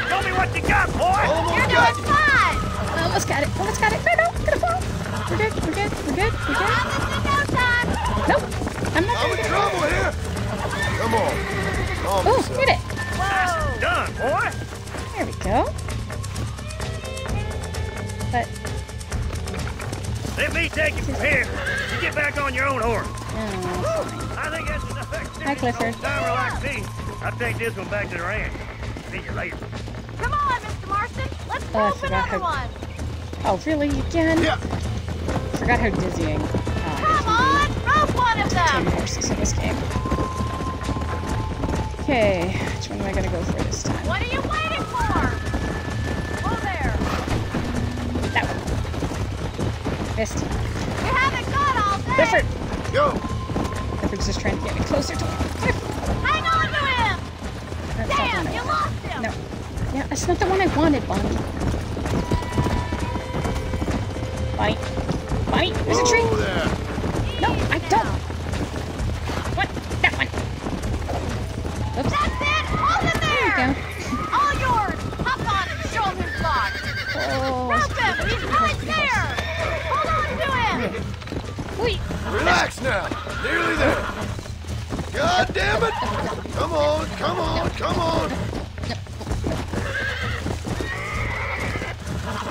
Speaker 19: Show me what you got, boy!
Speaker 7: Almost
Speaker 10: You're
Speaker 7: got
Speaker 10: doing
Speaker 7: you!
Speaker 10: fine!
Speaker 1: Almost got it. Almost got it. No, gonna fall. We're good. We're good. We're good. We're good.
Speaker 10: I'm in no time!
Speaker 1: Nope. I'm not
Speaker 7: I'm
Speaker 1: gonna
Speaker 7: in
Speaker 1: get it.
Speaker 7: trouble here! Come on. Calm
Speaker 1: Oh,
Speaker 7: yourself.
Speaker 1: hit it.
Speaker 10: Whoa!
Speaker 19: Done, boy!
Speaker 1: There we go. But,
Speaker 19: Let me take you from here. You get back on your own horse.
Speaker 1: fine.
Speaker 19: I think that's enough activity.
Speaker 1: Hi, Clifford.
Speaker 19: for a timer like me. I'll take this one back to the ranch. See you later.
Speaker 10: Come on, Mr. Marston! Let's
Speaker 1: Oh, I
Speaker 10: rope
Speaker 1: forgot
Speaker 10: another
Speaker 1: how-
Speaker 10: one!
Speaker 1: Oh, really? Again?
Speaker 7: Yeah.
Speaker 1: Forgot how dizzying
Speaker 10: Come on! Rope one of
Speaker 1: tame
Speaker 10: them!
Speaker 1: horses in this game. Okay, which one am I gonna go for this time?
Speaker 10: What are you waiting for? Whoa there!
Speaker 1: That one. Missed.
Speaker 10: We haven't got all day!
Speaker 1: Clifford!
Speaker 7: Go!
Speaker 1: Clifford's just trying to get me closer to him.
Speaker 10: Hang on to him!
Speaker 1: That's not the
Speaker 10: Damn,
Speaker 1: one I
Speaker 10: you
Speaker 1: wanted.
Speaker 10: lost him!
Speaker 1: No. Yeah, that's not the one I wanted, Bonnie. Bonnie. Bonnie, there's a tree.
Speaker 7: Whoa there!
Speaker 1: No, I don't. What? That one. Oops.
Speaker 10: That's it! Hold him
Speaker 1: There
Speaker 10: there!
Speaker 1: we go.
Speaker 10: All yours! Hop on and show him his block!
Speaker 1: Oh,
Speaker 10: Rope him! He's right there! Hold on to him!
Speaker 1: wait.
Speaker 7: Relax now! Nearly there! God damn it! Come on, come on, come on!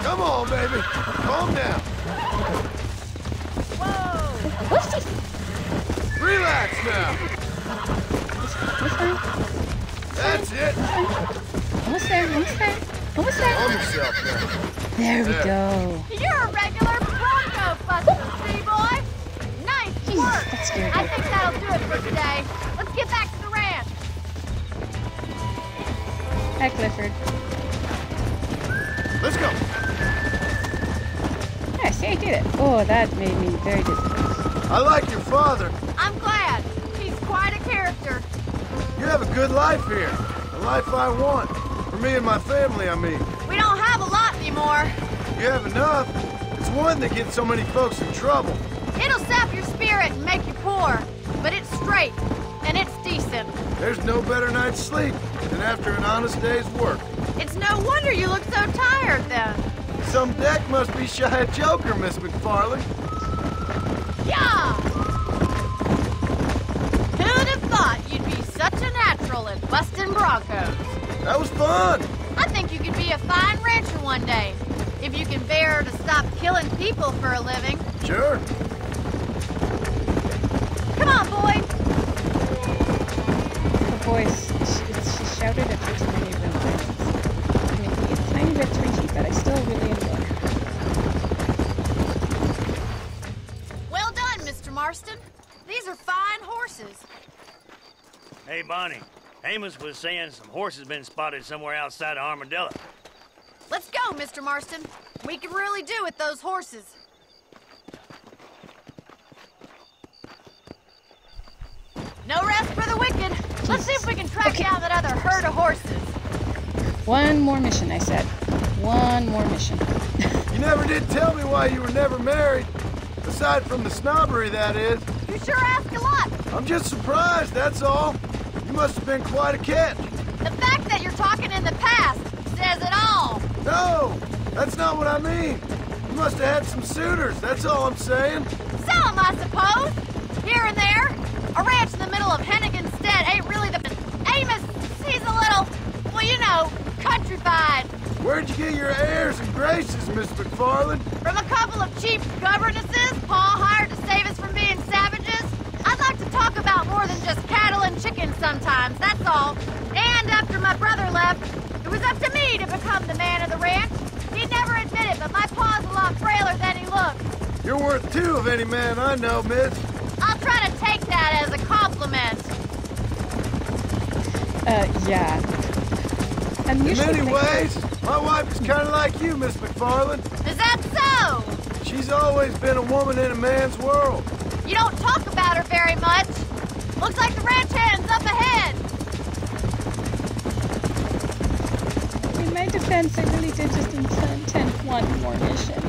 Speaker 7: Come on, baby! Calm down!
Speaker 1: Whoopsie.
Speaker 7: Relax now!
Speaker 1: This time.
Speaker 7: That's it!
Speaker 1: Almost there. Almost there. Almost there.
Speaker 7: Calm yourself now.
Speaker 1: There we
Speaker 7: There.
Speaker 1: go.
Speaker 10: You're a regular Bronco busting, boy! Nice work!
Speaker 1: That scared
Speaker 10: I
Speaker 1: me.
Speaker 10: think that'll do it for today. Let's get back to the ranch.
Speaker 1: Hi, Clifford.
Speaker 7: Let's go!
Speaker 1: Yeah, see, I did it. Oh, that made me very dizzy.
Speaker 7: I like your father.
Speaker 10: I'm glad. He's quite a character.
Speaker 7: You have a good life here. A life I want. For me and my family, I mean.
Speaker 10: We don't have a lot anymore.
Speaker 7: You have enough. It's one that gets so many folks in trouble.
Speaker 10: It'll sap your spirit and make you poor. But it's straight. And it's decent.
Speaker 7: There's no better night's sleep than after an honest day's work.
Speaker 10: It's no wonder you look so tired then.
Speaker 7: Some deck must be shy of Joker, Miss McFarland.
Speaker 10: Yeah! Who'd have thought you'd be such a natural at busting Broncos?
Speaker 7: That was fun.
Speaker 10: I think you could be a fine rancher one day. If you can bear to stop killing people for a living.
Speaker 7: Sure.
Speaker 10: Come on, boy!
Speaker 1: Her voice, she shouted at me too many of them things. I mean, it's a tiny bit twitchy, but I still really enjoy her.
Speaker 10: Well done, Mr. Marston. These are fine horses.
Speaker 19: Hey, Bonnie. Amos was saying some horses been spotted somewhere outside of Armadillo.
Speaker 10: Let's go, Mr. Marston. We can really do with those horses. No rest for the wicked. Let's see if we can track down that other herd of horses.
Speaker 1: One more mission, I said. One more mission.
Speaker 7: You never did tell me why you were never married. Aside from the snobbery, that is.
Speaker 10: You sure ask a lot.
Speaker 7: I'm just surprised, that's all. You must have been quite a catch.
Speaker 10: The fact that you're talking in the past says it all.
Speaker 7: No, that's not what I mean. You must have had some suitors, that's all I'm saying.
Speaker 10: Some, I suppose. Here and there. A ranch in the middle of Henniganstead ain't really the... Amos, he's a little, well, you know, countrified.
Speaker 7: Where'd you get your airs and graces, Miss McFarland?
Speaker 10: From a couple of cheap governesses Paul hired to save us from being savages. I'd like to talk about more than just cattle and chickens sometimes, that's all. And after my brother left, it was up to me to become the man of the ranch. He'd never admit it, but my pa's a lot frailer than he looks.
Speaker 7: You're worth two of any man I know, miss.
Speaker 10: I'll try to take that as a compliment.
Speaker 1: Yeah.
Speaker 7: In many ways, my wife is kind of like you, Miss McFarland.
Speaker 10: Is that so?
Speaker 7: She's always been a woman in a man's world.
Speaker 10: You don't talk about her very much. Looks like the ranch hand's up ahead.
Speaker 1: In my defense, I really did just intend one more mission.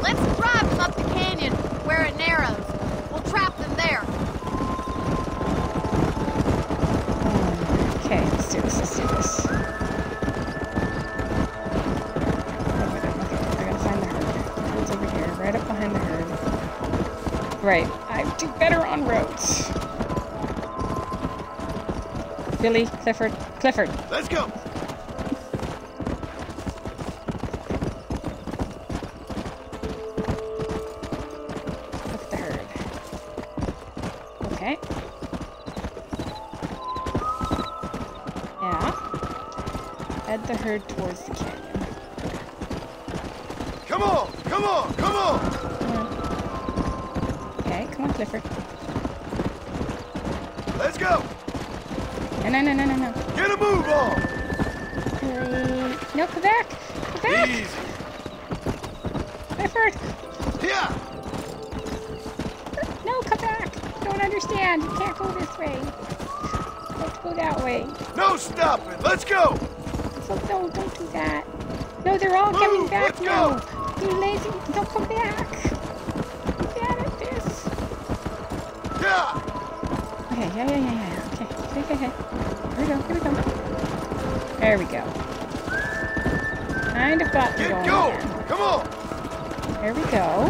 Speaker 10: Let's drive them up the canyon where it narrows. We'll trap them there.
Speaker 1: Okay, let's do this. I gotta find the herd. It's over here, right up behind the herd. Right, I do better on roads. Billy, Clifford.
Speaker 7: Let's go.
Speaker 1: Look at the herd. Okay. Yeah. Head the herd towards the canyon.
Speaker 7: Come on!
Speaker 1: Okay, come on, Clifford.
Speaker 7: Let's go!
Speaker 1: No.
Speaker 7: Get a move on!
Speaker 1: No, come back!
Speaker 7: Easy.
Speaker 1: Clifford!
Speaker 7: Yeah!
Speaker 1: No, come back! Don't understand. You can't go this way. Let's go that way.
Speaker 7: No stopping! Let's go!
Speaker 1: So, no, don't do that. No, they're all coming back now. You lazy. Don't come back. You're bad at this.
Speaker 7: Yeah!
Speaker 1: Okay, yeah. Okay. Here we go. There we go. Kind of got the
Speaker 7: Get
Speaker 1: going.
Speaker 7: Come on!
Speaker 1: There we go.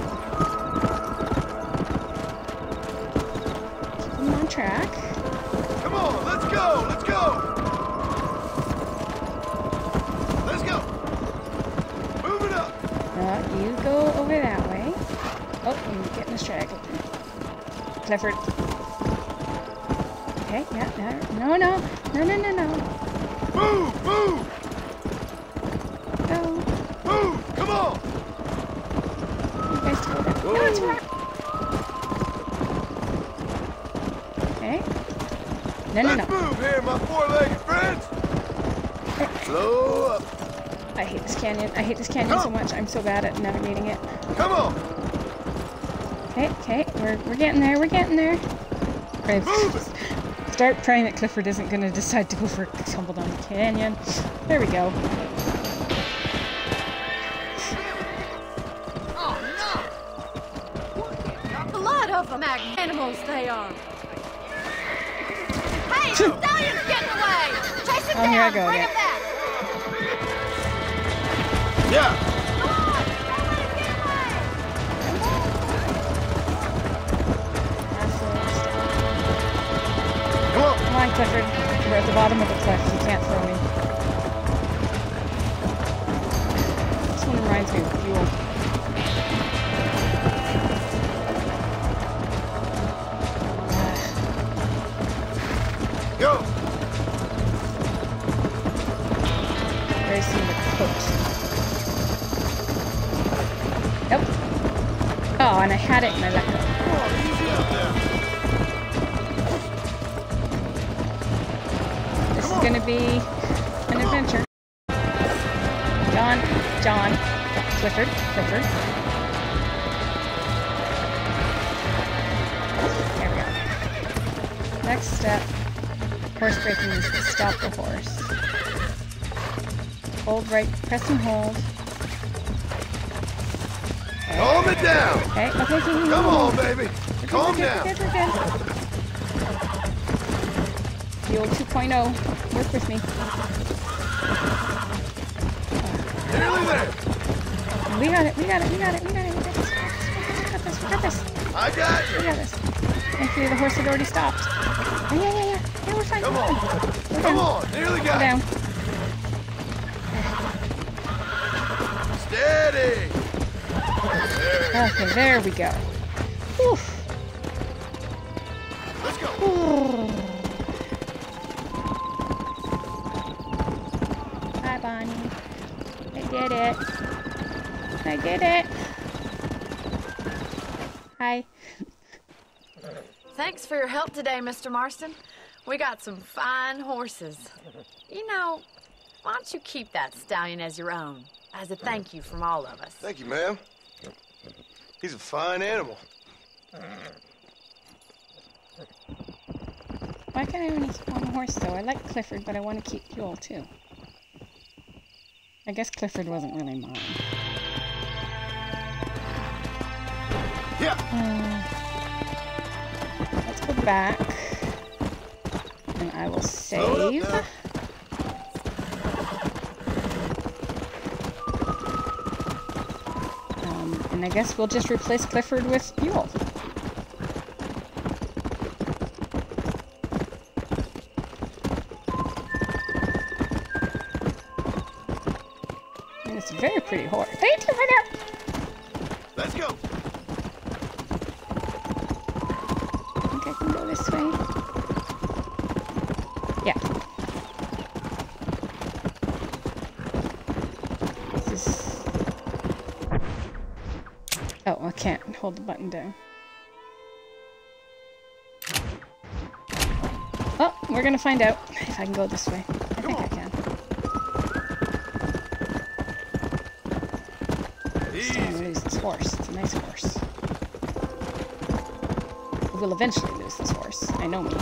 Speaker 1: Keep them on track.
Speaker 7: Come on, let's go! Move it up!
Speaker 1: You go over that way. Oh, I'm getting distracted. Clifford. Okay, yeah, no.
Speaker 7: Move!
Speaker 1: Go.
Speaker 7: Move! Come on!
Speaker 1: You guys go there. No, it's rock. Okay. No.
Speaker 7: Let's move here, my four-legged friends! Slow up.
Speaker 1: I hate this canyon so much. I'm so bad at navigating it.
Speaker 7: Come on!
Speaker 1: Okay, we're getting there. Okay.
Speaker 7: Move it!
Speaker 1: Start praying that Clifford isn't going to decide to go for a tumble down the canyon. There we go.
Speaker 10: Blood of them animals they are. Hey, the stallion's getting away! Chase him down!
Speaker 1: Here I go
Speaker 10: Bring
Speaker 1: again.
Speaker 10: him back!
Speaker 7: Yeah!
Speaker 1: Come on, Clifford. We're at the bottom of the cliff. You can't throw me. This one reminds me of fuel.
Speaker 7: Go!
Speaker 1: Very similar coat. Nope. Oh, and I had it and I let go.
Speaker 7: Oh, easy up there.
Speaker 1: This is gonna be an adventure. John, Clifford. There we go. Next step. Horse braking is to stop the horse. Hold right, press and hold.
Speaker 7: Calm it down.
Speaker 1: Okay, okay,
Speaker 7: Come on, baby. Calm down.
Speaker 1: We're good. Fuel 2.0. Work with me.
Speaker 7: Nearly there.
Speaker 1: We got it. We got this.
Speaker 7: I got you.
Speaker 1: We got this. Thankfully, the horse had already stopped. Oh, yeah. Yeah, we're fine.
Speaker 7: Come on. Come on. Nearly got
Speaker 1: down.
Speaker 7: Steady.
Speaker 1: Okay, there we go. Whew.
Speaker 7: Let's go.
Speaker 1: Hi, Bonnie. I did it. I did it. Hi.
Speaker 9: Thanks for your help today, Mr. Marston. We got some fine horses. You know, why don't you keep that stallion as your own, as a thank you from all of us?
Speaker 7: Thank you, ma'am. He's a fine animal.
Speaker 1: Why can't I only keep one horse, though? I like Clifford, but I want to keep Fuel, too. I guess Clifford wasn't really mine.
Speaker 7: Yeah.
Speaker 1: Let's go back. And I will save. And I guess we'll just replace Clifford with Fuel. And it's a very pretty horse. Thank you for that.
Speaker 7: Let's go.
Speaker 1: I think I can go this way. Yeah. This is... Oh, I can't hold the button down. Oh, we're gonna find out if I can go this way. I think I can. Just don't want to lose this horse. It's a nice horse. We'll eventually lose this horse. I know me.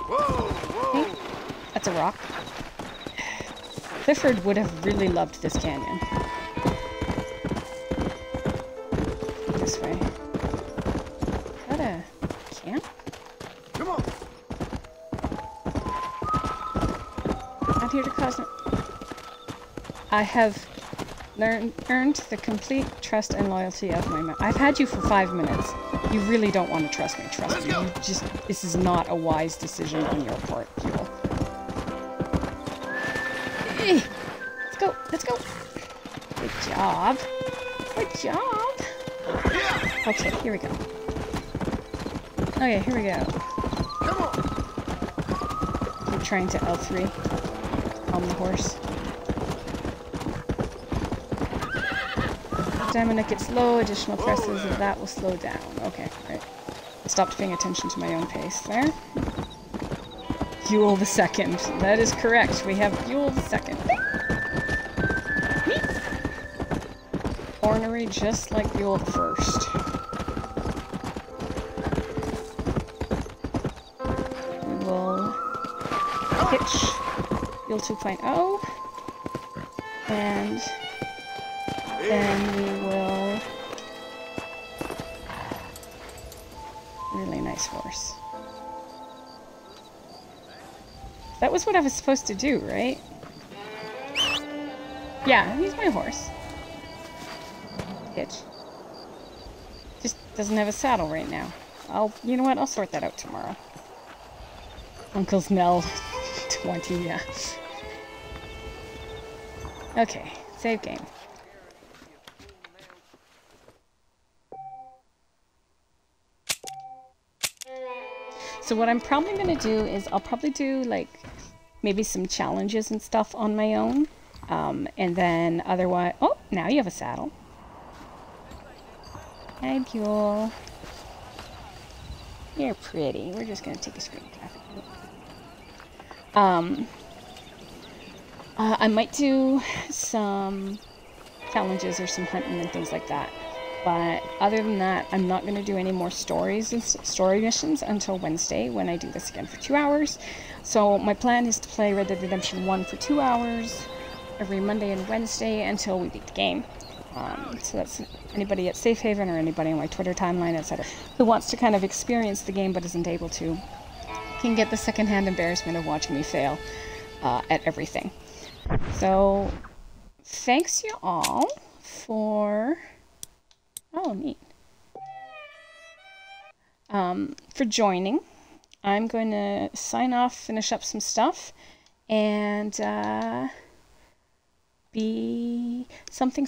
Speaker 7: Whoa.
Speaker 1: That's a rock. Clifford would have really loved this canyon. This way. Is that a camp?
Speaker 7: Come on.
Speaker 1: Not here to cause no... I have earned the complete trust and loyalty of my... I've had you for 5 minutes. You really don't want to trust me. Trust me. You just... This is not a wise decision on your part, Fuel. Let's go. Let's go. Good job. Good job. Okay, here we go. Okay, here we go.
Speaker 7: Come on.
Speaker 1: We're trying to L3 on the horse. Stamina gets low, additional presses of that will slow down. Okay, right. I stopped paying attention to my own pace there. Fuel the second. That is correct. We have Fuel the second. Ornery just like Fuel the first. We will hitch Fuel 2.0 and then we will... Really nice horse. That was what I was supposed to do, right? Yeah, he's my horse. Hitch. Just doesn't have a saddle right now. You know what? I'll sort that out tomorrow. Uncle's Nell 20, yeah. Okay, save game. So what I'm probably going to do is I'll probably do like maybe some challenges and stuff on my own. And then otherwise... Oh, now you have a saddle. Hi, Fuel. You're pretty. We're just going to take a screen cap. I might do some challenges or some hunting and things like that. But other than that, I'm not going to do any more stories and story missions until Wednesday when I do this again for 2 hours. So my plan is to play Red Dead Redemption 1 for 2 hours every Monday and Wednesday until we beat the game. So that's anybody at Safe Haven or anybody on my Twitter timeline, etc., who wants to kind of experience the game but isn't able to, can get the secondhand embarrassment of watching me fail at everything. So thanks you all for... Oh, neat. For joining. I'm going to sign off, finish up some stuff, and be something